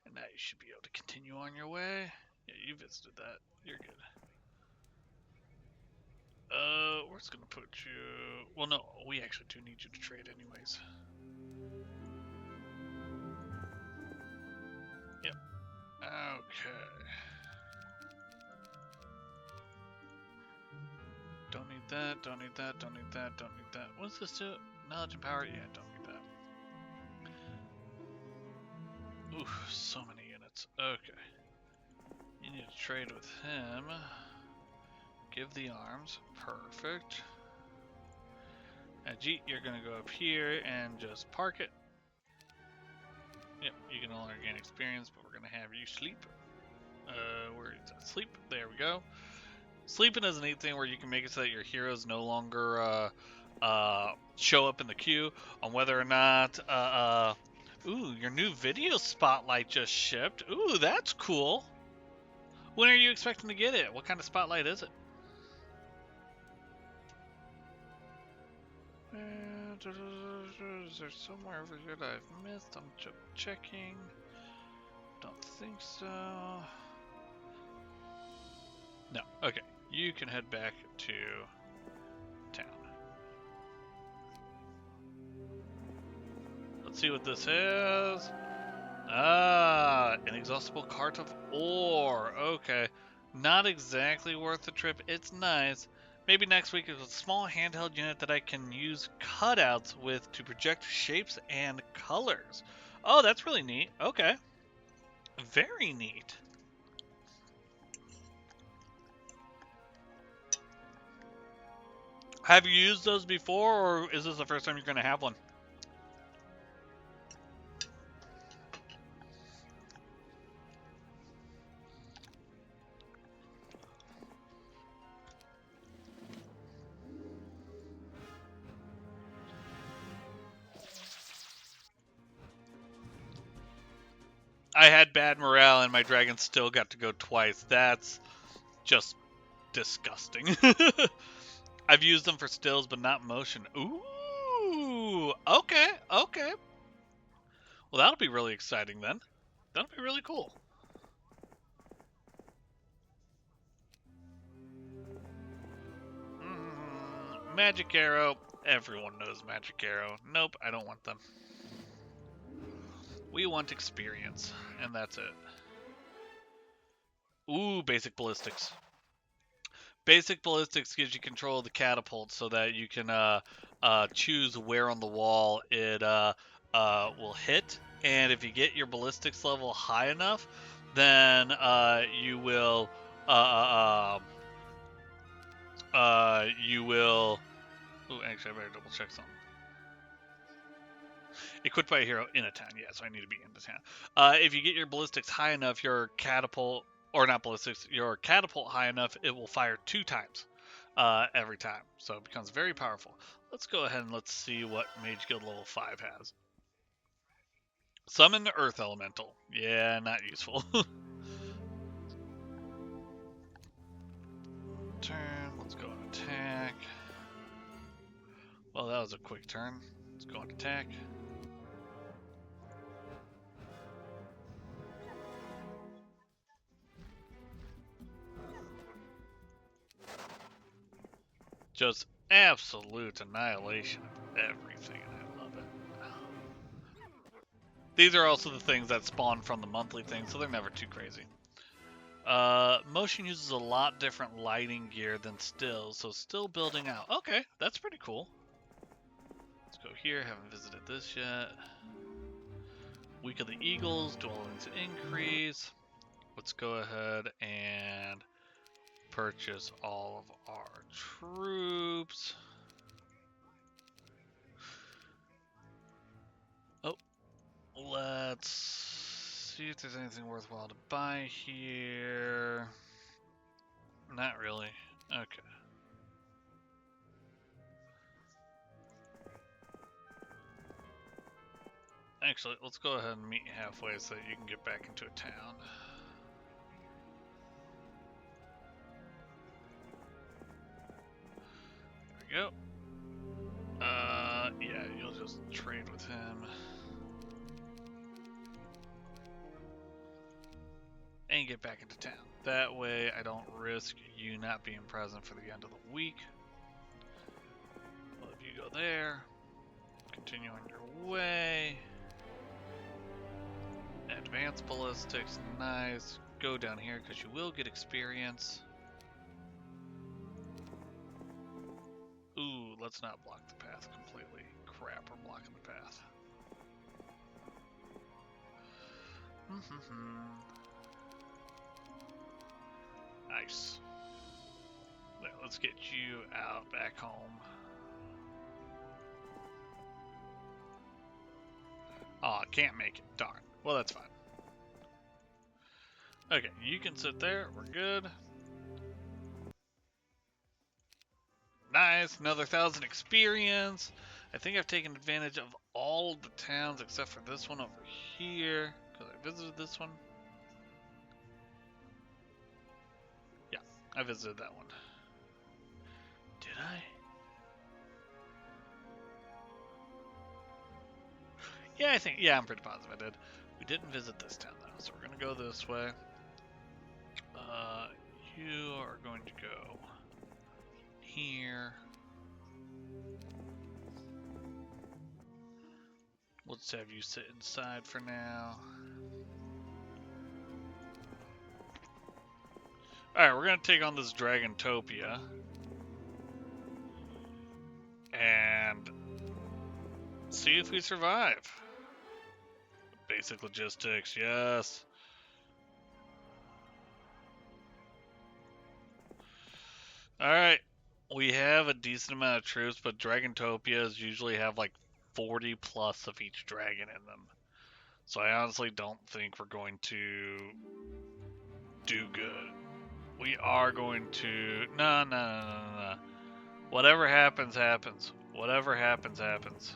[SPEAKER 1] And now you should be able to continue on your way. Yeah, you visited that. You're good. We're just gonna put you. Well, no, we actually do need you to trade anyways. Yep. Okay. Don't need that, don't need that, don't need that, don't need that. What's this do? Knowledge and power? Yeah, don't need that. Oof, so many units. Okay. You need to trade with him. Give the arms. Perfect. Ajit, you're gonna go up here and just park it. Yep, you can no longer gain experience, but we're gonna have you sleep. Where is that? Sleep. There we go. Sleeping is a neat thing where you can make it so that your heroes no longer show up in the queue on whether or not. Ooh, your new video spotlight just shipped. Ooh, that's cool. When are you expecting to get it? What kind of spotlight is it? Is there somewhere over here that I've missed? I'm just checking. Don't think so. No. Okay. You can head back to town. Let's see what this is. Ah, inexhaustible cart of ore. Okay. Not exactly worth the trip. It's nice. Maybe next week is a small handheld unit that I can use cutouts with to project shapes and colors. Oh, that's really neat. Okay. Very neat. Have you used those before, or is this the first time you're going to have one? I had bad morale and my dragon still got to go twice. That's just disgusting. I've used them for stills, but not motion. Ooh, okay, okay. Well, that'll be really exciting then. That'll be really cool. Magic Arrow. Everyone knows Magic Arrow. Nope, I don't want them. We want experience, and that's it. Ooh, basic ballistics. Basic ballistics gives you control of the catapult so that you can choose where on the wall it will hit. And if you get your ballistics level high enough, then you will you will. Ooh, actually, I better double check something. Equipped by a hero in a town. Yeah, so I need to be in the town. If you get your ballistics high enough, your catapult, or not ballistics, your catapult high enough, it will fire 2 times every time. So it becomes very powerful. Let's go ahead and let's see what Mage Guild level 5 has. Summon the Earth Elemental. Yeah, not useful. Turn. Let's go on attack. Well, that was a quick turn. Let's go on attack. Just absolute annihilation of everything, and I love it. These are also the things that spawn from the monthly thing, so they're never too crazy. Motion uses a lot different lighting gear than still, so still building out. Okay, that's pretty cool. Let's go here, haven't visited this yet. Week of the Eagles, dwellings increase. Let's go ahead and purchase all of our troops. Oh, let's see if there's anything worthwhile to buy here. Not really. Okay. Actually, let's go ahead and meet halfway so that you can get back into a town. There we go. Yeah, you'll just trade with him. And get back into town. That way I don't risk you not being present for the end of the week. Well, if you go there, continue on your way. Advanced ballistics, nice. Go down here because you will get experience. Ooh, let's not block the path completely. Crap, we're blocking the path. Nice. Well, let's get you out back home. Oh, I can't make it. Darn. Well, that's fine. Okay, you can sit there. We're good. Nice. Another 1,000 experience. I think I've taken advantage of all the towns except for this one over here. Because I visited this one. Yeah, I visited that one. Did I? Yeah, I'm pretty positive I did. We didn't visit this town though, so we're gonna go this way. You are going to go here. Let's have you sit inside for now. Alright, we're gonna take on this Dragantopia. And see if we survive. Basic logistics, yes. Alright. We have a decent amount of troops, but Dragontopias usually have like 40 plus of each dragon in them. So I honestly don't think we're going to do good. We are going to... No, no, no, no, no, no. Whatever happens, happens. Whatever happens, happens.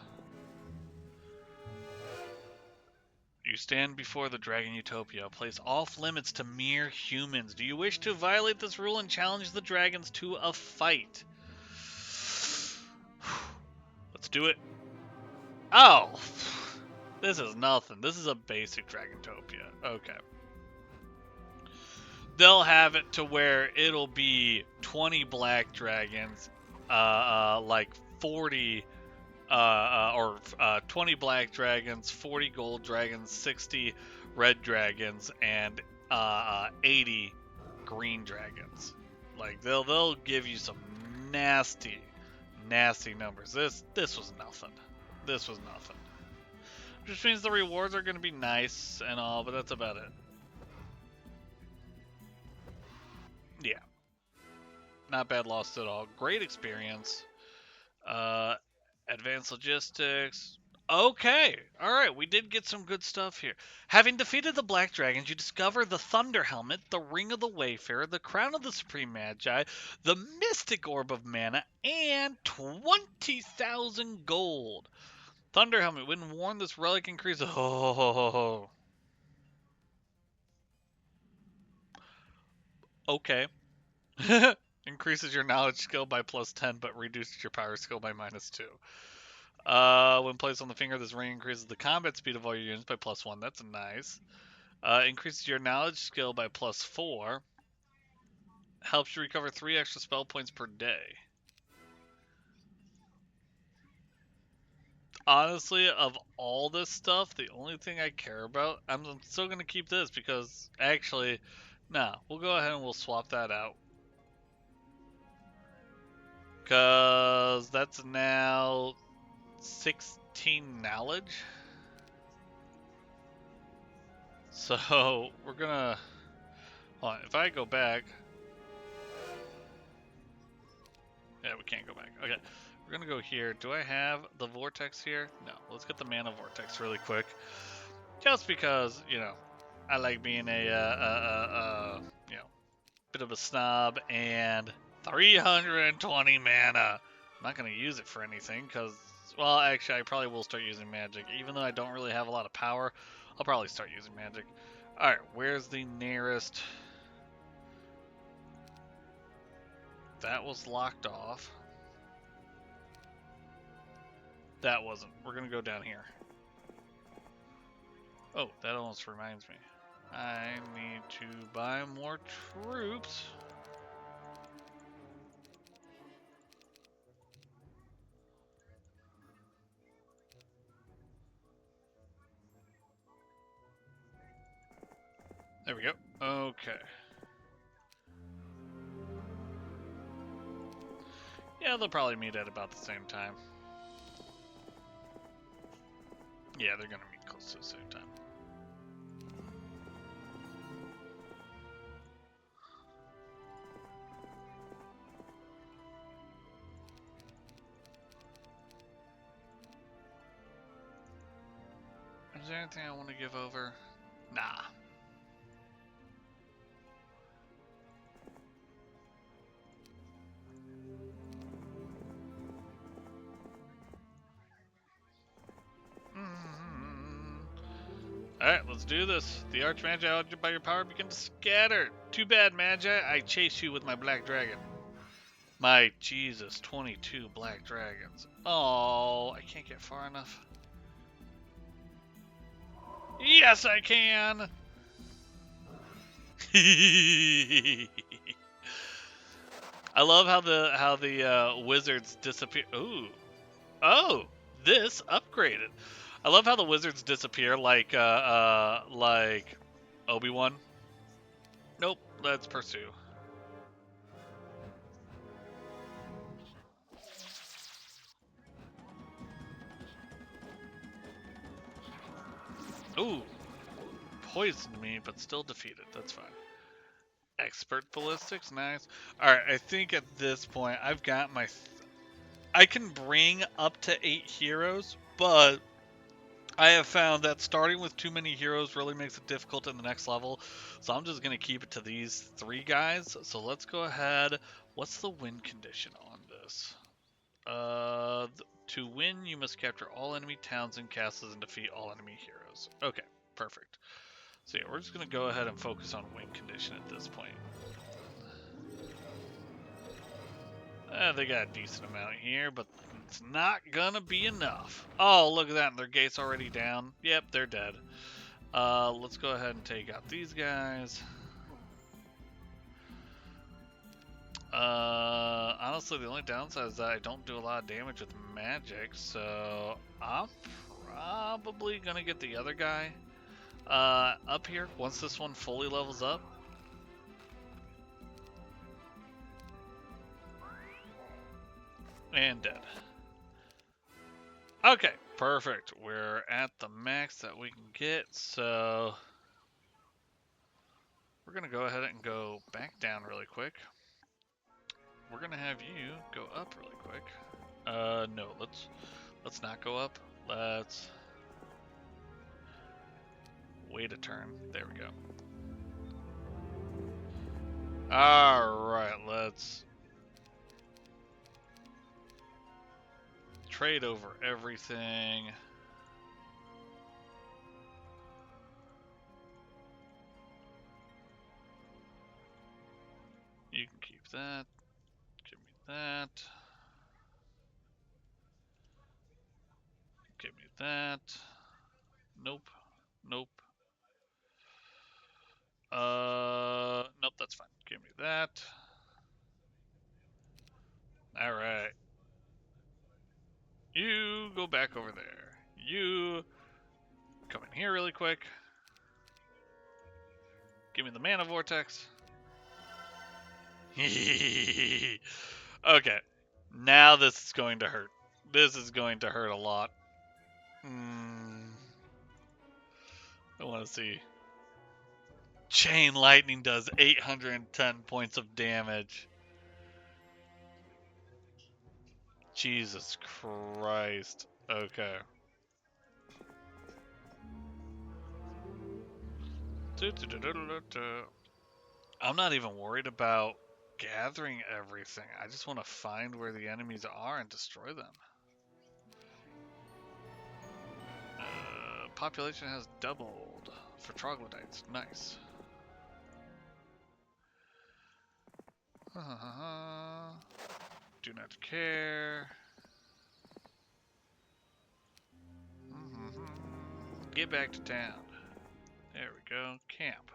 [SPEAKER 1] You stand before the Dragon Utopia. Place off limits to mere humans. Do you wish to violate this rule and challenge the dragons to a fight? Let's do it. Oh! This is nothing. This is a basic Dragontopia. Okay. They'll have it to where it'll be 20 black dragons, like 40 or 20 black dragons, 40 gold dragons, 60 red dragons, and 80 green dragons. Like they'll give you some nasty, nasty numbers. This was nothing. This was nothing. Which means the rewards are going to be nice and all, but that's about it. Yeah, not bad loss at all. Great experience. Advanced logistics. Okay, alright, we did get some good stuff here. Having defeated the Black Dragons, you discover the Thunder Helmet, the Ring of the Wayfarer, the Crown of the Supreme Magi, the Mystic Orb of Mana, and 20,000 gold. Thunder Helmet, when worn, this relic increases. Oh, okay. Increases your knowledge skill by +10, but reduces your power skill by -2. When placed on the finger, this ring increases the combat speed of all your units by +1. That's nice. Increases your knowledge skill by +4. Helps you recover 3 extra spell points per day. Honestly, of all this stuff, the only thing I care about, I'm still going to keep this because actually, no, we'll go ahead and we'll swap that out. Because that's now 16 knowledge. So we're gonna, hold on, if I go back, yeah, we can't go back. Okay, we're gonna go here. Do I have the vortex here? No, let's get the mana vortex really quick. Just because, you know, I like being a, you know, bit of a snob, and 320 mana. I'm not gonna use it for anything because, well, actually, I probably will start using magic. Even though I don't really have a lot of power, I'll probably start using magic. Alright, where's the nearest? That was locked off. That wasn't. We're gonna go down here. Oh, that almost reminds me. I need to buy more troops. There we go. Okay. Yeah, they'll probably meet at about the same time. Yeah, they're gonna meet close to the same time. Is there anything I want to give over? Nah. Alright, let's do this. The Archmagi, by your power, begin to scatter. Too bad, Magi. I chase you with my black dragon. My Jesus, 22 black dragons. Oh, I can't get far enough. Yes, I can! I love how the wizards disappear. Ooh. Oh, this upgraded. I love how the wizards disappear like Obi-Wan. Nope, let's pursue. Ooh. Poisoned me, but still defeated. That's fine. Expert ballistics, nice. All right, I think at this point I've got my. I can bring up to 8 heroes, but I have found that starting with too many heroes really makes it difficult in the next level. So I'm just gonna keep it to these 3 guys. So let's go ahead. What's the win condition on this? To win, you must capture all enemy towns and castles and defeat all enemy heroes. Okay, perfect. So yeah, we're just gonna go ahead and focus on win condition at this point. They got a decent amount here, but it's not gonna be enough. Oh, look at that, their gate's already down. Yep, they're dead. Let's go ahead and take out these guys. Honestly, the only downside is that I don't do a lot of damage with magic, so I'm probably gonna get the other guy up here once this one fully levels up. And dead. Okay, perfect. We're at the max that we can get, so we're gonna go ahead and go back down really quick. We're gonna have you go up really quick. No, let's not go up. Let's wait a turn. There we go. Alright, let's trade over everything. You can keep that. Give me that. Give me that. Nope. Nope. Nope, that's fine. Give me that. Alright. You go back over there. You come in here really quick. Give me the mana vortex. Okay. Now this is going to hurt. This is going to hurt a lot. I want to see. Chain lightning does 810 points of damage. Jesus Christ. Okay. I'm not even worried about gathering everything. I just want to find where the enemies are and destroy them. Population has doubled for troglodytes. Nice. Do not care. Get back to town. There we go. Camp.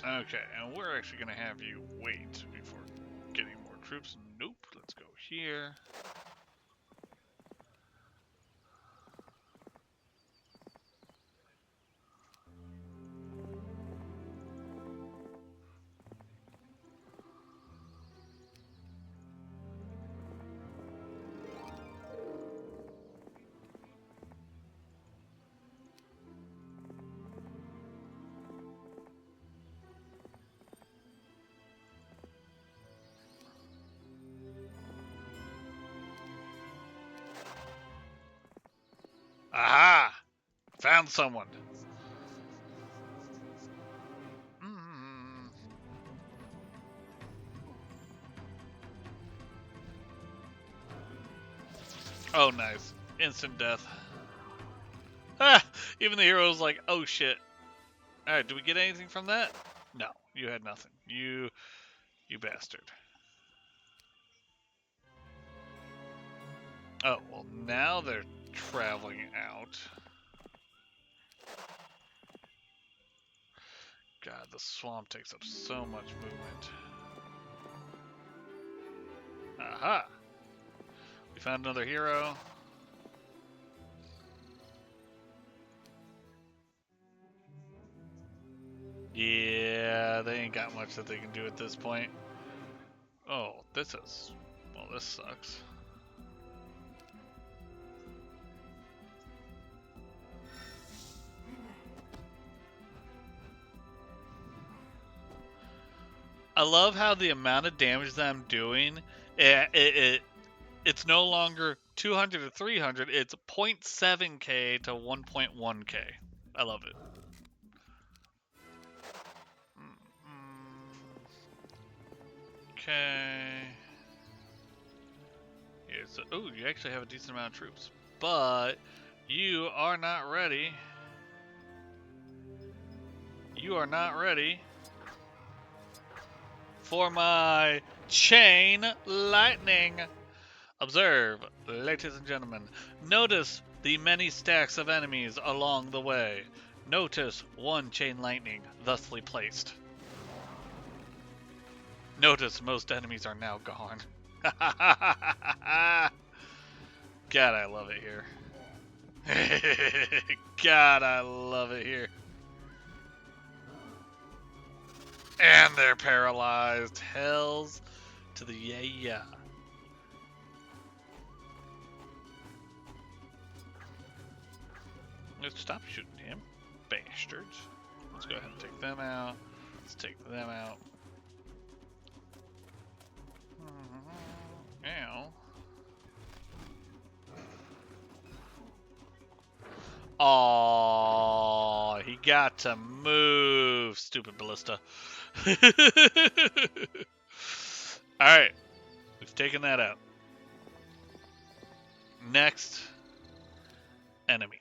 [SPEAKER 1] Okay, and we're actually going to have you wait before getting more troops. Nope. Let's go here. Aha! Found someone. Oh, nice. Instant death. Ah! Even the hero's like, oh shit. Alright, do we get anything from that? No, you had nothing. You bastard. Oh, well now they're traveling out. God, the swamp takes up so much movement. Aha! We found another hero. Yeah, they ain't got much that they can do at this point. Oh, this sucks. I love how the amount of damage that I'm doing, it's no longer 200 to 300, it's 0.7k to 1.1k. I love it. Okay. Here's oh, you actually have a decent amount of troops. But you are not ready. You are not ready for my chain lightning. Observe, ladies and gentlemen. Notice the many stacks of enemies along the way. Notice one chain lightning thusly placed. Notice most enemies are now gone. God, I love it here. God, I love it here. And they're paralyzed. Hells to the yeah. Let's stop shooting him. Bastards. Let's go ahead and take them out. Let's take them out. Ow. Oh, he got to move, stupid ballista. Alright, we've taken that out. Next enemy.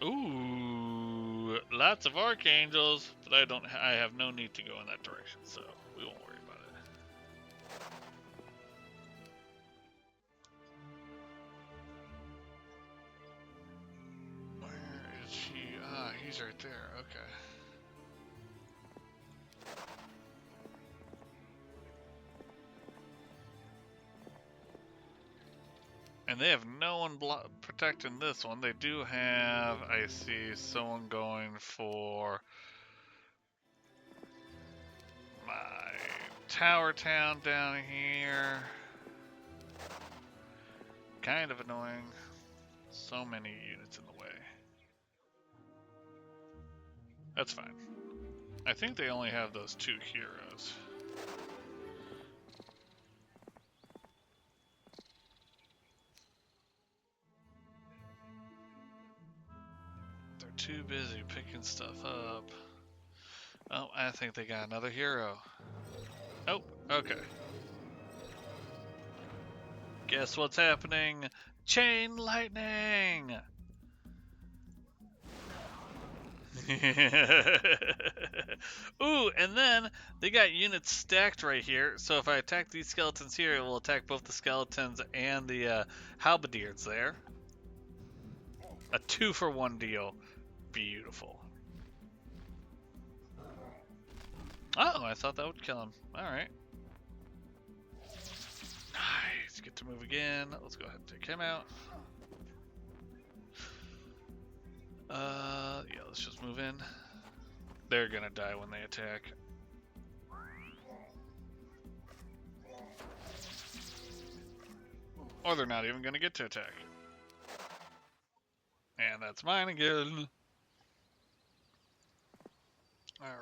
[SPEAKER 1] Ooh, lots of archangels, but I have no need to go in that direction, so we won't worry about it. Where is he? Ah, he's right there. Okay. And they have no one protecting this one. They do have, I see, someone going for my tower town down here. Kind of annoying. So many units in the way. That's fine. I think they only have those two heroes. They're too busy picking stuff up. Oh, I think they got another hero. Oh, okay. Guess what's happening? Chain lightning! Ooh, and then they got units stacked right here. So if I attack these skeletons here, it will attack both the skeletons and the halberdiers there. A 2-for-1 deal. Beautiful. Oh, I thought that would kill him. Alright. Nice. Get to move again. Let's go ahead and take him out. Yeah, let's just move in. They're gonna die when they attack. Or they're not even gonna get to attack. And that's mine again. Alright.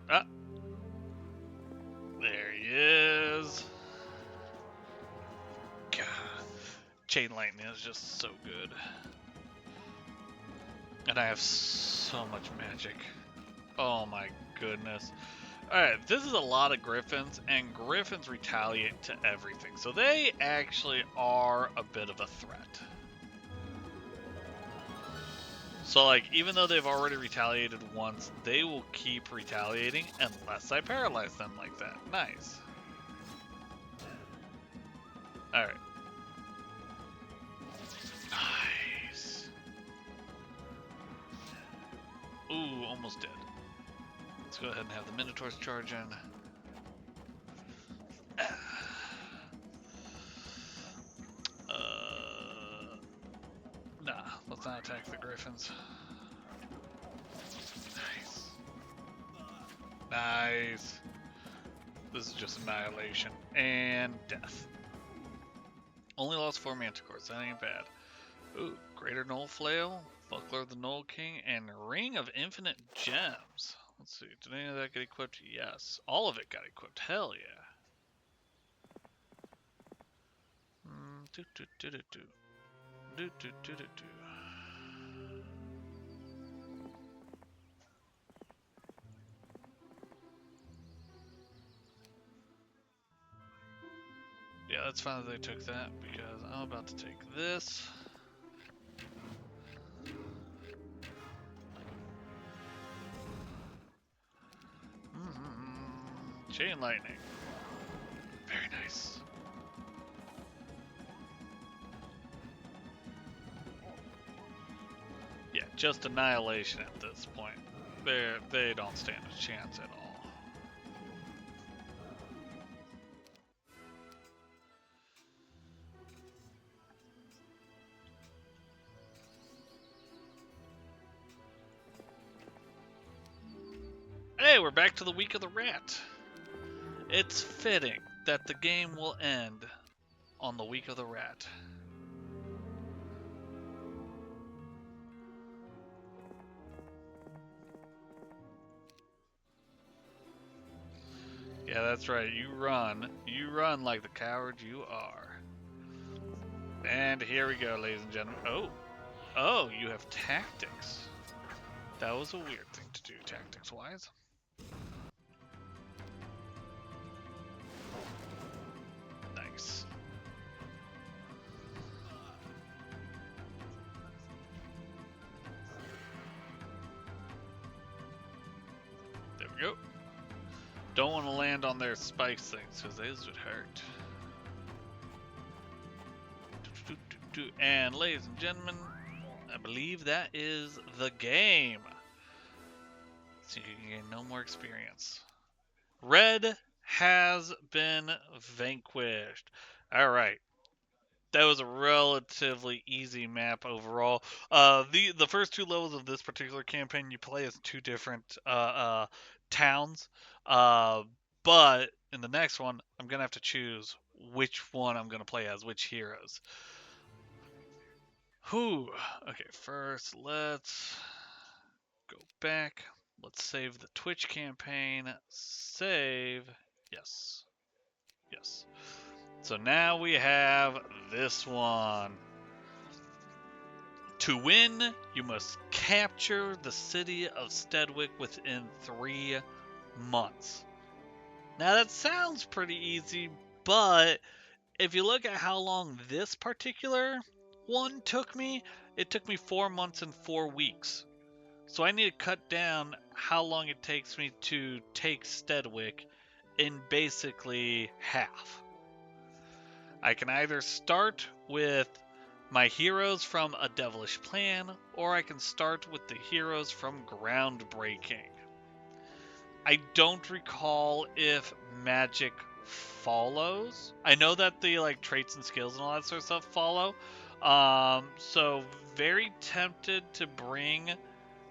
[SPEAKER 1] Ah. There he is. God. Chain lightning is just so good. And I have so much magic. Oh my goodness. Alright, this is a lot of griffins, and griffins retaliate to everything. So they actually are a bit of a threat. So like, even though they've already retaliated once, they will keep retaliating unless I paralyze them like that. Nice. Alright. Ooh, almost dead. Let's go ahead and have the Minotaurs charge in. Nah, let's not attack the Griffins. Nice. Nice. This is just annihilation and death. Only lost 4 Manticores, that ain't bad. Ooh, Greater Knoll Flail, Buckler of the Knoll King, and Ring of Infinite Gems. Let's see, did any of that get equipped? Yes. All of it got equipped, hell yeah. Do do do do do. Do do do do do. Yeah, that's fine that they took that, because I'm about to take this. Chain Lightning. Very nice. Yeah, just annihilation at this point. They don't stand a chance at all. Hey, we're back to the Week of the Rat. It's fitting that the game will end on the Week of the Rat. Yeah, that's right. You run. You run like the coward you are. And here we go, ladies and gentlemen. Oh, you have tactics. That was a weird thing to do, tactics-wise. Nice. There we go. Don't want to land on their spikes things, because those would hurt. And ladies and gentlemen, I believe that is the game. So you can gain no more experience. Red has been vanquished. Alright. That was a relatively easy map overall. The first 2 levels of this particular campaign, you play as 2 different towns. But in the next one, I'm going to have to choose which one I'm going to play as, which heroes. Whew. Okay, first let's go back. Let's save the Twitch campaign. Save. Yes. Yes. So now we have this one. To win, you must capture the city of Stedwick within 3 months. Now that sounds pretty easy, but if you look at how long this particular one took me, it took me 4 months and 4 weeks. So I need to cut down how long it takes me to take Stedwick in basically half. I can either start with my heroes from A Devilish Plan, or I can start with the heroes from Groundbreaking. I don't recall if magic follows. I know that the traits and skills and all that sort of stuff follow. So very tempted to bring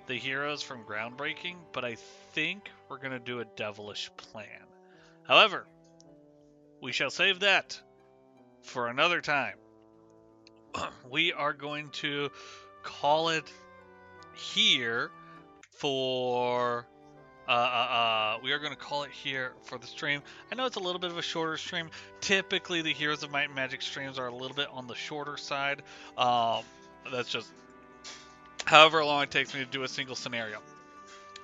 [SPEAKER 1] the heroes from Groundbreaking, but I think we're gonna do A Devilish Plan. However, we shall save that for another time. We are going to call it here for we are going to call it here for the stream. I know it's a little bit of a shorter stream. Typically, the Heroes of Might and Magic streams are a little bit on the shorter side. That's just however long it takes me to do a single scenario.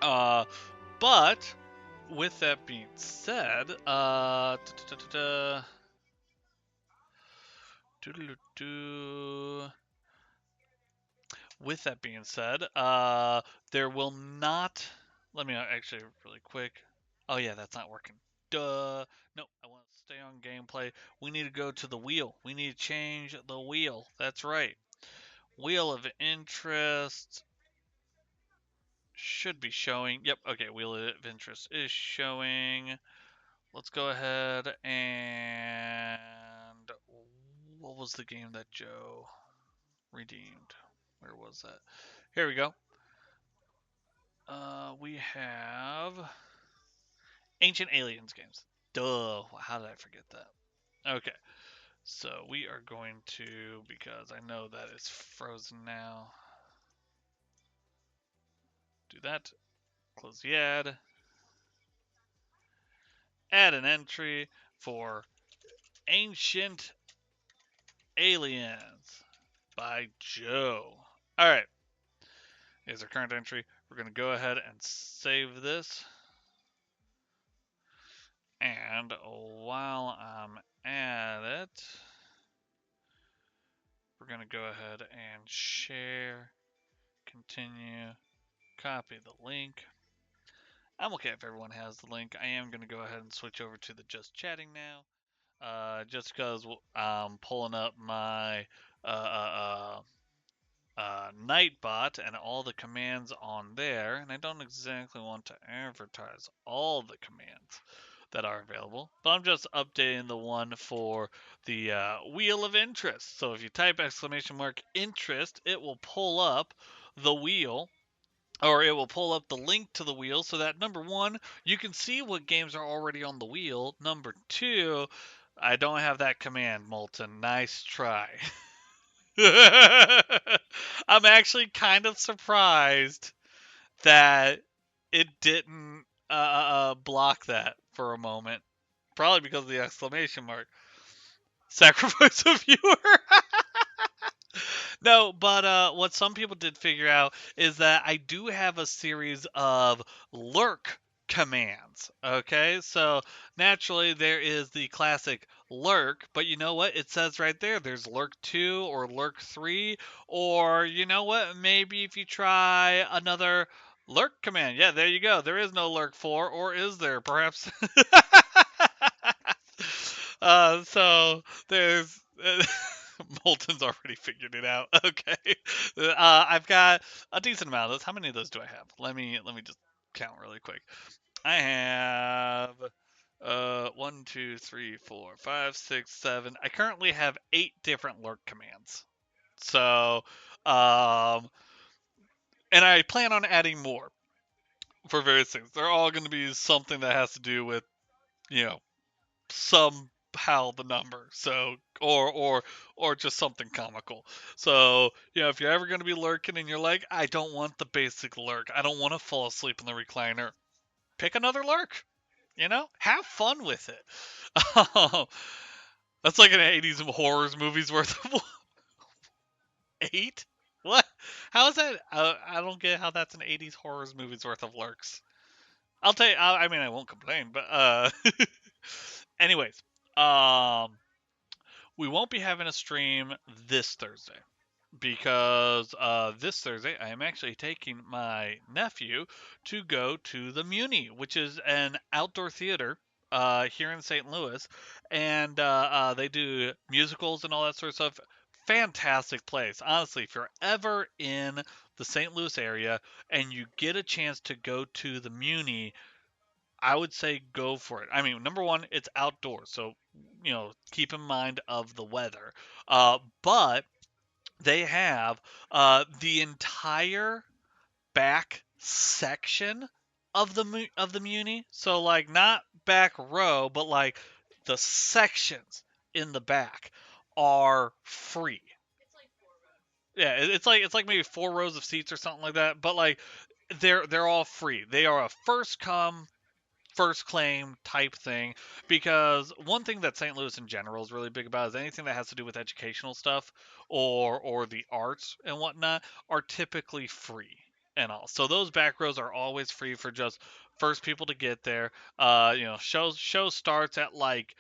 [SPEAKER 1] But with that being said, with that being said, there will not. Let me actually really quick. Oh yeah, that's not working. Duh. No, I want to stay on gameplay. We need to go to the wheel. We need to change the wheel. That's right. Wheel of interest. should be showing. Yep, okay, Wheel of Interest is showing. Let's go ahead and what was the game that Joe redeemed? Where was that? Here we go. We have Ancient Aliens games. Duh. How did I forget that? Okay. So we are going to, because I know that it's frozen now, do that. Close the ad. Add an entry for Ancient Aliens by Joe. All right. Here's our current entry. We're going to go ahead and save this. And while I'm at it, we're going to go ahead and share, continue, copy the link. I'm okay if everyone has the link. I am going to go ahead and switch over to the just chatting now, just because I'm pulling up my uh, uh, Nightbot and all the commands on there, and I don't exactly want to advertise all the commands that are available, but I'm just updating the one for the wheel of interest. So if you type !interest, it will pull up the wheel, or it will pull up the link to the wheel, so that number one, you can see what games are already on the wheel. Number two, I don't have that command, Molten. Nice try. I'm actually kind of surprised that it didn't block that for a moment. Probably because of the exclamation mark. Sacrifice a viewer. No, but what some people did figure out is that I do have a series of lurk commands. Okay, so naturally there is the classic lurk, but you know what? It says right there there's lurk 2 or lurk 3, or you know what? Maybe if you try another lurk command. Yeah, there you go. There is no lurk 4, or is there? Perhaps. So there's Molten's already figured it out. Okay, I've got a decent amount of those. How many of those do I have? Let me just count really quick. I have 1, 2, 3, 4, 5, 6, 7. I currently have 8 different lurk commands. So, um, and I plan on adding more for various things. They're all going to be something that has to do with you know somehow the number. So or just something comical. So, if you're ever going to be lurking and you're like, I don't want the basic lurk. I don't want to fall asleep in the recliner. Pick another lurk. Have fun with it. That's like an 80s horrors movie's worth of 8? What? How is that? I don't get how that's an 80s horrors movie's worth of lurks. I'll tell you, I mean, I won't complain, but anyways, um, we won't be having a stream this Thursday because this Thursday I am actually taking my nephew to go to the Muni, which is an outdoor theater here in St. Louis, and they do musicals and all that sort of stuff. Fantastic place, honestly. If you're ever in the St. Louis area and you get a chance to go to the Muni, I would say go for it. I mean, number one, it's outdoors, so keep in mind of the weather. But they have the entire back section of the Muni. So like not back row, but like the sections in the back are free. Yeah, it's like maybe 4 rows of seats or something like that. But like they're all free. They are a first come first claim type thing, because one thing that St. Louis in general is really big about is anything that has to do with educational stuff or the arts and whatnot are typically free and all. So those back rows are always free for just first people to get there. Show starts at like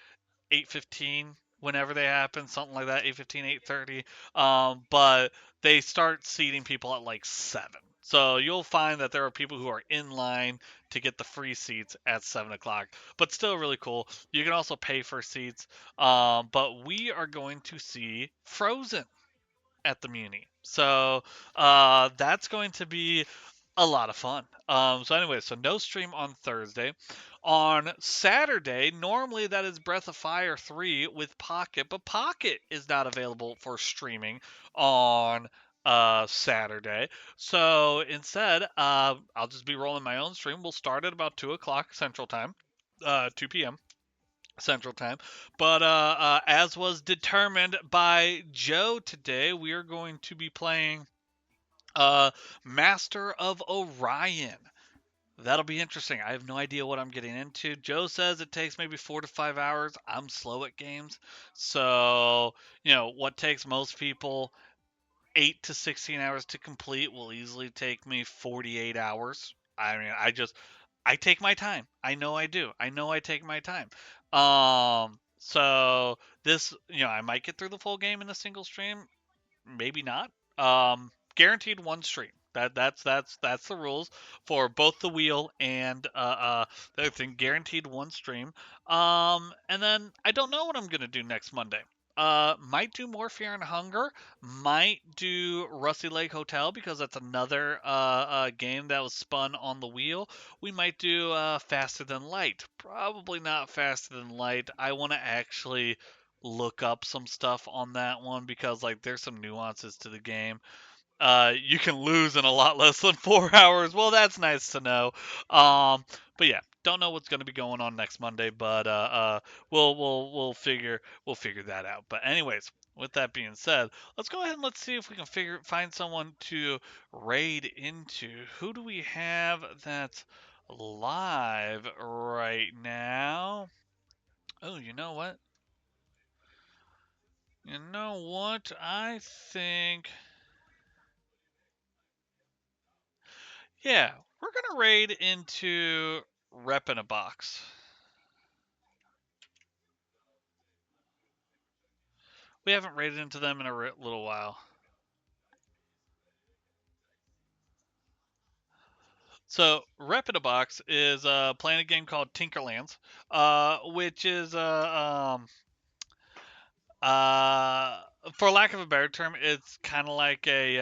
[SPEAKER 1] 8:15 whenever they happen, something like that, 8:15, 8:30. But they start seating people at like 7. So you'll find that there are people who are in line to get the free seats at 7 o'clock, but still really cool. You can also pay for seats. But we are going to see Frozen at the Muni. So that's going to be a lot of fun. So anyway, so no stream on Thursday. On Saturday, normally that is Breath of Fire 3 with Pocket, but Pocket is not available for streaming on Saturday. So instead, I'll just be rolling my own stream. We'll start at about 2 o'clock Central Time, 2 p.m. Central Time. But as was determined by Joe today, we are going to be playing uh, Master of Orion. That'll be interesting. I have no idea what I'm getting into. Joe says it takes maybe 4 to 5 hours. I'm slow at games. So, what takes most people 8 to 16 hours to complete will easily take me 48 hours. I mean, I take my time. I know I do. I know I take my time. So this, I might get through the full game in a single stream, maybe not. Guaranteed one stream. That's the rules for both the wheel and the other thing. Guaranteed one stream. And then I don't know what I'm gonna do next Monday. Might do more Fear and Hunger. Might do Rusty Lake Hotel because that's another game that was spun on the wheel. We might do Faster Than Light. Probably not Faster Than Light. I want to actually look up some stuff on that one because like there's some nuances to the game. You can lose in a lot less than 4 hours. Well, that's nice to know. But yeah, don't know what's going to be going on next Monday, but we'll figure that out. But anyways, with that being said, let's go ahead and let's see if we can find someone to raid into. Who do we have that's live right now? Oh, you know what? You know what? I think, yeah, we're gonna raid into Rep in a Box. We haven't raided into them in a little while. So Rep in a Box is playing a game called Tinkerlands, which is uh, for lack of a better term, it's kind of like a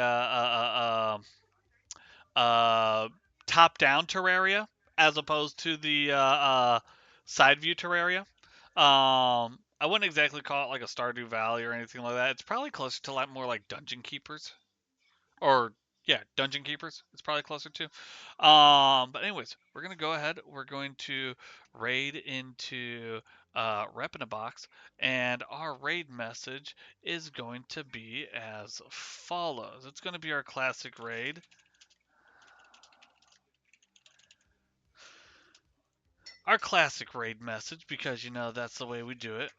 [SPEAKER 1] uh, top-down Terraria as opposed to the side view Terraria. I wouldn't exactly call it like a Stardew Valley or anything like that. It's probably closer to like more like Dungeon Keepers, or yeah, Dungeon Keepers. It's probably closer to. But anyways, we're gonna go ahead. We're going to raid into Rep in a Box, and our raid message is going to be as follows. It's going to be our classic raid. Our classic raid message because that's the way we do it.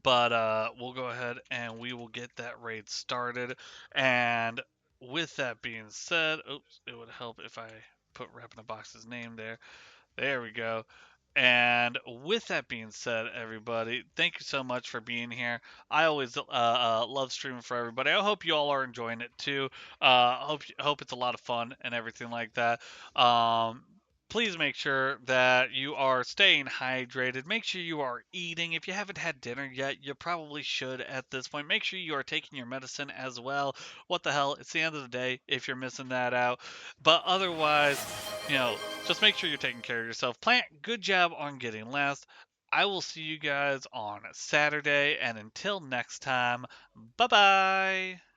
[SPEAKER 1] But we'll go ahead and we will get that raid started. And with that being said, oops, it would help if I put Rep in a Box's name there. There we go. And with that being said, everybody, thank you so much for being here. I always love streaming for everybody. I hope you all are enjoying it too. Hope it's a lot of fun and everything like that. Um, Please make sure that you are staying hydrated. Make sure you are eating. If you haven't had dinner yet, you probably should at this point. Make sure you are taking your medicine as well. What the hell? It's the end of the day if you're missing that out. But otherwise, you know, just make sure you're taking care of yourself. Plant, good job on getting last. I will see you guys on Saturday. And until next time, bye bye.